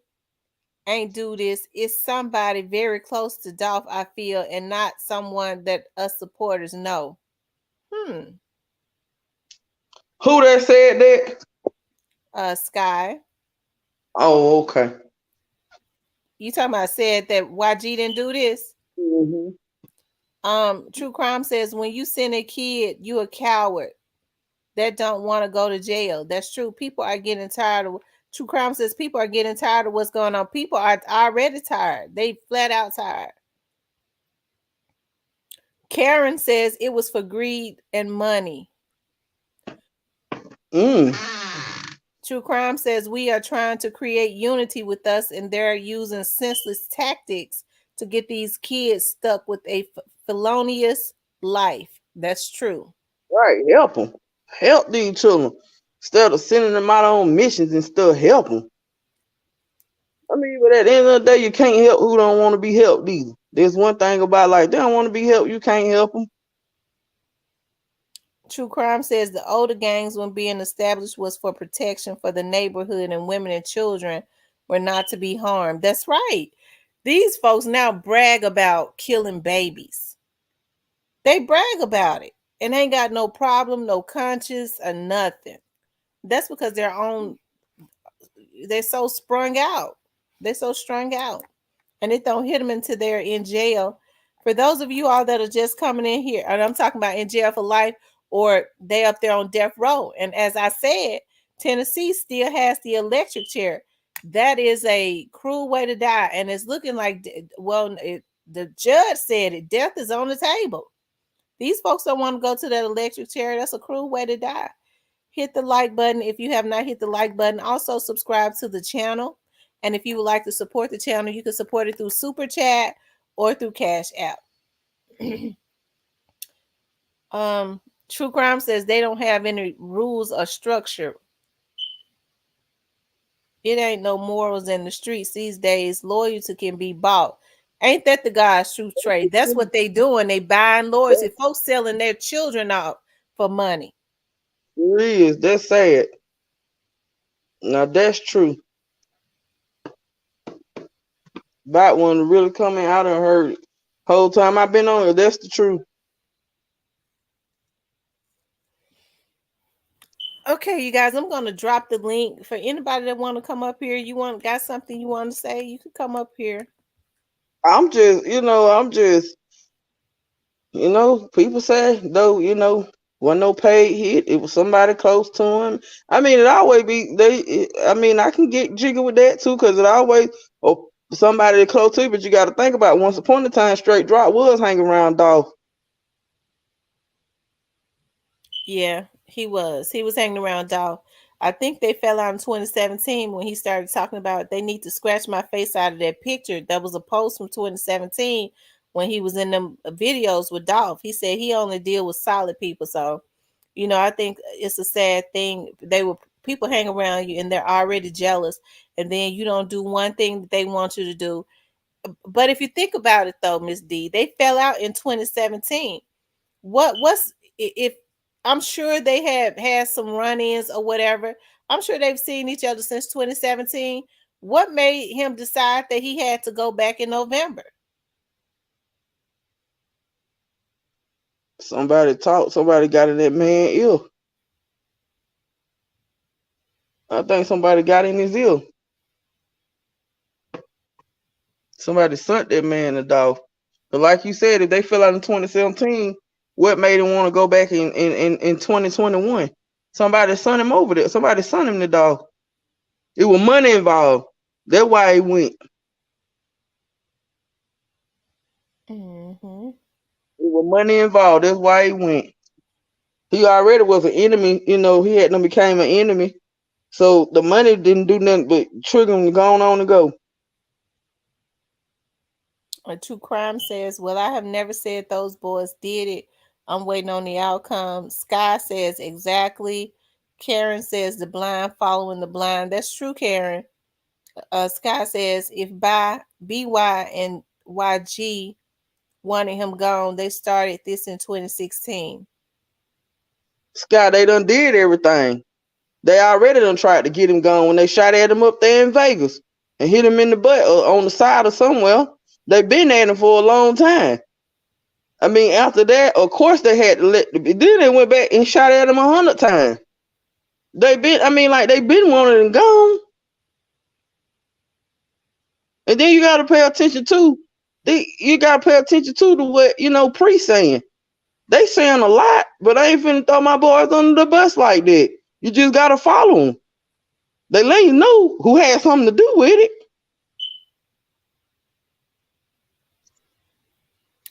ain't do this. It's somebody very close to Dolph, I feel, and not someone that us supporters know.
Who that said
that? Sky.
Oh, okay.
You talking about said that YG didn't do this?
Mm-hmm.
True Crime says when you send a kid, you a coward that don't want to go to jail. That's true. People are getting tired of. True Crime says people are getting tired of what's going on. People are already tired. They flat out tired. Karen says it was for greed and money. True Crime says we are trying to create unity with us, and they're using senseless tactics to get these kids stuck with a felonious life. That's true.
Right. Help them. Help these children. Instead of sending them out on missions and stuff, help them. I mean, but at the end of the day, you can't help who don't want to be helped either. There's one thing about like, they don't want to be helped. You can't help them.
True Crime says the older gangs, when being established, was for protection for the neighborhood, and women and children were not to be harmed. That's right. These folks now brag about killing babies. They brag about it and ain't got no problem, no conscience, or nothing. That's because they're so sprung out. They're so strung out. And it don't hit them until they're in jail. For those of you all that are just coming in here, and I'm talking about in jail for life, or they up there on death row. And as I said, Tennessee still has the electric chair. That is a cruel way to die. And it's looking like, the judge said it, death is on the table. These folks don't want to go to that electric chair. That's a cruel way to die. hit the like button if you have not hit the like button. Also subscribe to the channel. And if you would like to support the channel, you can support it through Super Chat or through Cash App. True Crime says they don't have any rules or structure. It ain't no morals in the streets these days. Loyalty can be bought. Ain't that the guy's true trade? That's what they doing. They buying loyalty. Folks selling their children out for money.
It is. That's sad. Now that's true. About one really coming out and heard it. Whole time I've been on it, that's the truth.
Okay, you guys, I'm gonna drop the link for anybody that want to come up here. Got something you want to say? You can come up here.
I'm just, people say though, wasn't no paid hit. It was somebody close to him. I mean, it always be I can get jiggy with that too, because it always somebody close to you. But you got to think about once upon a time, Straight Drop was hanging around Dolph.
Yeah, he was. He was hanging around Dolph. I think they fell out in 2017 when he started talking about they need to scratch my face out of that picture. That was a post from 2017 when he was in them videos with Dolph. He said he only deal with solid people. So, I think it's a sad thing. People hang around you and they're already jealous, and then you don't do one thing that they want you to do. But if you think about it though, Miss D, they fell out in 2017. What's if I'm sure they have had some run-ins or whatever. I'm sure they've seen each other since 2017. What made him decide that he had to go back in November?
Somebody got in that man ear. I think somebody got in his ear. Somebody sent that man a dog. But like you said, if they fell out in 2017, what made him want to go back in 2021? Somebody sent him over there. Somebody sent him the dog. It was money involved. That's why he went.
Mm-hmm.
It was money involved. That's why he went. He already was an enemy. He had them became an enemy. So the money didn't do nothing but trigger him to go on and go.
A True Crime says, well, I have never said those boys did it. I'm waiting on the outcome. Sky says, exactly. Karen says, the blind following the blind. That's true, Karen. Sky says, if by BY and YG wanted him gone, they started this in 2016.
Sky, they done did everything. They already done tried to get him gone when they shot at him up there in Vegas and hit him in the butt or on the side or somewhere. They've been at him for a long time. I mean, after that, of course they had to then they went back and shot at him 100 times. They've been wanting him gone. And then you gotta pay attention to what, Pre saying. They saying a lot, but I ain't finna throw my boys under the bus like that. You just gotta follow them. They let you know who has something to do with it.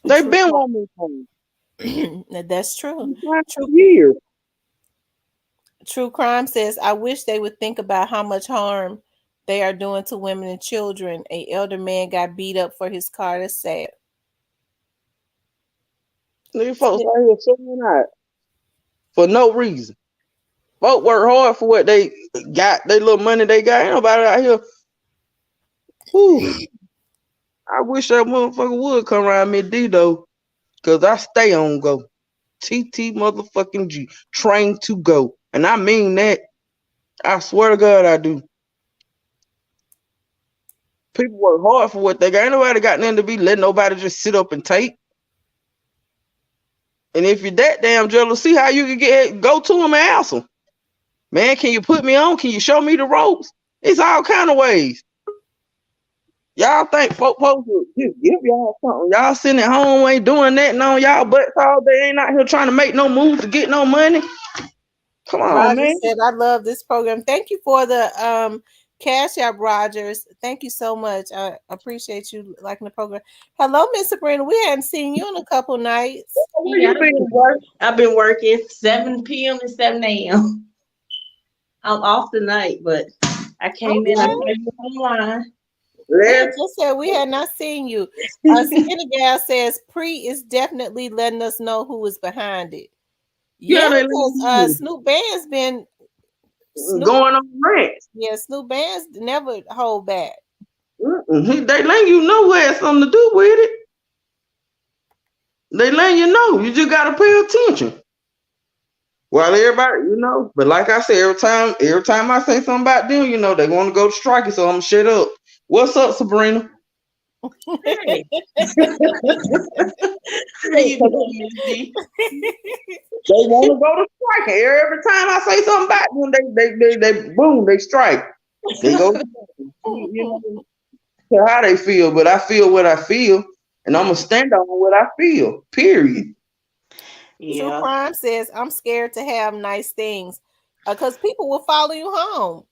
They've been wanting
me. That's true.
Years.
True Crime says, I wish they would think about how much harm they are doing to women and children. An elder man got beat up for his car. That's sad.
These folks out here showing out for no reason. Folks work hard for what they got, they little money they got. Ain't nobody out here. Whew. I wish that motherfucker would come around mid-D though, because I stay on go. TT motherfucking G. Train to go. And I mean that. I swear to God I do. People work hard for what they got. Ain't nobody got nothing to be letting nobody just sit up and take. And if you're that damn jealous, see how you can go to them and ask them. Man, can you put me on? Can you show me the ropes? It's all kind of ways. Y'all think folks give y'all something. Y'all sitting at home ain't doing nothing on y'all butts all day. Ain't out here trying to make no moves to get no money. Come on,
Roger
man.
said, I love this program. Thank you for the Cash App, Rogers. Thank you so much. I appreciate you liking the program. Hello, Miss Sabrina. We hadn't seen you in a couple nights.
Yeah, I've been working 7 p.m. to 7 a.m. I'm off tonight, but I came in. I saw
Okay.
you online.
We had
Let's
just said we had not seen you. Skinny Gal says Pre is definitely letting us know who is behind it. Yeah,
yeah, they
because Snoop Band's been Snoop.
going on rants.
Yeah, Snoop Band's never hold back.
They letting you know who has something to do with it. They letting you know. You just gotta pay attention. Well, everybody, but like I said, every time I say something about them, they want to go to striking, so I'm gonna shut up. What's up, Sabrina?
Hey. How you doing, Miss D?
They want to go to striking. Every time I say something about them, they boom, they strike. They go to how they feel, but I feel what I feel, and I'm gonna stand on what I feel. Period.
True Crime says I'm scared to have nice things because people will follow you home.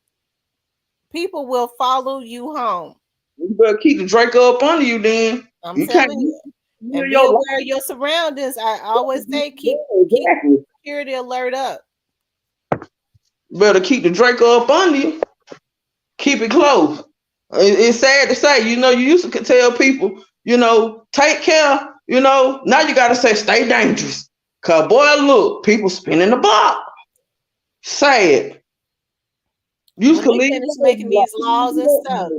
People will follow you home.
You better keep the Draco up under you, then.
I'm
You
telling
can't
you. And be
your
aware of your surroundings. I always say keep security alert up.
Better keep the Draco up under you. Keep it close. It's sad to say, you used to tell people, take care, now you got to say stay dangerous. Because, boy, look, people spinning the block. Sad.
When they finish making these laws and stuff,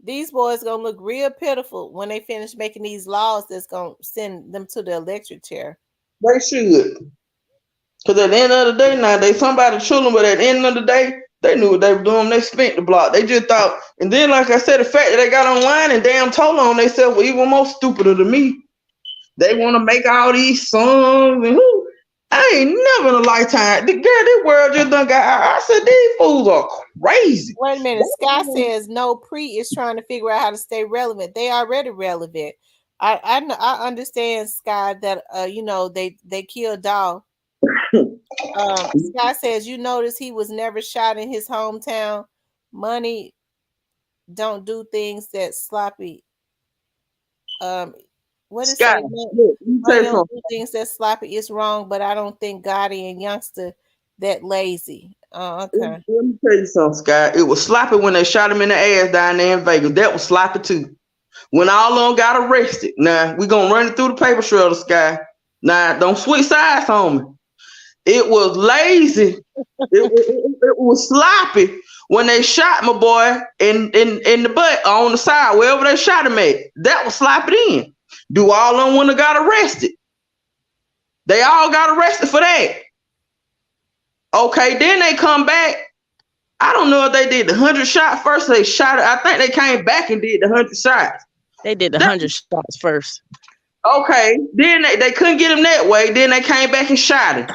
these boys going to look real pitiful when they finish making these laws that's going to send them to the electric chair.
They should. Because at the end of the day, now, they somebody children, but at the end of the day, they knew what they were doing. They spent the block. They just thought, and then, like I said, the fact that they got online and damn told on themselves were even more stupider than me. They want to make all these songs and I ain't never in a lifetime. This world just done got. I said these fools are crazy.
Wait a minute. Sky says no. Pre is trying to figure out how to stay relevant. They already relevant. I understand, Sky, that they killed Doll. Sky says you notice he was never shot in his hometown. Money don't do things that sloppy. What is
Scott,
Money don't do things that sloppy is wrong, but I don't think Gotti and Youngster that lazy. Okay.
Let me tell you something, Scott. It was sloppy when they shot him in the ass down there in Vegas. That was sloppy too. When all of them got arrested. Now we gonna run it through the paper trail, Sky. Now don't switch sides on me. It was lazy. It was sloppy when they shot my boy in the butt on the side, wherever they shot him at. That was sloppy then. Do all of them when they got arrested? They all got arrested for that. Okay, then they come back. I don't know if they did the 100 shot first. They shot it. I think they came back and did the 100 shots.
They did the 100 shots first.
Okay, then they couldn't get him that way. Then they came back and shot him.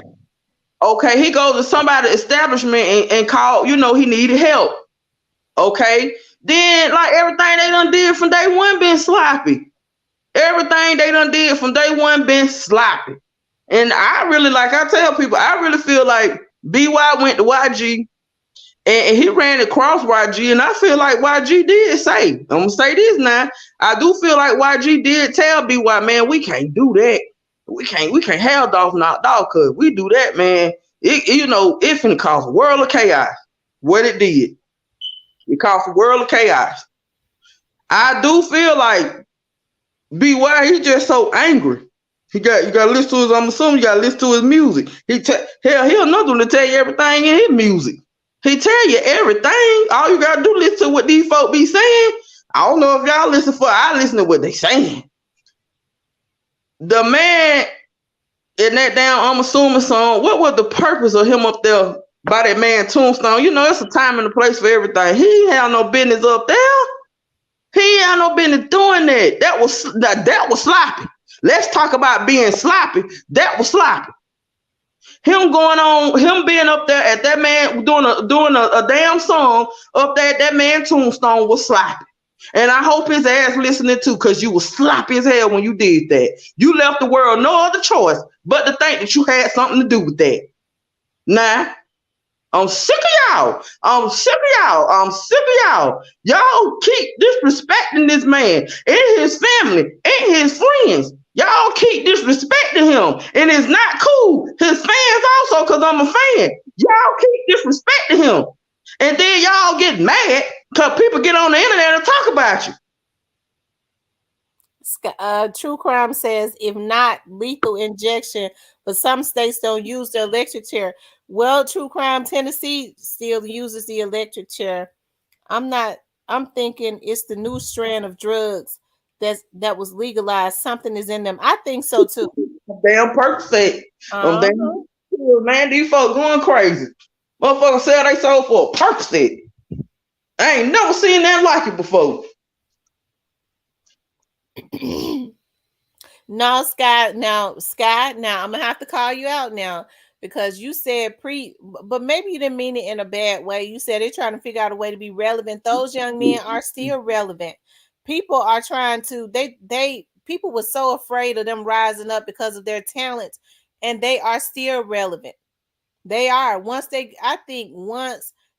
Okay, he goes to somebody's establishment and called, he needed help. Okay, then like everything they done did from day one been sloppy. Everything they done did from day one been sloppy. And I really, like I tell people, I really feel like BY went to YG and he ran across YG, and I feel like YG did say, I'm gonna say this now. I do feel like YG did tell BY, man, we can't do that. We can't have Dolph knocked off, because we do that, man. It finna cause a world of chaos. What it did. It caused a world of chaos. I do feel like BY, he just so angry. You gotta listen to his, I'm assuming you gotta listen to his music. He'll know them to tell you everything in his music. He tell you everything. All you gotta do is listen to what these folk be saying. I don't know if y'all listen I listen to what they saying. The man in that damn I'm assuming song, what was the purpose of him up there by that man tombstone? It's a time and a place for everything. He ain't have no business up there. He ain't have no business doing that. That was sloppy. Let's talk about being sloppy. That was sloppy. Him being up there at that man doing a damn song up there at that man tombstone was sloppy. And I hope his ass listening too, because you was sloppy as hell when you did that. You left the world no other choice but to think that you had something to do with that. Nah, I'm sick of y'all. I'm sick of y'all. Y'all keep disrespecting this man and his family and his friends. Y'all keep disrespecting him, and it's not cool. His fans also, because I'm a fan. Y'all keep disrespecting him. And then y'all get mad because people get on the internet and talk about you.
True Crime says, if not lethal injection, but some states don't use the electric chair. Well, True Crime, Tennessee still uses the electric chair. I'm thinking it's the new strand of drugs that was legalized. Something is in them. I think so too.
Damn Percocet.
Uh-huh.
Man, these folks going crazy. Motherfuckers said they sold for a Percocet. I ain't never seen that like it before.
No, Sky. Now, I'm gonna have to call you out now because you said but maybe you didn't mean it in a bad way. You said they're trying to figure out a way to be relevant. Those young men are still relevant. People are trying to. People were so afraid of them rising up because of their talents, and they are still relevant. They are. Once they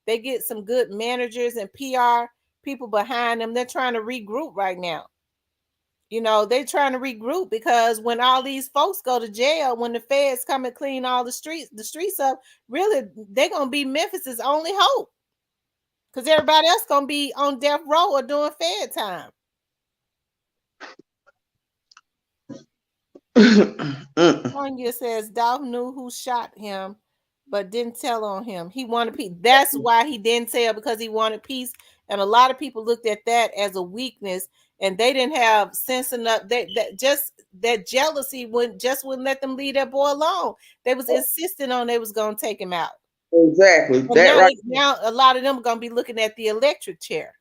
get some good managers and PR people behind them, they're trying to regroup right now. You know, they're trying to regroup because when all these folks go to jail, when the feds come and clean all the streets up, really, they're gonna be Memphis's only hope. Because everybody else gonna be on death row or doing fed time. Sonya says Dolph knew who shot him, but didn't tell on him. He wanted peace. That's why he didn't tell, because he wanted peace. And a lot of people looked at that as a weakness, and they didn't have sense enough. That jealousy wouldn't let them leave that boy alone. They was insisting on they was gonna take him out.
Exactly.
And now a lot of them are gonna be looking at the electric chair.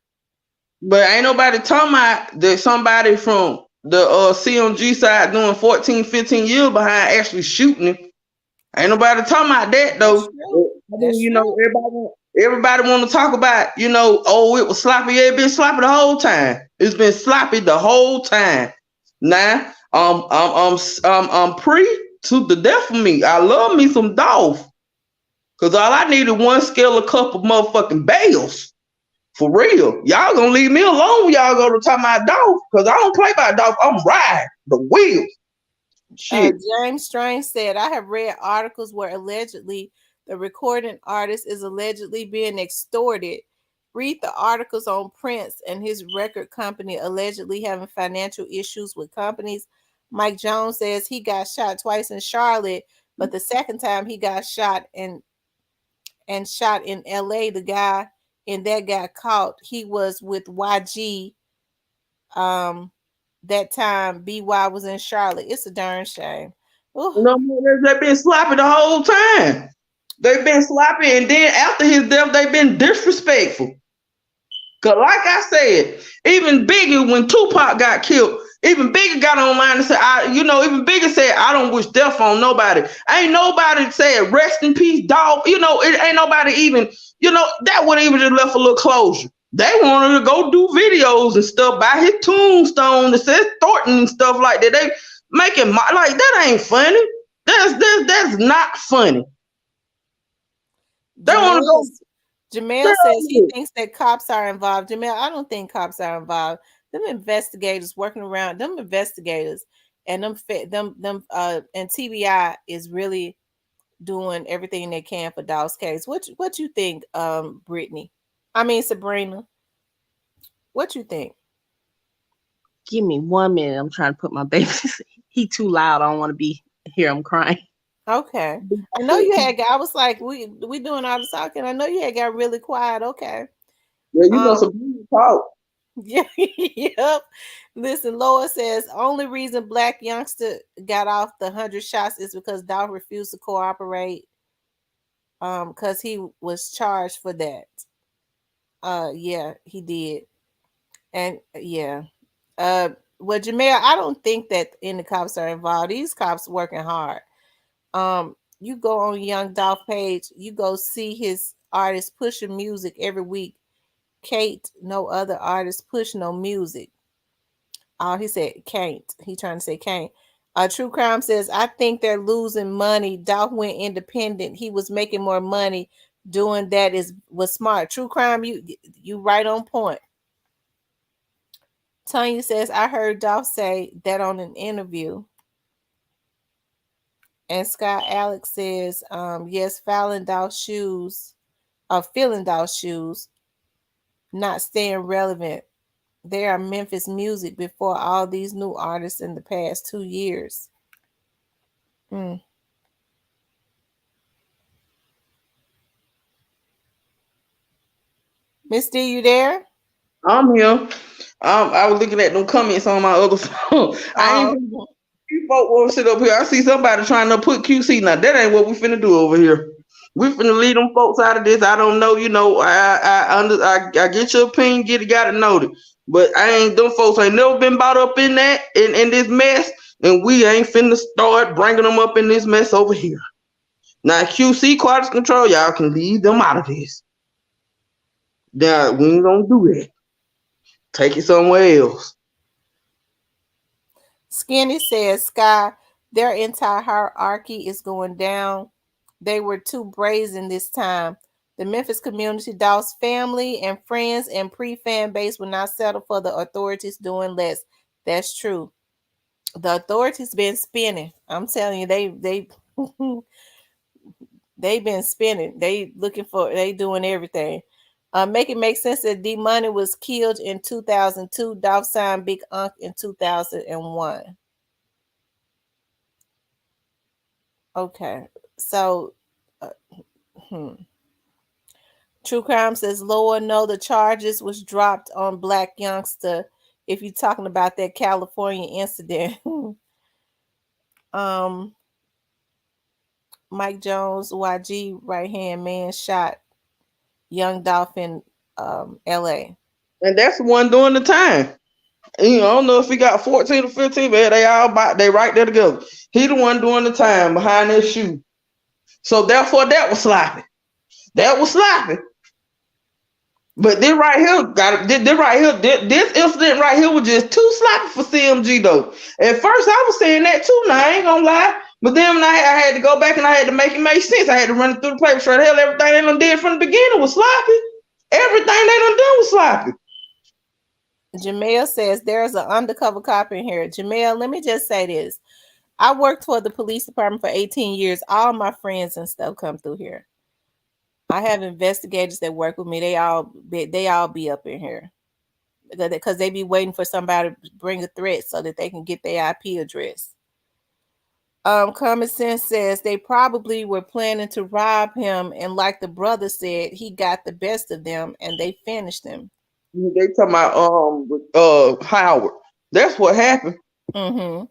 But ain't nobody talking about that somebody from the CMG side doing 14, 15 years behind actually shooting him. Ain't nobody talking about that though. Everybody want to talk about, oh, it was sloppy. Yeah, it been sloppy the whole time. It's been sloppy the whole time. Now, I'm pre to the death of me. I love me some Dolph. Cause all I needed one scale, a couple motherfucking bales. For real. Y'all gonna leave me alone when y'all go to talk about Dolph. Cause I don't play by Dolph. I'm riding the wheels. Shit.
James Strange said, I have read articles where allegedly the recording artist is allegedly being extorted. Read the articles on Prince and his record company allegedly having financial issues with companies. Mike Jones says he got shot twice in Charlotte, but the second time he got shot and shot in LA, the guy and that got caught. He was with YG. That time BY was in Charlotte. It's a darn shame.
No, they've been sloppy the whole time. They've been sloppy, and then after his death, they've been disrespectful. Cause like I said, even Biggie, when Tupac got killed, even Biggie got online and said, even Biggie said, I don't wish death on nobody. Ain't nobody said rest in peace, dog. It ain't nobody even, that would even just left a little closure. They wanted to go do videos and stuff by his tombstone that says Thornton and stuff like that. They making like that ain't funny. That's not funny. They want to go.
Jamel says he thinks that cops are involved. Jamel, I don't think cops are involved. Them investigators working around, them investigators and them and TBI is really doing everything they can for Dolph's case. What you think, Brittany? I mean Sabrina. What you think?
Give me 1 minute. I'm trying to put my baby. He too loud. I don't want to hear him crying.
Okay. I know you had got, I was like, we doing all the talking. I know you had got really quiet. Okay.
Yeah, some talk.
Yeah. Yep. Listen, Lois says only reason black youngster got off the 100 shots is because Dolph refused to cooperate. Because he was charged for that. Yeah, he did. And yeah. Well, Jamel, I don't think that any cops are involved. These cops working hard. You go on Young Dolph page, you go see his artists pushing music every week. Kate, no other artists push no music. Oh, he said can't. He trying to say can't. True Crime says, I think they're losing money. Dolph went independent. He was making more money. Doing that was smart. True Crime, you right on point. Tanya says, I heard Dolph say that on an interview. And Scott Alex says, yes, Fallon Dolph's shoes filling Dolph's shoes, not staying relevant. They are Memphis music before all these new artists in the past 2 years. Mm. Miss D, you there?
I'm here. I was looking at them comments on my other phone. I ain't finna you folk want to sit up here. I see somebody trying to put QC. Now that ain't what we finna do over here. We finna leave them folks out of this. I don't know, I get your opinion, got it noted. But them folks ain't never been brought up in that in this mess, and we ain't finna start bringing them up in this mess over here. Now QC quality control, y'all can leave them out of this. Now we ain't gonna do that. Take it somewhere else.
Skinny says, Sky, their entire hierarchy is going down. They were too brazen this time. The Memphis community, Dolph's family and friends and pre-fan base will not settle for the authorities doing less. That's true. The authorities been spinning. I'm telling you, they've been spinning. They doing everything. Make it make sense that D Money was killed in 2002. Dolph signed Big Unc in 2001. Okay, so True Crime says Lower no, the charges was dropped on Black youngster. If you're talking about that California incident, Mike Jones, YG right hand man shot young Dolph in L.A.
And that's the one doing the time. I don't know if he got 14 or 15, but they right there together. He the one doing the time behind that shoe. So therefore, that was sloppy. But this right here, this incident right here was just too sloppy for CMG though. At first, I was saying that too. Now I ain't gonna lie. But then when I had to go back and I had to make it make sense, I had to run it through the paper trail. Hell, everything they done did from the beginning was sloppy. Everything they done done was sloppy.
Jamel says there's an undercover cop in here. Jamel, let me just say this. I worked for the police department for 18 years. All my friends and stuff come through here. I have investigators that work with me. They all be up in here because they be waiting for somebody to bring a threat so that they can get their IP address. Common Sense says they probably were planning to rob him, and like the brother said, he got the best of them and they finished him.
They talking about Howard. That's what happened.
Mm-hmm.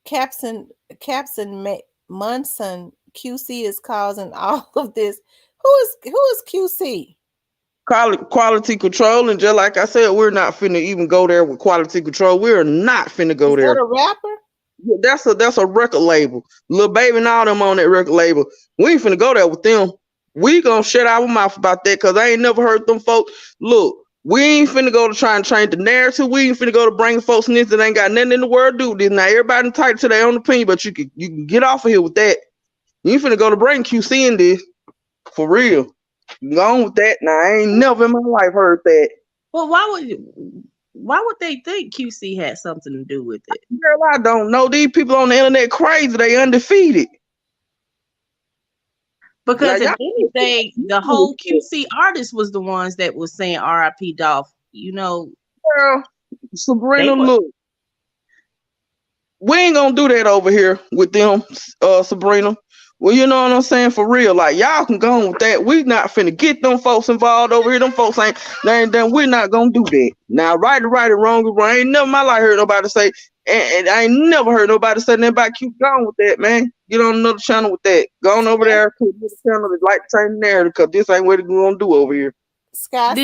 Capson Munson QC is causing all of this. Who is QC?
Quality control, and just like I said, we're not finna even go there with quality control. We're not finna go there.
Is that a rapper?
Yeah, that's a record label. Lil Baby and all them on that record label. We ain't finna go there with them. We gonna shut our mouth about that because I ain't never heard them folks. Look, we ain't finna go to try and change the narrative. We ain't finna go to bring folks in this that ain't got nothing in the world to do with this. Now everybody entitled to their own opinion, but you can get off of here with that. You ain't finna go to bring QC in this for real. Go on with that. Now I ain't never in my life heard that.
Well, why would they think QC had something to do with it?
Girl, I don't know. These people on the internet crazy. They undefeated.
Because if anything, the whole QC artist was the ones that was saying R.I.P. Dolph.
Girl, Sabrina, look. We ain't gonna do that over here with them, Sabrina. Well, you know what I'm saying? For real. Like, y'all can go on with that. We not finna get them folks involved over here. Them folks ain't we're not gonna do that. Now, right or wrong or wrong. I ain't never in my life heard nobody say, and I ain't never heard nobody say nothing about keep going with that, man. Get on another channel with that. Go on over there to the channel that like to change the narrative because this ain't what we're gonna do over here.
Sky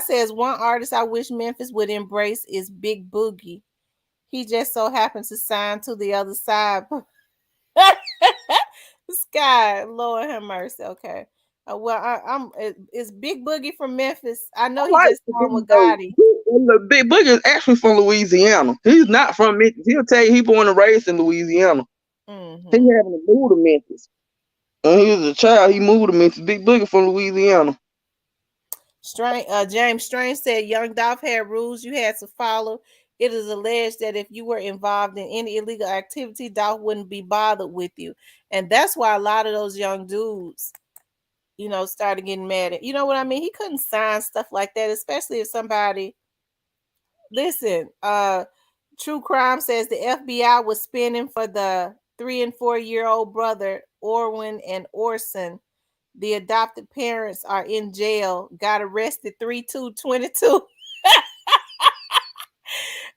says one artist I wish Memphis would embrace is Big Boogie. He just so happens to sign to the other side. Sky, Lord have mercy. Okay. Is Big Boogie from Memphis? I know he just from with Gotti.
Big Boogie is actually from Louisiana. He's not from Memphis. He'll tell you he born and raised in Louisiana. Mm-hmm. He having to move to Memphis. When he was a child, he moved to Memphis. Big Boogie from Louisiana.
James Strange said Young Dolph had rules you had to follow. It is alleged that if you were involved in any illegal activity, Dolph wouldn't be bothered with you. And that's why a lot of those young dudes, started getting mad at, you know what I mean? He couldn't sign stuff like that, especially if somebody, listen, True Crime says the FBI was spinning for the 3 and 4-year-old brother, Orwin and Orson. The adopted parents are in jail, got arrested 3/2/22.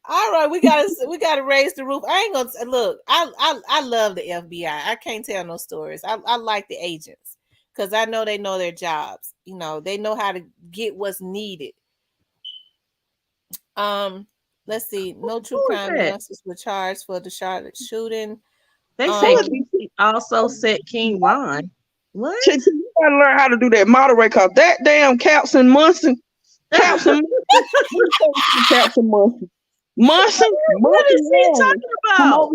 All right, we gotta raise the roof. I ain't gonna look. I love the FBI. I can't tell no stories. I like the agents because I know they know their jobs. They know how to get what's needed. Let's see. No true crime youngsters were charged for the Charlotte shooting.
They say he also set King Von. What?
You gotta learn how to do that moderate, cause that damn Captain Munson. Captain Munson.
What is he talking about?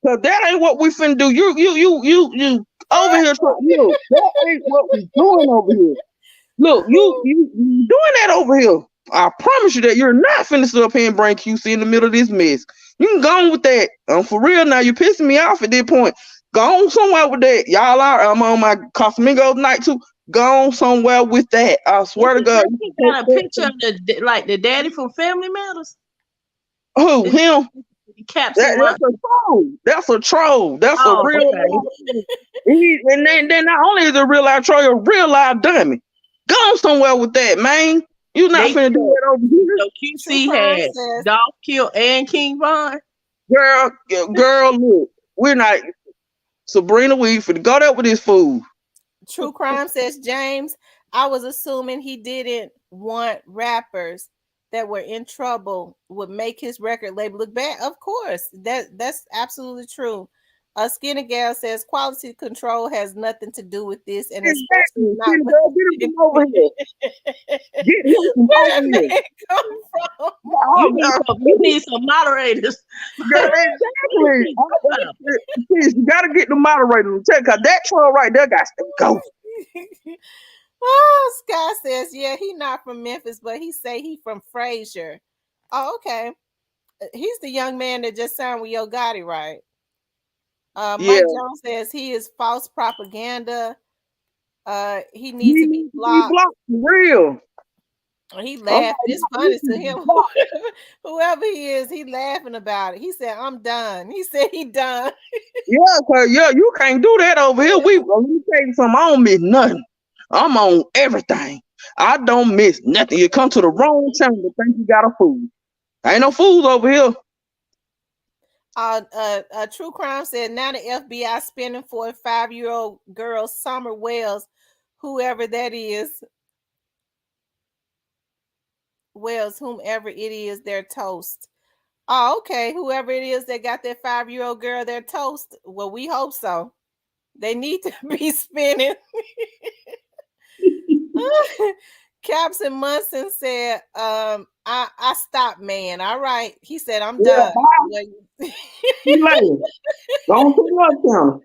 Cause that ain't what we finna do. You over here. Look, that ain't what we doing over here. Look, you doing that over here. I promise you that you're not finna sit up here and bring QC in the middle of this mess. You can go on with that. For real now, you pissing me off at this point. Go on somewhere with that. Y'all are. I'm on my Casamigos night too. Go on somewhere with that. I swear to God.
He got a picture of the daddy from Family Matters.
Who? Him? That's a troll. That's a troll. That's a real life. And then not only is a real life troll, a real life dummy. Go on somewhere with that, man. You not finna do that over here.
So QC had Dolph Kill and King Von.
Girl, look, we're not. Sabrina, we finna go there with this fool.
True Crime says, James, I was assuming he didn't want rappers that were in trouble would make his record label look bad. Of course, that's absolutely true. Skinny Gal says quality control has nothing to do with this, and especially not
get him over here. Get him over here.
Come from?
You need some moderators.
Exactly. You gotta get the moderators to check, cause that troll right there got to go.
Oh, Scott says, yeah, he not from Memphis, but he say he from Frazier. Oh, okay. He's the young man that just signed with Yo Gotti, right? Mike Jones says he is false propaganda. He needs to be blocked.
For real.
He laughed. It's funny to him. Whoever he is, he laughing about it. He said, I'm done. He said he done.
You can't do that over here. Let me tell you something. I don't miss nothing. I'm on everything. I don't miss nothing. You come to the wrong channel to think you got a fool. Ain't no fools over here.
True Crime said now the FBI spinning for a 5-year-old girl, Summer Wells, whoever that is. Wells, whomever it is, their toast. Oh, okay. Whoever it is that got that 5-year-old girl their toast. Well, we hope so. They need to be spinning. Captain Munson said, I stopped, man. All right. He said, I'm done.
Don't put channel.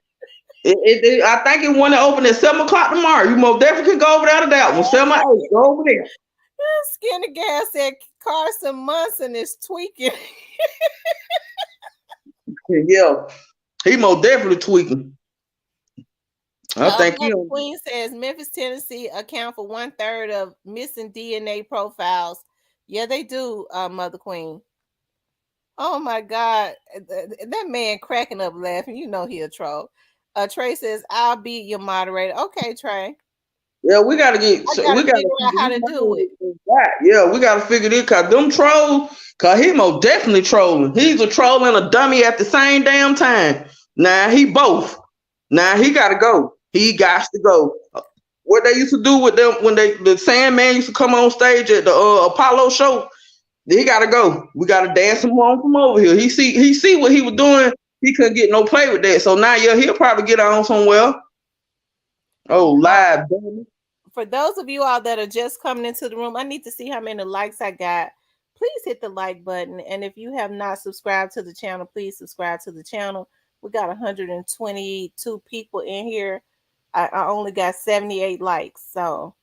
I think it want to open at 7 o'clock tomorrow. You most definitely can go over there to that one. 7 or 8. Go over there.
Skinny Gal said Carson Munson is tweaking.
Yeah. He most definitely tweaking. I think
Queen says Memphis, Tennessee account for 1/3 of missing DNA profiles. Yeah, they do, Mother Queen. Oh my God. That man cracking up laughing. You know he a troll. Trey says, I'll be your moderator. Okay, Trey.
Yeah, we gotta figure
out how to do it.
Yeah, we gotta figure this cause them trolls, cause he most definitely trolling. He's a troll and a dummy at the same damn time. Now he both. Now he gotta go. He got to go. What they used to do with them when the Sandman used to come on stage at the Apollo show, he gotta go. We gotta dance him on from over here. He see what he was doing. He couldn't get no play with that. So now he'll probably get on somewhere. Oh, live.
For those of you all that are just coming into the room, I need to see how many likes I got. Please hit the like button. And if you have not subscribed to the channel, please subscribe to the channel. We got 122 people in here. I only got 78 likes. So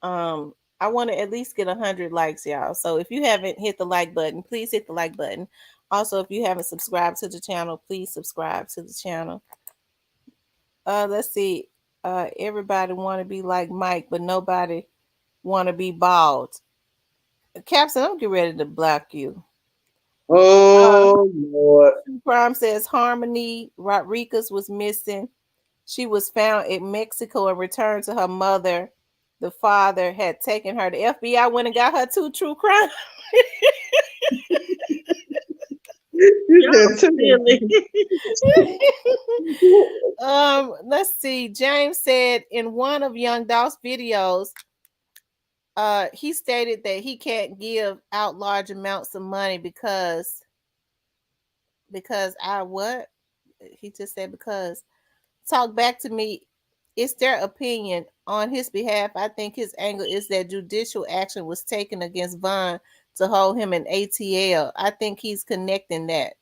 I I want to at least get 100 likes, y'all. So if you haven't hit the like button, please hit the like button. Also, if you haven't subscribed to the channel, please subscribe to the channel. Let's see. Everybody want to be like Mike, but nobody want to be bald. Captain, I'm getting ready to block you.
Oh Lord.
Prime says Harmony Rodriguez was missing. She was found in Mexico and returned to her mother. The father had taken her. The FBI went and got her too. True crime. Let's see. James said in one of Young Dolph's videos, he stated that he can't give out large amounts of money because I what? He just said because. Talk back to me. It's their opinion on his behalf. I think his angle is that judicial action was taken against Vaughn to hold him in ATL. I think he's connecting that.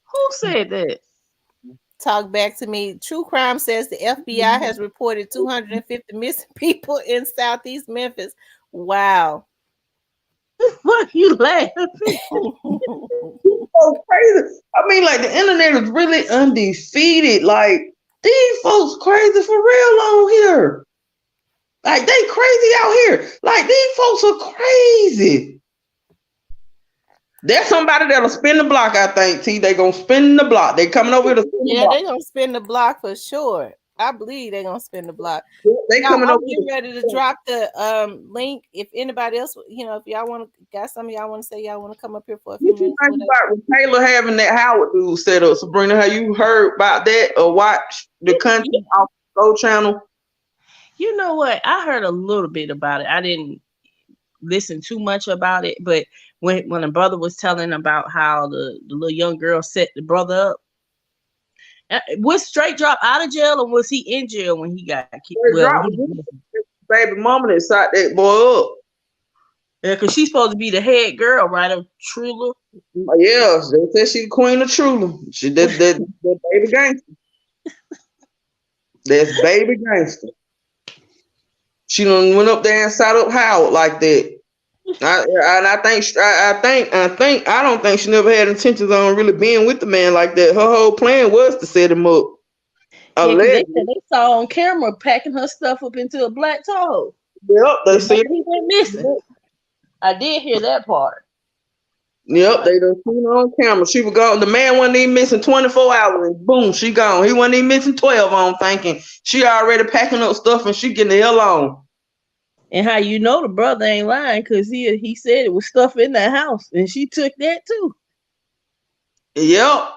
Who said that?
Talk back to me. True Crime says the FBI has reported 250 missing people in Southeast Memphis. Wow.
Why you laughing?
So crazy. I mean, like the internet is really undefeated. Like these folks crazy for real on here. Like they crazy out here. Like these folks are crazy. There's somebody that'll spin the block. I think T. They gonna spin the block. They coming over here to spin the block.
They gonna spin the block for sure. I believe they're gonna spin the block.
They coming over
here ready to drop the link. If anybody else, if y'all want to, got some of y'all want to say y'all want to come up here for a few minutes.
What you think about with Taylor having that Howard dude set up? Sabrina, have you heard about that or watched the content off the Go channel?
You know what? I heard a little bit about it. I didn't listen too much about it, but when the brother was telling about how the little young girl set the brother up, was straight drop out of jail or was he in jail when he got kicked?
Baby mama that shot that boy up.
Yeah, because she's supposed to be the head girl, right? Of Trula.
Yeah, they said she's the queen of Trula. She that baby gangster. That's baby gangster. She done went up there and sat up Howard like that. I don't think she never had intentions on really being with the man like that. Her whole plan was to set him up.
Yeah, they saw on camera packing her stuff up into a black Tahoe.
Yep, they said
he went missing. I did hear that part.
Yep, they done seen her on camera. She was gone. The man wasn't even missing 24 hours and boom, she gone. He wasn't even missing 12 on thinking. She already packing up stuff and she getting the hell on.
And how you know the brother ain't lying because he said it was stuff in that house and she took that too.
Yep.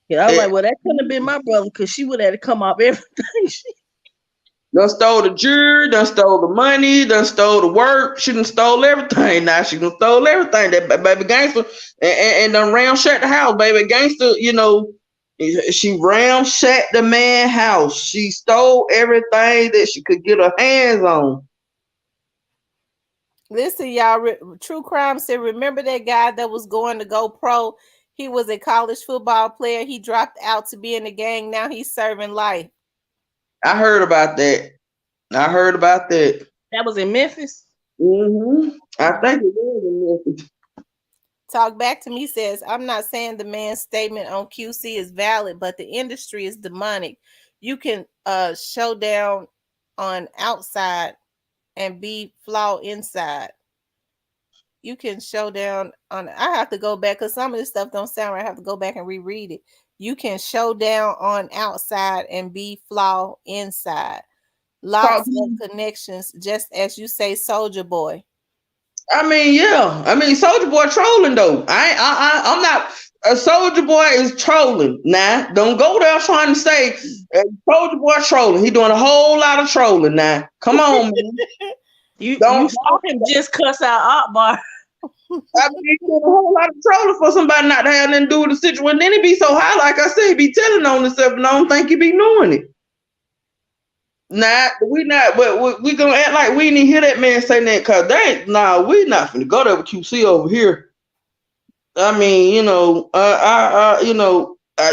Yeah, I was like, well, that couldn't have been my brother because she would have to come off everything.
Done stole the jewelry, done stole the money, done stole the work. She done stole everything. Now she done stole everything. That baby gangster and done ramshacked the house. Baby gangster, she ramshacked the man's house. She stole everything that she could get her hands on.
Listen, y'all, True Crime said, remember that guy that was going to go pro? He was a college football player. He dropped out to be in the gang. Now he's serving life.
I heard about that.
That was in Memphis?
Mm-hmm. I think it was in Memphis.
Talk Back to Me says, I'm not saying the man's statement on QC is valid, but the industry is demonic. You can show down on outside and be flawed inside. You can show down on, I have to go back because some of this stuff don't sound right. I have to go back and reread it. You can show down on outside and be flawed inside. Lots of connections, just as you say, Soldier Boy.
I mean, yeah. I mean, Soldier Boy trolling though. I'm not. A Soldier Boy is trolling. Nah, don't go there trying to say Soldier Boy trolling. He doing a whole lot of trolling now. Come on, man.
You saw him just cuss out Akbar.
I mean, he doing a whole lot of trolling for somebody not to have nothing to do with the situation. Then he be so high, like I said, he be telling on himself, and I don't think he be doing it. Nah, we not, but we gonna act like we didn't hear that man say that because we not finna go there with QC over here. I mean,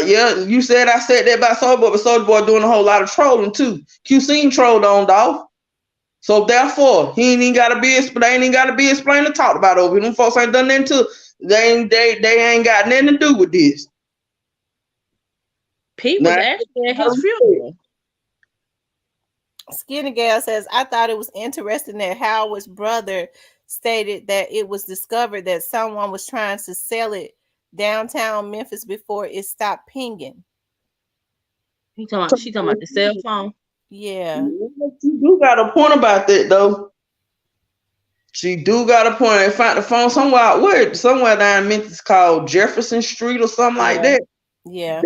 yeah, you said I said that about Soulja Boy, but Soulja Boy doing a whole lot of trolling too. QC trolled on Dolph. So therefore, he ain't even gotta be explained. They ain't even gotta be explained or talked about over. Them folks ain't done nothing to. They ain't got nothing to do with this.
Pete was
Now,
actually at his funeral.
Skinny Gal says, I thought it was interesting that Howard's brother stated that it was discovered that someone was trying to sell it downtown Memphis before it stopped pinging.
She talking about the cell phone.
Yeah.
She do got a point about that though. She do got a point. They found the phone somewhere down Memphis called Jefferson Street or something like that.
Yeah.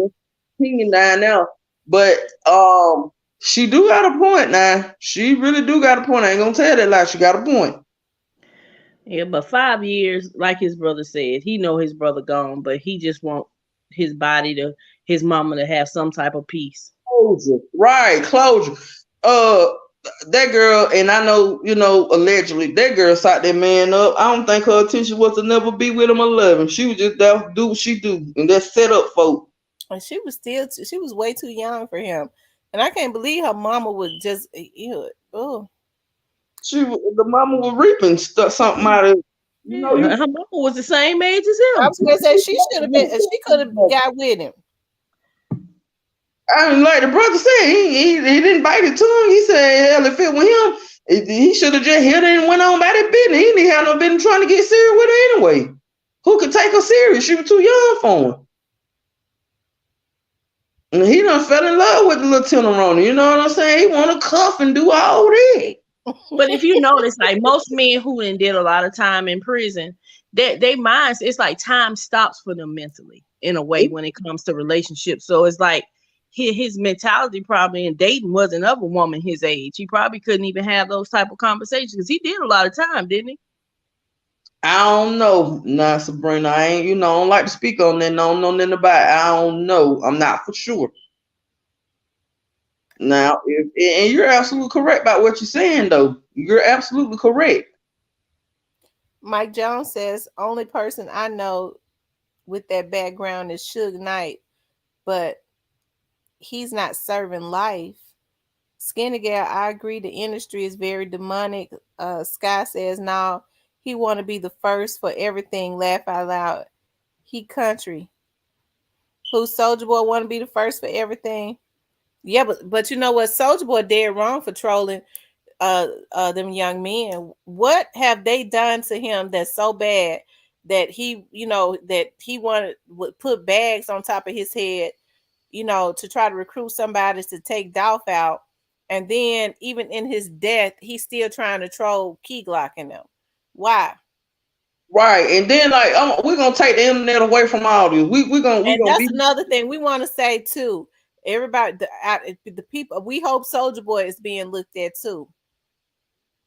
Pinging down there. But she do got a point now. She really do got a point. I ain't gonna tell that lie. She got a point.
Yeah, but 5 years, like his brother said, he know his brother gone, but he just want his mama to have some type of peace.
Closure. Right, closure. That girl, and I know, allegedly, that girl sat that man up. I don't think her intention was to never be with him or love him. She was just there to do what she do, and that's set up for.
And she was way too young for him. And I can't believe her mama would just, oh.
The mama was reaping something out of,
her mama was the same age as him.
I was gonna say she could have got with him.
I mean, like the brother said, he didn't bite his tongue. He said, hell, if it was him, he should have just hit her and went on about that business. He didn't have no business trying to get serious with her anyway. Who could take her serious? She was too young for him. And he done fell in love with the little tenderoni. You know what I'm saying? He want to cuff and do all that.
But if you notice, like most men who did a lot of time in prison, they minds, it's like time stops for them mentally in a way when it comes to relationships. So it's like his mentality probably in dating wasn't of a woman his age. He probably couldn't even have those type of conversations because he did a lot of time, didn't he?
I don't know. Nah, Sabrina, I ain't, I don't like to speak on that. No, know nothing about it. I don't know. I'm not for sure. Now, and you're absolutely correct about what you're saying, though. You're absolutely correct.
Mike Jones says, only person I know with that background is Suge Knight, but he's not serving life. Skinny Gal, I agree. The industry is very demonic. Sky says, no, he want to be the first for everything. Laugh out loud. He country. Who Soulja Boy want to be the first for everything? Yeah, but you know what? Soulja Boy dead wrong for trolling them young men. What have they done to him that's so bad that he would put bags on top of his head, to try to recruit somebody to take Dolph out, and then even in his death, he's still trying to troll Key Glock in them. Why?
Right, and then we're gonna take the internet away from all this.
That's another thing we want to say too. Everybody, the people, we hope Soulja Boy is being looked at too.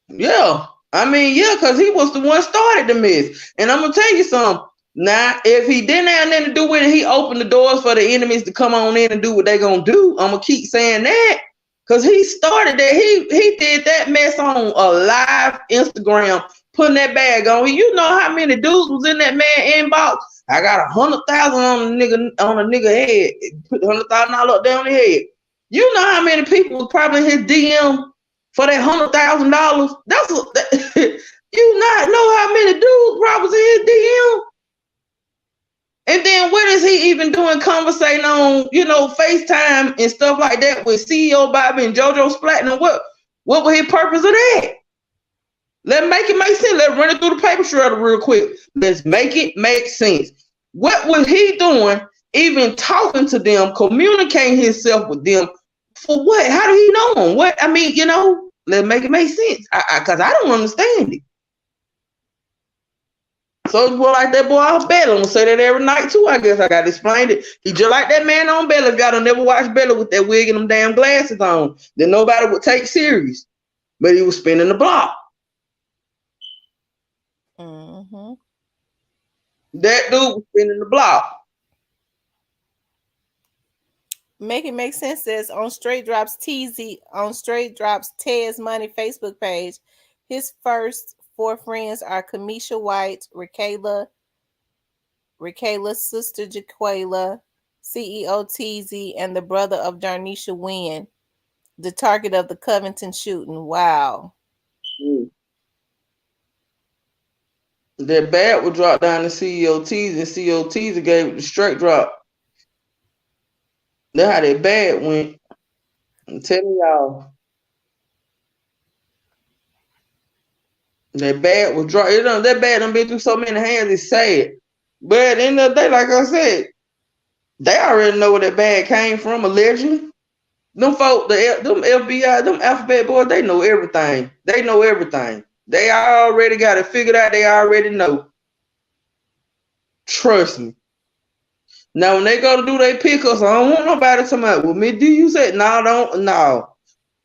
Yeah, I mean, yeah, because he was the one started the mess. And I'm gonna tell you something. Now, if he didn't have nothing to do with it, he opened the doors for the enemies to come on in and do what they gonna do. I'm gonna keep saying that because he started that. He did that mess on a live Instagram, putting that bag on. You know how many dudes was in that man inbox? I got 100,000 on a nigga head. Put $100,000 up there on the head. You know how many people was probably in his DM for that $100,000? That's what you not know how many dudes probably was in his DM. And then what is he even doing conversating on, FaceTime and stuff like that with CEO Bobby and JoJo Splatting? And what was his purpose of that? Let's make it make sense. Let's run it through the paper shredder real quick. Let's make it make sense. What was he doing, even talking to them, communicating himself with them? For what? How do he know them? What? I mean, let's make it make sense. Because I don't understand it. So it's like that boy off Bella. I'm gonna say that every night too. I guess I gotta explain it. He just like that man on Bella. If y'all don't never watch Bella with that wig and them damn glasses on, then nobody would take serious. But he was spinning the block.
Mm-hmm.
That dude was spinning the block.
Make it make sense says on Straight Drops Ted's Money Facebook page, his first 4 friends are Kamisha White, Rakayla's sister Jaquela, CEO TZ, and the brother of Darnisha Wynn, the target of the Covington shooting. Wow.
Mm. That bad would drop down to COTs, and COTs gave it the straight drop. That's how that bad went. I'm telling y'all. That bad was drop. That bad done been through so many hands, it's sad. But at the end of the day, like I said, they already know where that bag came from, allegedly. Them folk, them FBI, them alphabet boys, they know everything. They know everything. They already got it figured out. They already know. Trust me. Now, when they go to do their pickups, I don't want nobody talking about, well, me, do you say, no, don't, no.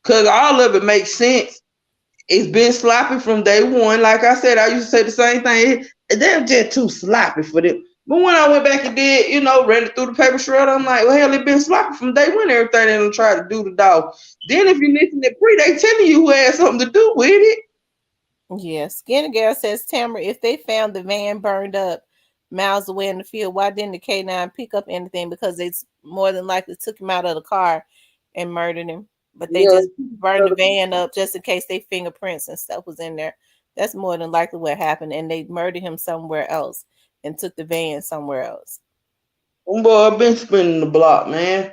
Because all of it makes sense. It's been sloppy from day one. Like I said, I used to say the same thing. They're just too sloppy for them. But when I went back and did, ran it through the paper shredder, I'm like, well, hell, it been sloppy from day one. Everything they done tried to do the dog. Then if you listen to pre, they telling you who had something to do with it.
Yeah, Skinny Girl says, Tamara, if they found the van burned up miles away in the field, why didn't the K9 pick up anything? Because they more than likely took him out of the car and murdered him. But they just burned the van up just in case their fingerprints and stuff was in there. That's more than likely what happened. And they murdered him somewhere else and took the van somewhere else.
Boy, I've been spinning the block, man.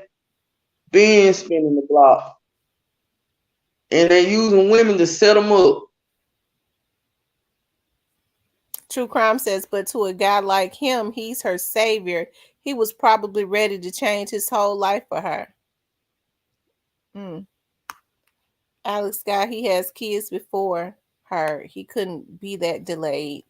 Been spinning the block. And they using women to set them up.
True Crime says, but to a guy like him, he's her savior. He was probably ready to change his whole life for her. Alex Scott, he has kids before her. He couldn't be that delayed.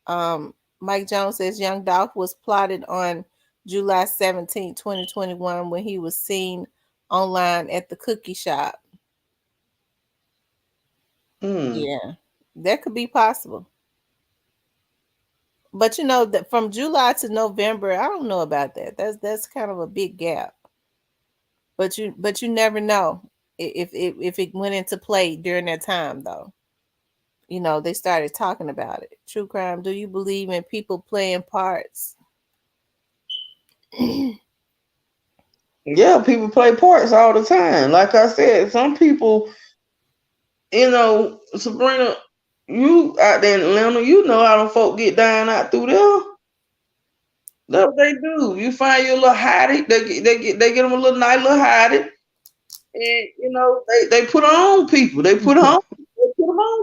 Mike Jones says Young Dolph was plotted on July 17, 2021 when he was seen online at the cookie shop. Yeah, that could be possible. But that from July to November, I don't know about that. That's kind of a big gap. But you never know if it went into play during that time, though. They started talking about it. True Crime, do you believe in people playing parts?
Yeah, people play parts all the time. Like I said, some people, Sabrina, you out there in Atlanta, how them folk get down out through there. That's what they do. You find your little hottie, they get them a little nice little hottie, and they put on people. They put on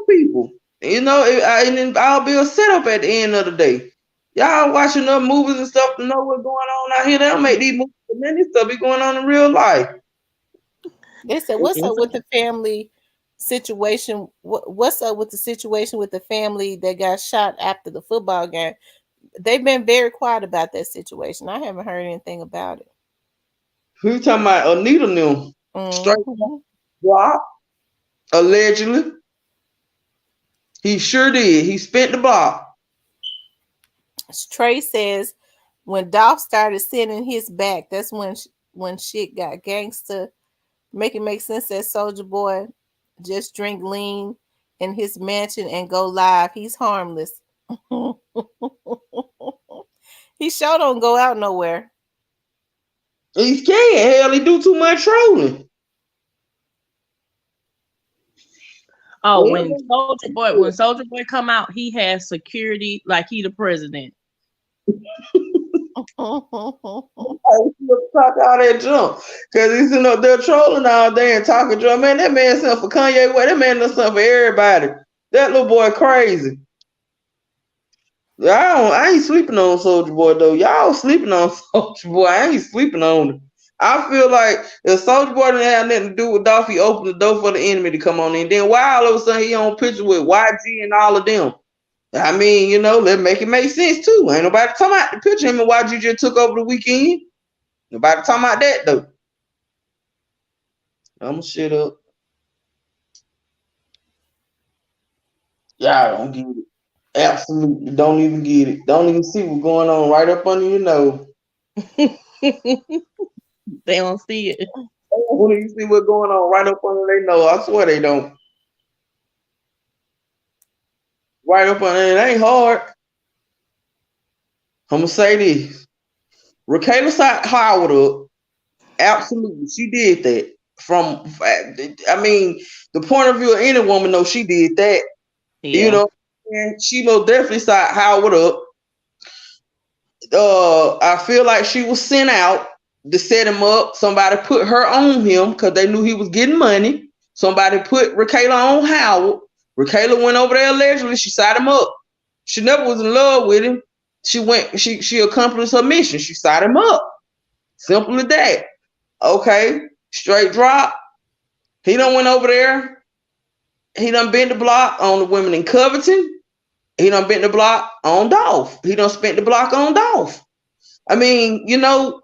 people. And then I'll be a setup at the end of the day. Y'all watching other movies and stuff to know what's going on out here. They'll make these movies, and then this stuff be going on in real life.
They said, what's up with the family situation? What's up with the situation with the family that got shot after the football game? They've been very quiet about that situation. I haven't heard anything about it.
Who you talking about? Anita knew. Straight block, allegedly. He sure did. He spent the block.
Trey says, when Dolph started sending his back, that's when shit got gangster. Make it make sense that Soulja Boy just drink lean in his mansion and go live. He's harmless. He sure don't go out nowhere.
He's scared. Hell, he do too much trolling.
Oh, when Soulja Boy come out, he has security like he the president.
Talk all that junk because he's sitting up there trolling all day and talking junk. Man, that man sent for Kanye West. That man done something for everybody. That little boy crazy. I ain't sleeping on Soulja Boy though. Y'all sleeping on Soulja Boy. I ain't sleeping on him. I feel like if Soulja Boy didn't have nothing to do with Dolph, he opened the door for the enemy to come on in. Then why all of a sudden he on picture with YG and all of them? I mean, let's make it make sense too. Ain't nobody talking about the picture him and YG just took over the weekend. Nobody talking about that though. I'ma shut up. Y'all don't get it. Absolutely don't even get it. Don't even see what's going on right up under your nose.
They don't see it.
They don't even see what's going on right up under their nose. I swear they don't. Right up under it ain't hard. I'm gonna say this. Rakayla shot Howard up. Absolutely, she did that. from, I mean, the point of view of any woman knows she did that.
Yeah.
You know, and she most definitely side Howard up. I feel like she was sent out to set him up. Somebody put her on him because they knew he was getting money. Somebody put Rakayla on Howard. Rakayla went over there allegedly. She side him up. She never was in love with him. She accomplished her mission. She side him up. Simple as that. Okay, straight drop. He done went over there. He done bent the block on the women in Covington. He done bent the block on Dolph. He done spent the block on Dolph. I mean, you know,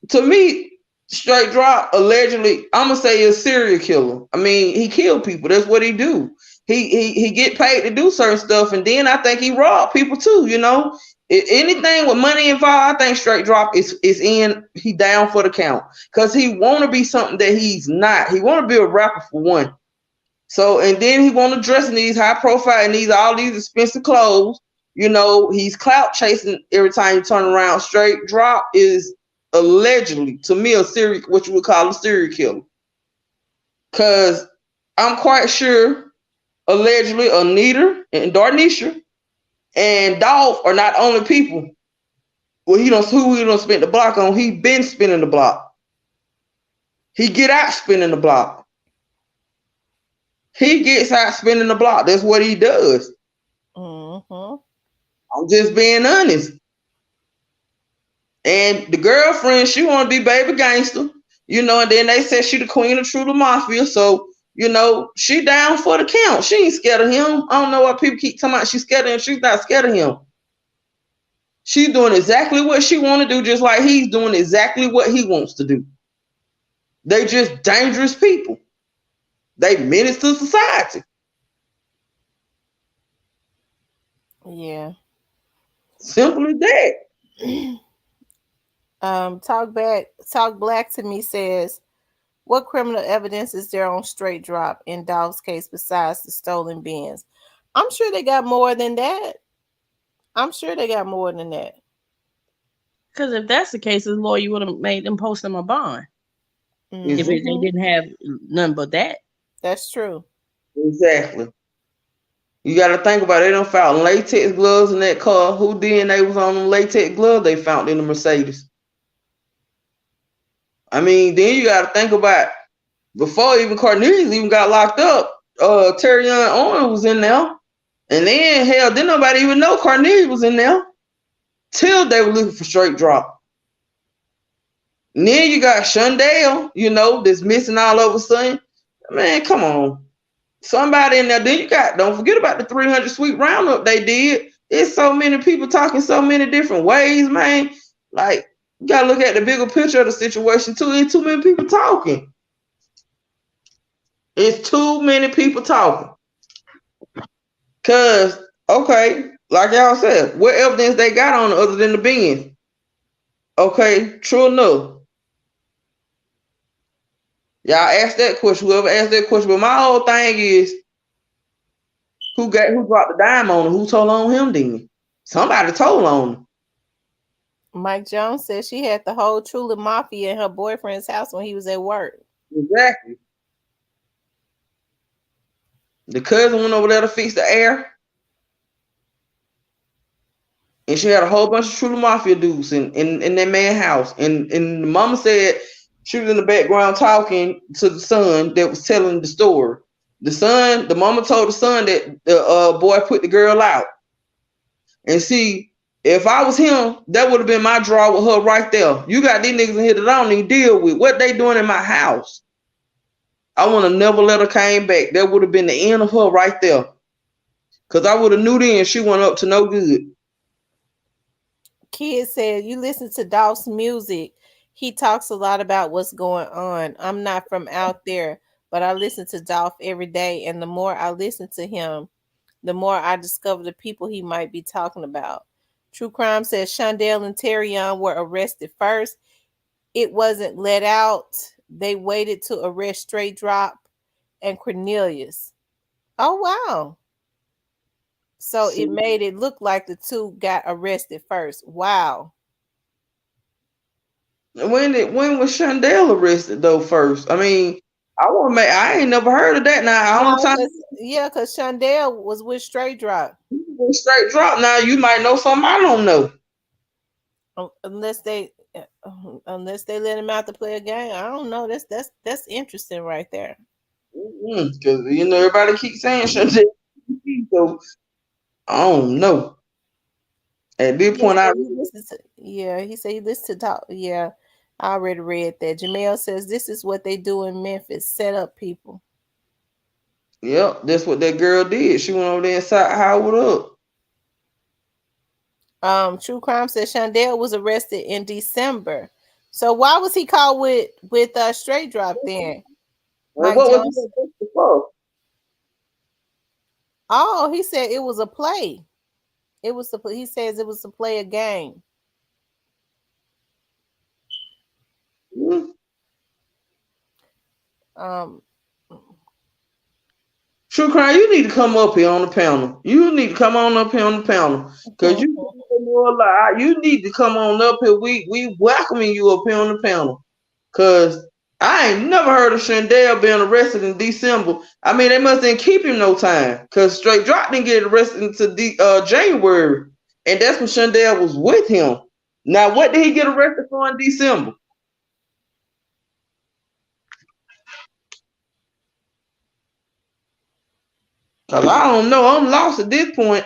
to me, straight drop allegedly, I'm gonna say is a serial killer. I mean, he killed people. That's what he do. He get paid to do certain stuff, and then I think he robbed people too. You know, anything with money involved, I think straight drop is in. He down for the count because he want to be something that he's not. He want to be a rapper for one. So, and then he want to dress in these high profile and these all these expensive clothes. You know, he's clout chasing every time you turn around. Straight drop is allegedly, to me, what you would call a serial killer. Cause I'm quite sure, allegedly, Anita and Darnisha and Dolph are not only people. Well, who he don't spend the block on. He been spinning the block. He get out spinning the block. He gets out spinning the block. That's what he does.
Mm-hmm.
I'm just being honest. And the girlfriend, she want to be baby gangster, you know, and then they said she the queen of True Mafia. So, you know, she down for the count. She ain't scared of him. I don't know why people keep talking about she's scared of him. She's not scared of him. She's doing exactly what she want to do, just like he's doing exactly what he wants to do. They just dangerous people. They menace to society.
Yeah.
Simple as that.
Talk Black to me says, what criminal evidence is there on straight drop in Dolph's case besides the stolen bins? I'm sure they got more than that.
Because if that's the case, his lawyer would have made them post him a bond.
Mm-hmm.
If they didn't have none but that.
That's true.
Exactly. You got to think about it. They done found latex gloves in that car. Who DNA was on them latex gloves they found in the Mercedes? I mean, then you got to think about before even Cornelius even got locked up, Terrion Owens was in there. And then, hell, didn't nobody even know Cornelius was in there till they were looking for straight drop. And then you got Shundale, you know, that's missing all of a sudden. Man, come on. Somebody in there. Then you got, don't forget about the 300 sweet roundup they did. It's so many people talking so many different ways, man. Like, you got to look at the bigger picture of the situation, too. There's too many people talking. It's too many people talking. Because, okay, like y'all said, what evidence they got on it other than the bins? Okay, true enough. Y'all asked that question, whoever asked that question. But my whole thing is, who dropped the dime on him? Who told on him then? Somebody told on him.
Mike Jones said she had the whole Truly Mafia in her boyfriend's house when he was at work.
Exactly. The cousin went over there to fix the air. And she had a whole bunch of Truly Mafia dudes in that man's house. And the mama said she was in the background talking to the son that was telling the story. The mama told the son that the boy put the girl out. And see, if I was him, that would have been my draw with her right there. You got these niggas in here that I don't even deal with. What they doing in my house? I want to never let her came back. That would have been the end of her right there. Because I would have knew then she went up to no good.
Kid said, you listen to Dolph's music. He talks a lot about what's going on. I'm not from out there, but I listen to Dolph every day. And the more I listen to him, the more I discover the people he might be talking about. True Crime says Shondell and Terrion were arrested first. It wasn't let out. They waited to arrest Straight Drop and Cornelius. Oh, wow. So it made it look like the two got arrested first. Wow.
When was Shondell arrested though? First, I mean, I ain't never heard of that. Now,
No,
all the time
because Shondell was with Straight Drop.
straight drop. Now you might know something I don't know.
Unless they let him out to play a game. I don't know. That's interesting right there.
Because everybody keeps saying Shondell, so I don't know. At this point,
He said he listened to talk. Yeah, I already read that. Jamel says this is what they do in Memphis: set up people.
yep, that's what that girl did. She went over there and sat Howard up.
True Crime says Shondell was arrested in December. So why was he caught with Straight Drop then? Mike
What
Jones.
was he for?
Oh, he said it was a play. He says it was to play a game.
Mm-hmm. True Crime, you need to come up here on the panel. You need to come on up here on the panel. Because you know a lot. You need to come on up here. We welcoming you up here on the panel. Because I ain't never heard of Shondell being arrested in December. I mean, they must didn't keep him no time. Because Straight Drop didn't get arrested until January. And that's when Shondell was with him. Now, what did he get arrested for in December? Because I don't know. I'm lost at this point.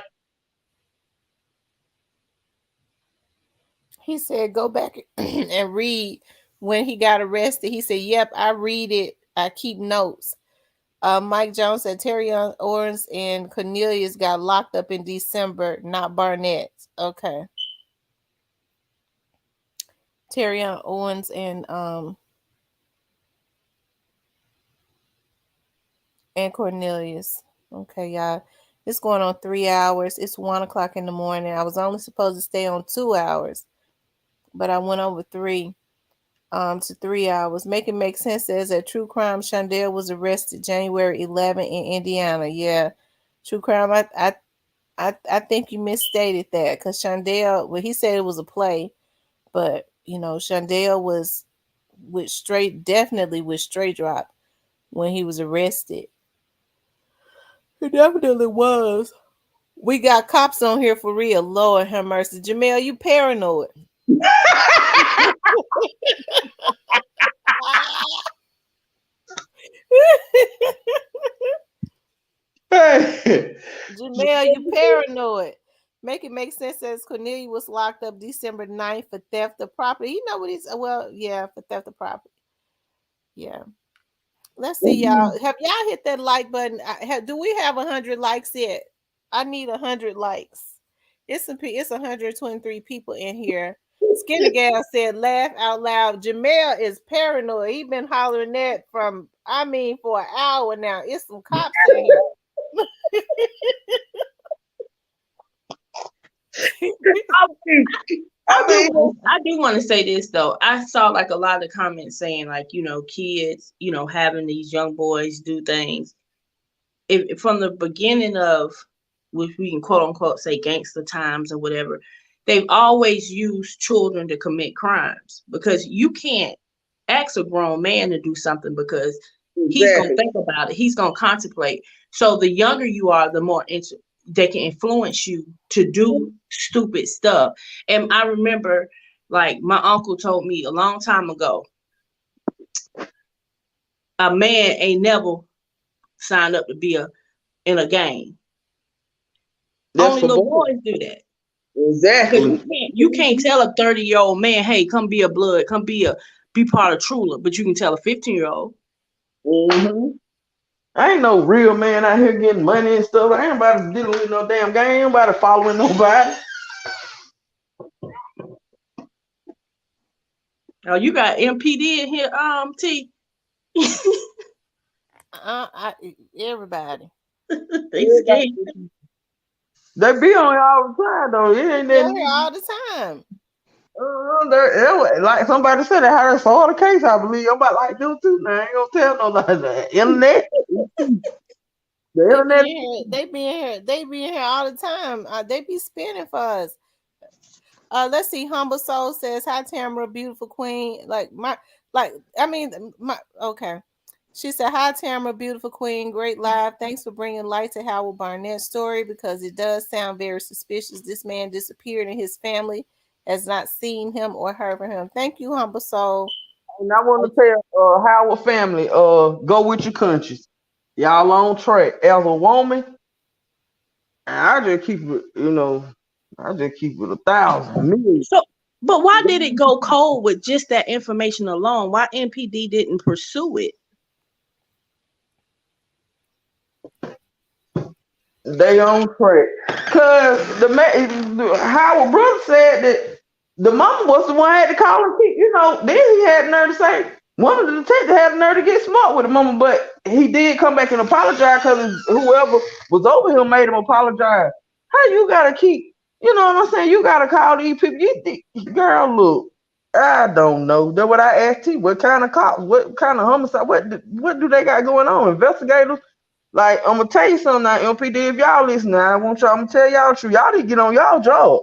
He said, go back and read when he got arrested. He said, yep, I read it. I keep notes. Mike Jones said Terrion Owens and Cornelius got locked up in December, not Barnett. Okay. Terrion Owens and Cornelius. Okay, y'all. It's going on 3 hours. It's 1 o'clock in the morning. I was only supposed to stay on 2 hours, but I went over 3 to 3 hours. Make It Make Sense says that True Crime Shondell was arrested January 11 in Indiana. Yeah, True Crime. I think you misstated that because Shondell. Well, he said it was a play, but Shondell was definitely with Straight Drop when he was arrested. It definitely was. We got cops on here for real. Lord have mercy. Jamel, you paranoid. Jamel, you paranoid. Make It Make Sense says Cornelia was locked up December 9th for theft of property. You know what he's for theft of property. Yeah. Let's see, y'all. Have y'all hit that like button? Do we have 100 likes yet? I need 100 likes. It's 123 people in here. Skinny Gal said, laugh out loud. Jamel is paranoid. He been hollering that for an hour now. It's some cops in here.
I do want to say this though. I saw like a lot of comments saying like, kids, having these young boys do things. If from the beginning of, which we can quote unquote say gangster times or whatever, they've always used children to commit crimes because you can't ask a grown man to do something because he's going to think about it. He's going to contemplate. So the younger you are, the more they can influence you to do stupid stuff. And I remember, like, my uncle told me a long time ago, a man ain't never signed up to be in a gang. Only little boys do that.
Exactly.
You can't tell a 30-year-old man, hey, come be a blood, be part of Trula, but you can tell a 15-year-old.
Mm-hmm. I ain't no real man out here getting money and stuff. I ain't nobody dealing with no damn gang. Ain't nobody following nobody.
Oh, you got MPD in here, T.
Everybody.
They scared.
They be on here all the time though. It ain't
They're here all the time.
Like somebody said, that how they solved the case. I believe I'm about like them too. Now I ain't gonna tell nobody that. Internet. The internet.
They be in here all the time. They be spinning for us. Let's see. Humble Soul says, "Hi Tamara, beautiful queen." Okay. She said, "Hi Tamara, beautiful queen. Great live. Thanks for bringing light to Howard Barnett's story because it does sound very suspicious. This man disappeared and his family has not seen him or heard from him." Thank you, Humble Soul.
And I want to tell Howard family, go with your conscience. Y'all on track. As a woman, I just keep it, I just keep it 1,000 million.
So, but why did it go cold with just that information alone? Why MPD didn't pursue it?
They on track. Cause Howard brother said that the mama was the one had to call him. Then he had the nerve to say one of the detectives had the nerve to get smart with the mama, but he did come back and apologize because whoever was over him made him apologize. How you gotta keep, you know what I'm saying? You gotta call these people. Girl, look, I don't know. That's what I asked you. What kind of cops? What kind of homicide? What do they got going on? Investigators? Like, I'm gonna tell you something now, MPD, if y'all listen now, I'm gonna tell y'all the truth. Y'all need to get on y'all job.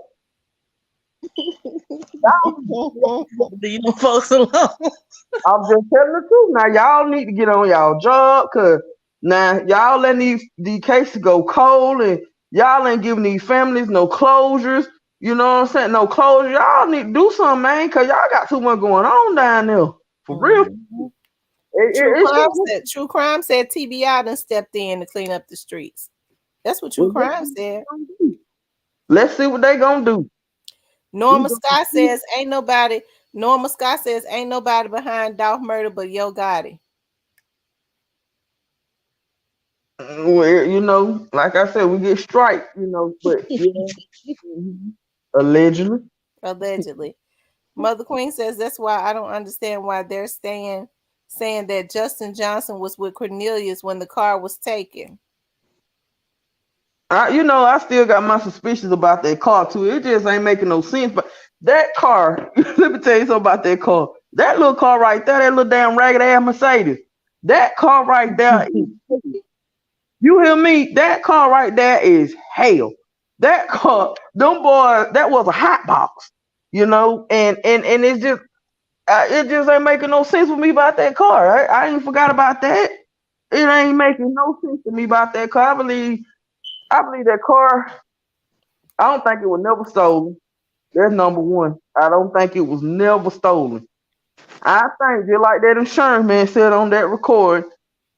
Leave them folks alone.
I'm just telling the truth. Now, y'all need to get on y'all job, cause now y'all letting these cases go cold, and y'all ain't giving these families no closures. You know what I'm saying? No closure. Y'all need to do something, man, cause y'all got too much going on down there. For real.
True Crime said TBI done stepped in to clean up the streets. That's what True Crime said.
Let's see what they gonna do.
Norma Scott says ain't nobody behind Dolph murder but Yo Gotti.
Well, like I said, we get striked, but yeah. Allegedly.
Mother Queen says that's why I don't understand why they're saying that Justin Johnson was with Cornelius when the car was taken.
I still got my suspicions about that car too. It just ain't making no sense. But that car, let me tell you something about that car. That little car right there, that little damn ragged ass Mercedes. That car right there, you hear me? That car right there is hell. That car, them boys, that was a hot box, and it just ain't making no sense with me about that car. I ain't forgot about that. It ain't making no sense to me about that car. I believe that car, I don't think it was never stolen. That's number one. I don't think it was never stolen. I think just like that insurance man said on that record,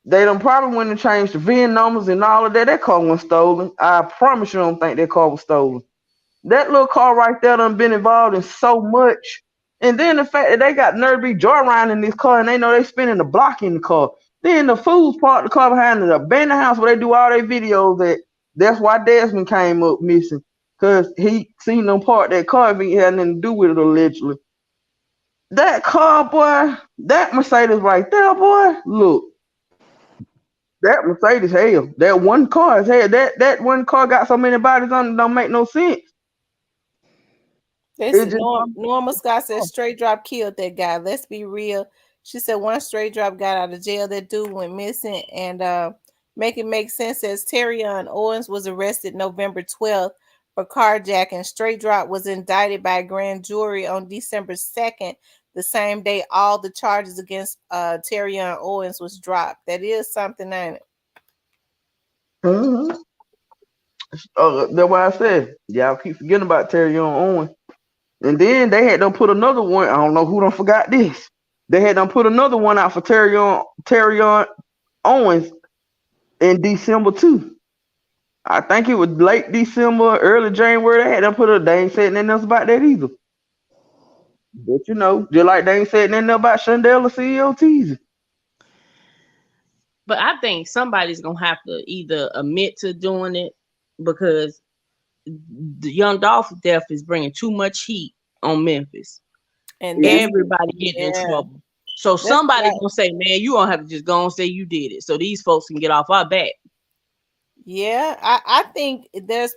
they done probably went and changed the VIN numbers and all of that. That car wasn't stolen. I promise you I don't think that car was stolen. That little car right there done been involved in so much. And then the fact that they got nerve to be joyriding in this car and they know they spinning the block in the car. Then the fools parked the car behind the abandoned house where they do all their videos at. That's why Desmond came up missing. Because he seen them park that car if he had nothing to do with it allegedly. That car, boy, that Mercedes right there, boy, look. That Mercedes hell. That one car is hell. That one car got so many bodies on it, don't make no sense.
Norma Scott said straight drop killed that guy. Let's be real. She said one straight drop got out of jail. That dude went missing. And make it make sense says Terrion Owens was arrested November 12th for carjacking. Straight drop was indicted by a grand jury on December 2nd. The same day all the charges against Terrion Owens was dropped. That is something, ain't it?
Mm-hmm. That's why I said, y'all keep forgetting about Terrion Owens. And then they had them put another one. I don't know who done forgot this. They had them put another one out for Terrion Owens in December too. I think it was late December, early January. They had them put they ain't said nothing else about that either. But just like they ain't said nothing about Shondell or CEO Teasy.
But I think somebody's gonna have to either admit to doing it because the Young Dolph death is bringing too much heat on Memphis, and everybody getting in trouble. So somebody's gonna say, "Man, you don't have to just go and say you did it," so these folks can get off our back.
Yeah, I think there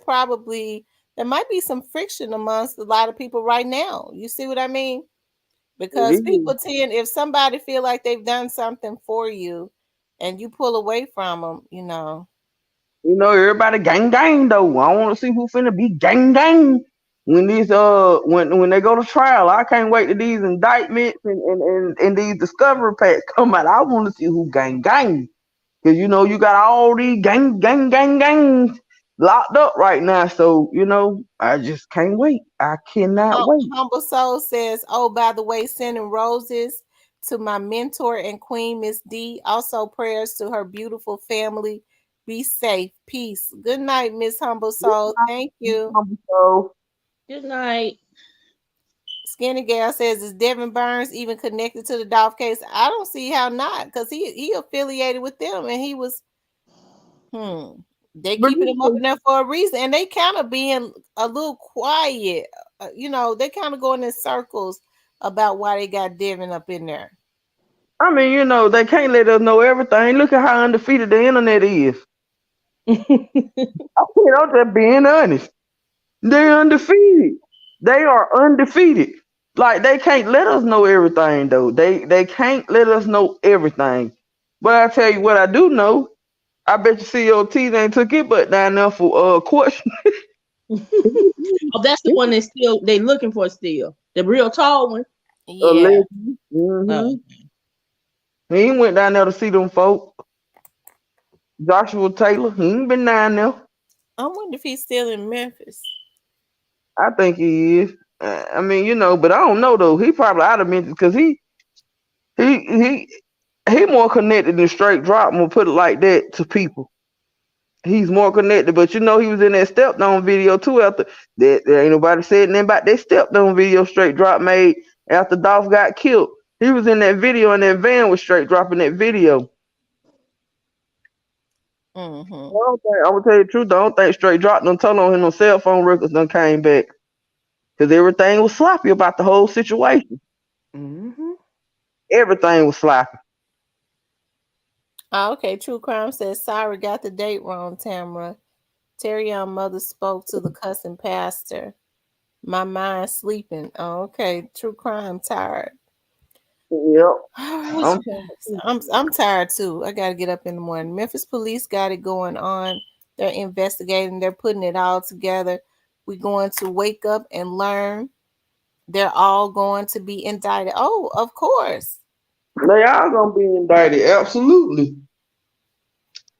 might be some friction amongst a lot of people right now. You see what I mean? Because people tend, if somebody feel like they've done something for you, and you pull away from them,
everybody gang though. I want to see who finna be gang. when these when they go to trial, I can't wait till these indictments and these discovery packs come out. I want to see who gang. Cause you got all these gangs locked up right now. So, I just can't wait. I cannot wait.
Humble Soul says, "Oh, by the way, sending roses to my mentor and queen, Miss D. Also, prayers to her beautiful family. Be safe. Peace. Good night, Miss Humble Soul. Thank you."
So,
Good night.
Skinny Gal says, "Is Devin Burns even connected to the Dolph case?" I don't see how not, because he affiliated with them, and he was. They keeping him up in there for a reason, and they kind of being a little quiet. They kind of going in circles about why they got Devin up in there.
I mean, they can't let us know everything. Look at how undefeated the internet is. I'm just being honest. They're undefeated. They are undefeated. Like, they can't let us know everything, though. They can't let us know everything. But I tell you what I do know. I bet you COT ain't took it but down there for question.
Oh, that's the one they looking for still. The real tall one.
Yeah.
Oh.
He went down there to see them folk. Joshua Taylor, he ain't been down there.
I wonder if he's still in Memphis.
I think he is. I mean, but I don't know though. He probably out of Memphis because he more connected than straight drop. I'm gonna put it like that to people. He's more connected, but he was in that stepped on video too. After that, there ain't nobody said nothing about that stepped on video straight drop made after Dolph got killed. He was in that video, and that van was straight dropping that video. I'm gonna tell you the truth. I don't think straight drop done told on him no cell phone records done came back because everything was sloppy about the whole situation. Everything was sloppy.
Okay, True Crime says, "Sorry, got the date wrong, Tamara. Terry Young mother spoke to the cussing pastor. My mind sleeping." Okay, True Crime tired.
Yep.
I'm tired too. I gotta get up in the morning. Memphis police got it going on. They're investigating. They're putting it all together. We're going to wake up and learn. They're all going to be indicted. Oh, of course.
They are gonna be indicted. Absolutely.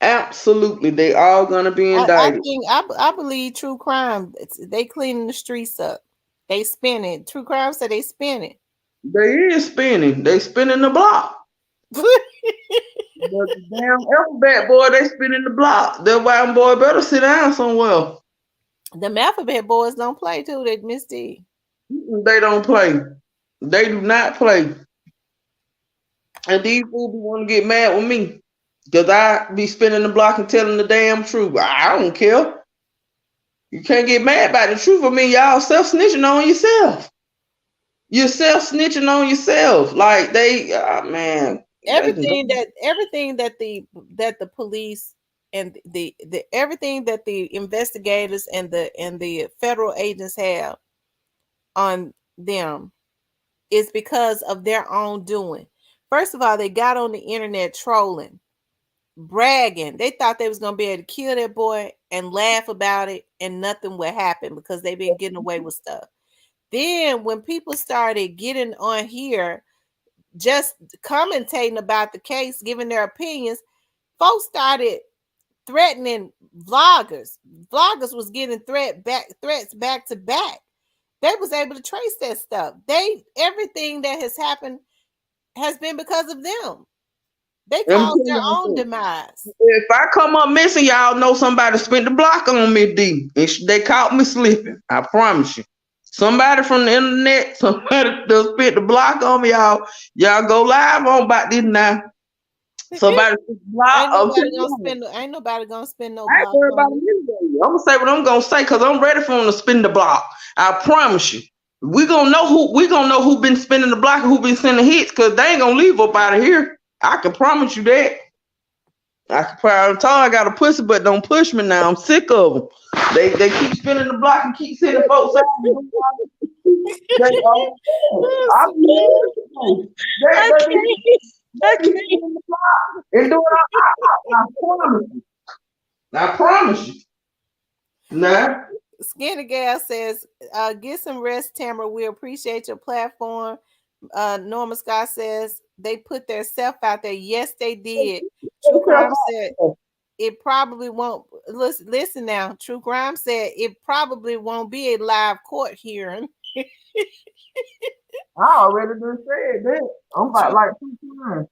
They all gonna be indicted.
I believe True Crime. They cleaning the streets up. They spinning. True Crime said they spinning.
They is spinning. They spinning the block. The damn alphabet boy, they spinning the block. That white boy better sit down somewhere.
The alphabet boys don't play too. They Miss D.
They don't play. They do not play. And these fools want to get mad with me because I be spinning the block and telling the damn truth. I don't care. You can't get mad about the truth. I mean, y'all self-snitching on yourself. You're self-snitching on yourself. Like man.
Everything that the police and the everything that the investigators and the federal agents have on them is because of their own doing. First of all, they got on the internet trolling, bragging. They thought they was gonna be able to kill that boy and laugh about it, and nothing would happen because they've been getting away with stuff. Then when people started getting on here, just commentating about the case, giving their opinions, folks started threatening vloggers. Vloggers was getting threats back to back. They was able to trace that stuff. Everything that has happened has been because of them. They caused their own demise.
If I come up missing, y'all know somebody spent the block on me, D. And they caught me slipping. I promise you. Somebody from the internet, somebody that spent the block on me, y'all. Y'all go live on about this now. Somebody spent the block.
Ain't nobody gonna spend no
block. I'm gonna say what I'm gonna say because I'm ready for them to spin the block. I promise you. We gonna know who been spinning the block and who been sending hits because they ain't gonna leave up out of here. I can promise you that. I can probably tell I got a pussy, but don't push me now. I'm sick of them. They keep spinning the block and keep sending folks out. I promise you. I promise you. Nah.
Skinny Gal says, get some rest, Tamara. We appreciate your platform. Norma Scott says they put their self out there. Yes, they did. True Crime said it probably won't. Listen now. True Crime said it probably won't be a live court hearing.
I already done said that. I'm about like 2 times.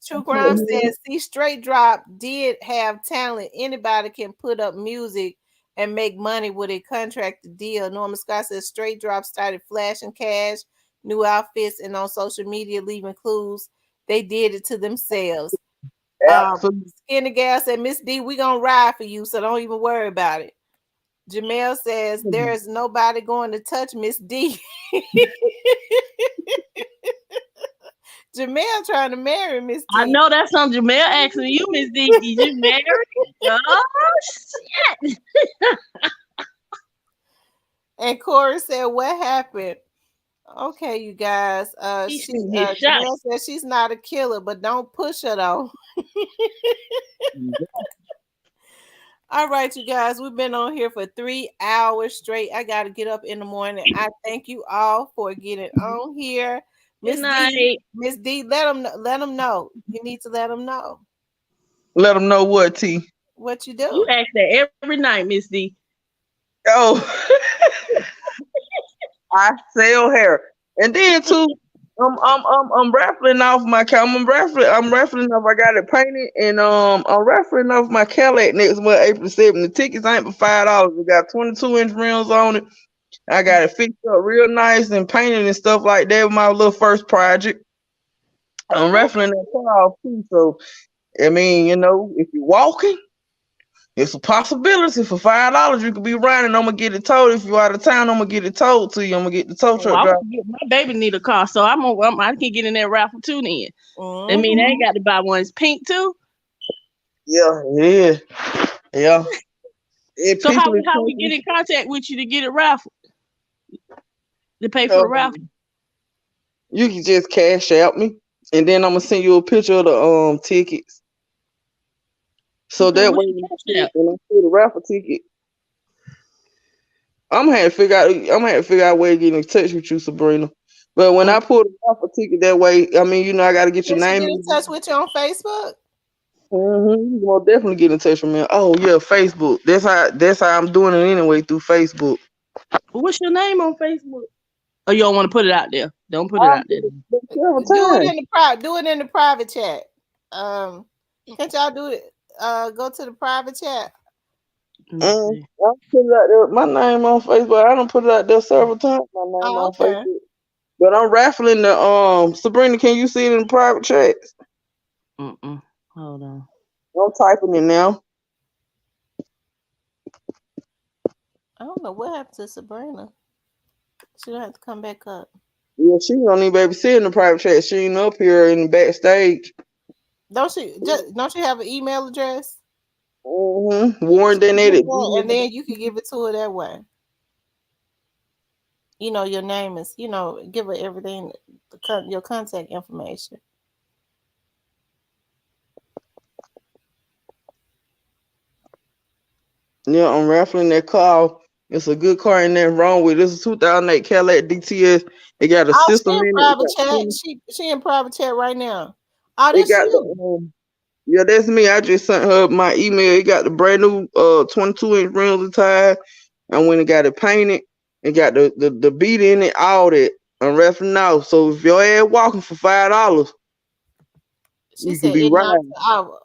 True Crime says, see, Straight Drop did have talent. Anybody can put up music and make money with a contracted deal. Norman Scott says Straight Drop started flashing cash, new outfits, and on social media leaving clues. They did it to themselves. Skinny Gal said, Miss D, we gonna ride for you, so don't even worry about it. Jamel says there's nobody going to touch Miss D. Jamel trying to marry Miss D.
I know that's something Jamel asking you, Miss D. Did you marry? Oh shit.
And Corey said, what happened? Okay, you guys. Jamel said she's not a killer, but don't push her though. All right, you guys, we've been on here for 3 hours straight. I got to get up in the morning. I thank you all for getting on here. Miss D, let them know. You need to let them know.
Let them know what, T?
What you do?
You ask that every night, Miss D.
Oh, I sell hair, and then too, I'm raffling off my I'm raffling off. I got it painted, and I'm raffling off my Cadillac next month, April 7th. The tickets ain't for $5. We got 22-inch rims on it. I got it fixed up real nice and painted and stuff like that with my little first project. I'm raffling that car off too. So, I mean, you know, if you're walking, it's a possibility for $5 you could be riding. I'm gonna get it towed. If you're out of town, I'm gonna get it towed to you. I'm gonna get the tow truck driver.
My baby need a car, so I can get in that raffle too. Then I mean, I ain't got to buy one. It's pink too.
Yeah, it is. Yeah.
So how we get in contact with you to get it raffled? To pay for the raffle?
You can just cash out me, and then I'm gonna send you a picture of the tickets. So that way, when I see the raffle ticket, I'm gonna have to figure out a way to get in touch with you, Sabrina. But when I pull the raffle ticket, that way, I mean, you know, I gotta get your name.
Get in touch with you on Facebook.
You will definitely get in touch with me. Oh yeah, Facebook. That's how I'm doing it anyway, through Facebook.
What's your name on Facebook? Oh, you don't want to put it out there. Don't put it out there.
Do it in the private chat. Can't y'all do it? Go to the private chat.
I put it out there. My name on Facebook. I don't put it out there several times. My name on Facebook. But I'm raffling the Sabrina. Can you see it in the private chats?
Hold on.
I'm typing it now.
I don't know what happened to Sabrina. She don't have to come back up.
Yeah, she don't even be able to see in the private chat. She ain't up here in the backstage.
Don't you have an email address?
Warren Dennett.
And then you can give it to her that way. You know, your name is, you know, give her everything, your contact information.
Yeah, I'm raffling that car. It's a good car, ain't nothing wrong with it. It's a 2008 Cadillac DTS. It got a system in
it. She in private chat right now. Oh, that's you.
Yeah, that's me. I just sent her my email. It got the brand new 22-inch rims and tires. And when it got it painted, it got the beat in it, all that. I'm raffling out. So if your ass walking for $5,
she said,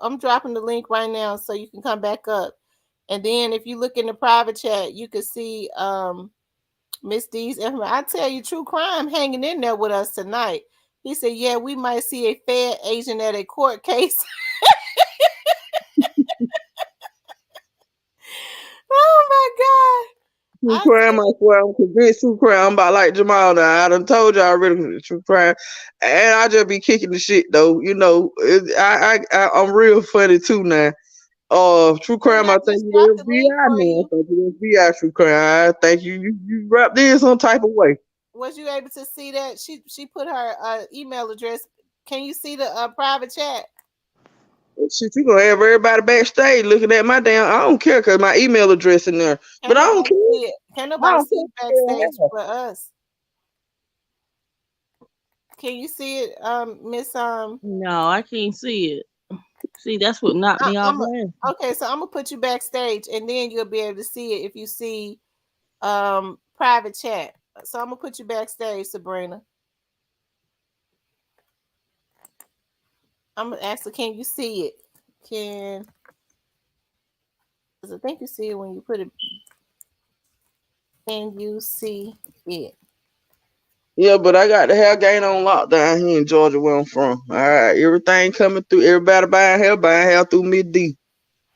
I'm dropping the link right now so you can come back up. And then if you look in the private chat, you can see Miss D's information. I tell you, True Crime hanging in there with us tonight. He said, yeah, we might see a Fed agent at a court case. Oh my God.
True Crime, I swear, I'm convinced True Crime. I'm about like Jamal now. I done told you already, True Crime. And I just be kicking the shit though. You know, I'm real funny too now. True Crime, I think you're FBI man. I think you're FBI True Crime. I think you wrapped in some type of way.
Was you able to see that? She put her email address. Can you see the private chat?
Shit, you gonna have everybody backstage looking at my damn. I don't care because my email address in there. But I don't care.
See it. Can't
I
nobody
don't
see
care.
backstage for us. Can you see it, Miss
No, I can't see it. See, that's what knocked me off.
Okay, so I'm gonna put you backstage, and then you'll be able to see it if you see private chat. So I'm gonna put you backstage, Sabrina. I'm gonna ask her, can you see it? Because I think you see it when you put it. Can you see it?
Yeah, but I got the hair game on lockdown here in Georgia where I'm from. All right, everything coming through. Everybody buying hair through Mid D.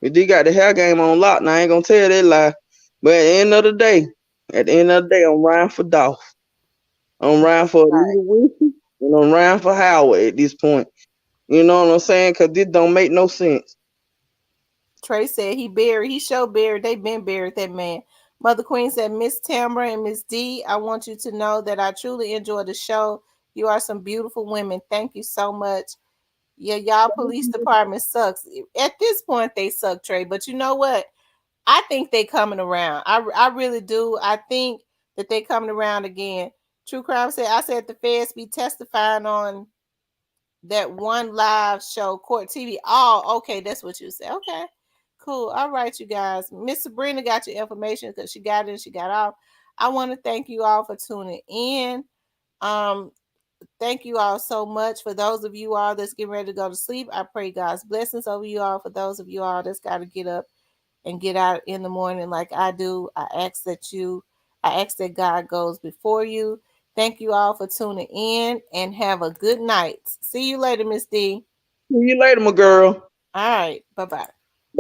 Mid D got the hair game on lockdown. I ain't gonna tell that lie. But at the end of the day, I'm riding for Dolph. I'm riding for Lisa Wilson, and I'm riding for Howard at this point. You know what I'm saying? Because this don't make no sense.
Trey said he buried. He showed buried. They been buried that man. Mother Queen said, Miss Tamara and Miss D, I want you to know that I truly enjoy the show. You are some beautiful women. Thank you so much. Yeah, y'all police department sucks. At this point, they suck, Trey. But you know what? I think they coming around. I really do. I think that they coming around again. True Crime said, I said the feds be testifying on that one live show, Court TV. Oh, okay. That's what you said. Okay. Cool. All right, you guys. Miss Sabrina got your information because she got it and she got off. I want to thank you all for tuning in. Thank you all so much. For those of you all that's getting ready to go to sleep, I pray God's blessings over you all. For those of you all that's got to get up and get out in the morning like I do, I ask that God goes before you. Thank you all for tuning in and have a good night. See you later, Miss D.
See you later, my girl.
All right. Bye-bye.